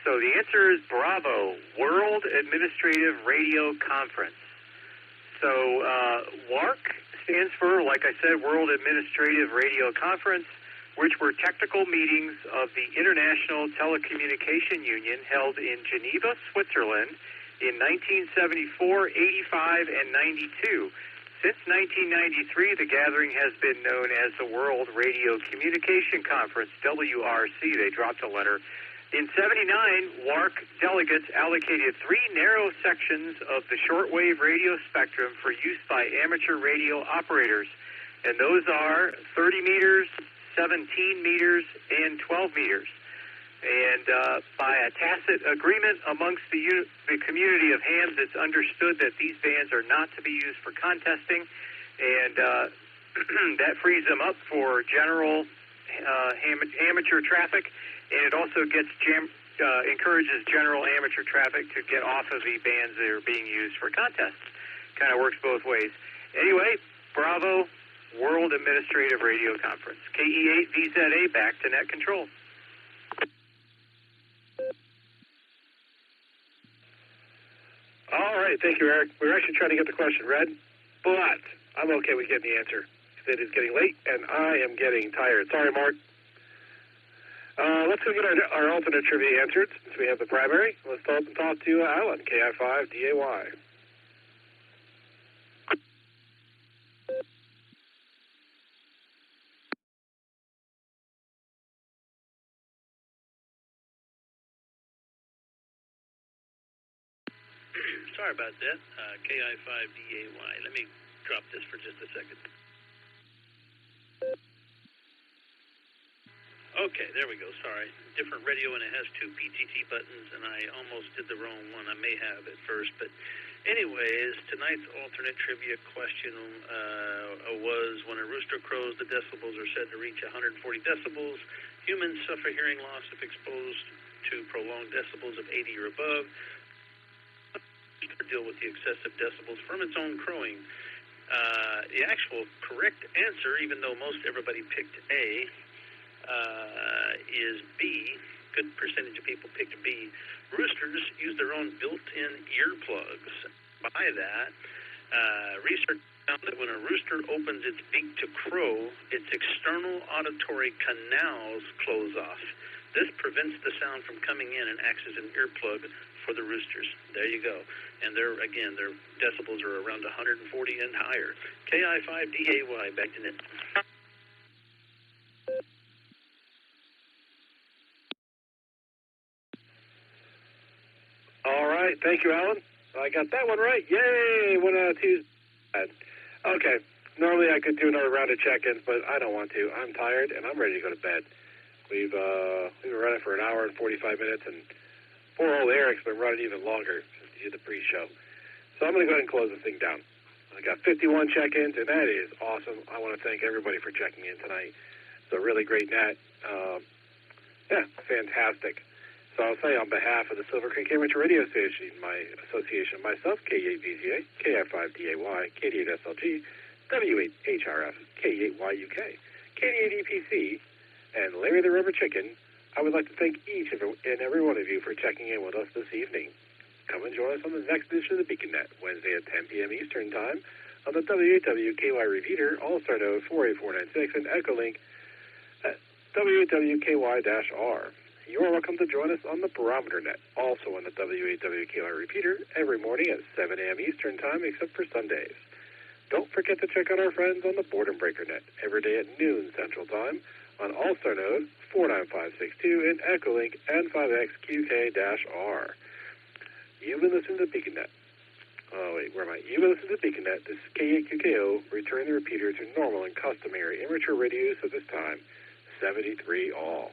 Speaker 8: So the answer is Bravo, World Administrative Radio Conference. So WARC stands for, like I said, World Administrative Radio Conference, which were technical meetings of the International Telecommunication Union held in Geneva, Switzerland in 1974, 85, and 92. Since 1993, the gathering has been known as the World Radio Communication Conference, WRC. They dropped a letter. In 79, WARC delegates allocated 3 narrow sections of the shortwave radio spectrum for use by amateur radio operators, and those are 30 meters, 17 meters, and 12 meters. And by a tacit agreement amongst the community of hams, it's understood that these bands are not to be used for contesting, and that frees them up for general amateur traffic, and it also gets encourages general amateur traffic to get off of the bands that are being used for contests. Kind of works both ways. Anyway, Bravo, World Administrative Radio Conference. KE8VZA, back to net control.
Speaker 2: All right, thank you, Eric. We were actually trying to get the question read, but I'm okay with getting the answer. It is getting late, and I am getting tired. Sorry, Mark. Let's go get our alternate trivia answered, since we have the primary. Let's talk to Alan, KI5DAY.
Speaker 5: Sorry about that. KI5DAY. Let me drop this for just a second. Okay, there we go. Sorry. Different radio, and it has 2 PTT buttons, and I almost did the wrong one. I may have at first. But anyways, tonight's alternate trivia question was, when a rooster crows, the decibels are said to reach 140 decibels. Humans suffer hearing loss if exposed to prolonged decibels of 80 or above. Deal with the excessive decibels from its own crowing. The actual correct answer, even though most everybody picked A, is B. Good percentage of people picked B. Roosters use their own built-in earplugs. By that, research found that when a rooster opens its beak to crow, its external auditory canals close off. This prevents the sound from coming in and acts as an earplug for the roosters. There you go. And their decibels are around 140 and higher. KI5DAY, back to net.
Speaker 2: All right, thank you, Alan. I got that one right. Yay! 1 out of 2. Okay, normally I could do another round of check-ins, but I don't want to. I'm tired, and I'm ready to go to bed. We've been running for an hour and 45 minutes, and poor old Eric's been running even longer since he did the pre-show. So I'm going to go ahead and close this thing down. I got 51 check-ins, and that is awesome. I want to thank everybody for checking in tonight. It's a really great net. Yeah, fantastic. So I'll say on behalf of the Silvercreek Amateur Radio Association, myself, K8VZA, KI5DAY, KD8SLG, W8HRF, K8YUK, KD8EPC, and Larry the Rubber Chicken, I would like to thank each and every one of you for checking in with us this evening. Come and join us on the next edition of the Beacon Net, Wednesday at 10 p.m. Eastern Time, on the W8WKY repeater, Allstar Node 48496, and Echolink at W8WKY-R. You are welcome to join us on the Barometer Net, also on the W8WKY repeater, every morning at 7 a.m. Eastern Time, except for Sundays. Don't forget to check out our friends on the Boredom Breaker Net, every day at noon Central Time, on Allstar Node 49562 and Echolink N5XQK-R. You've been listening to Beacon Net. Oh, wait, where am I? You've been listening to Beacon Net. This is K8QKO, returning the repeater to normal and customary amateur radio use at this time, 73 all.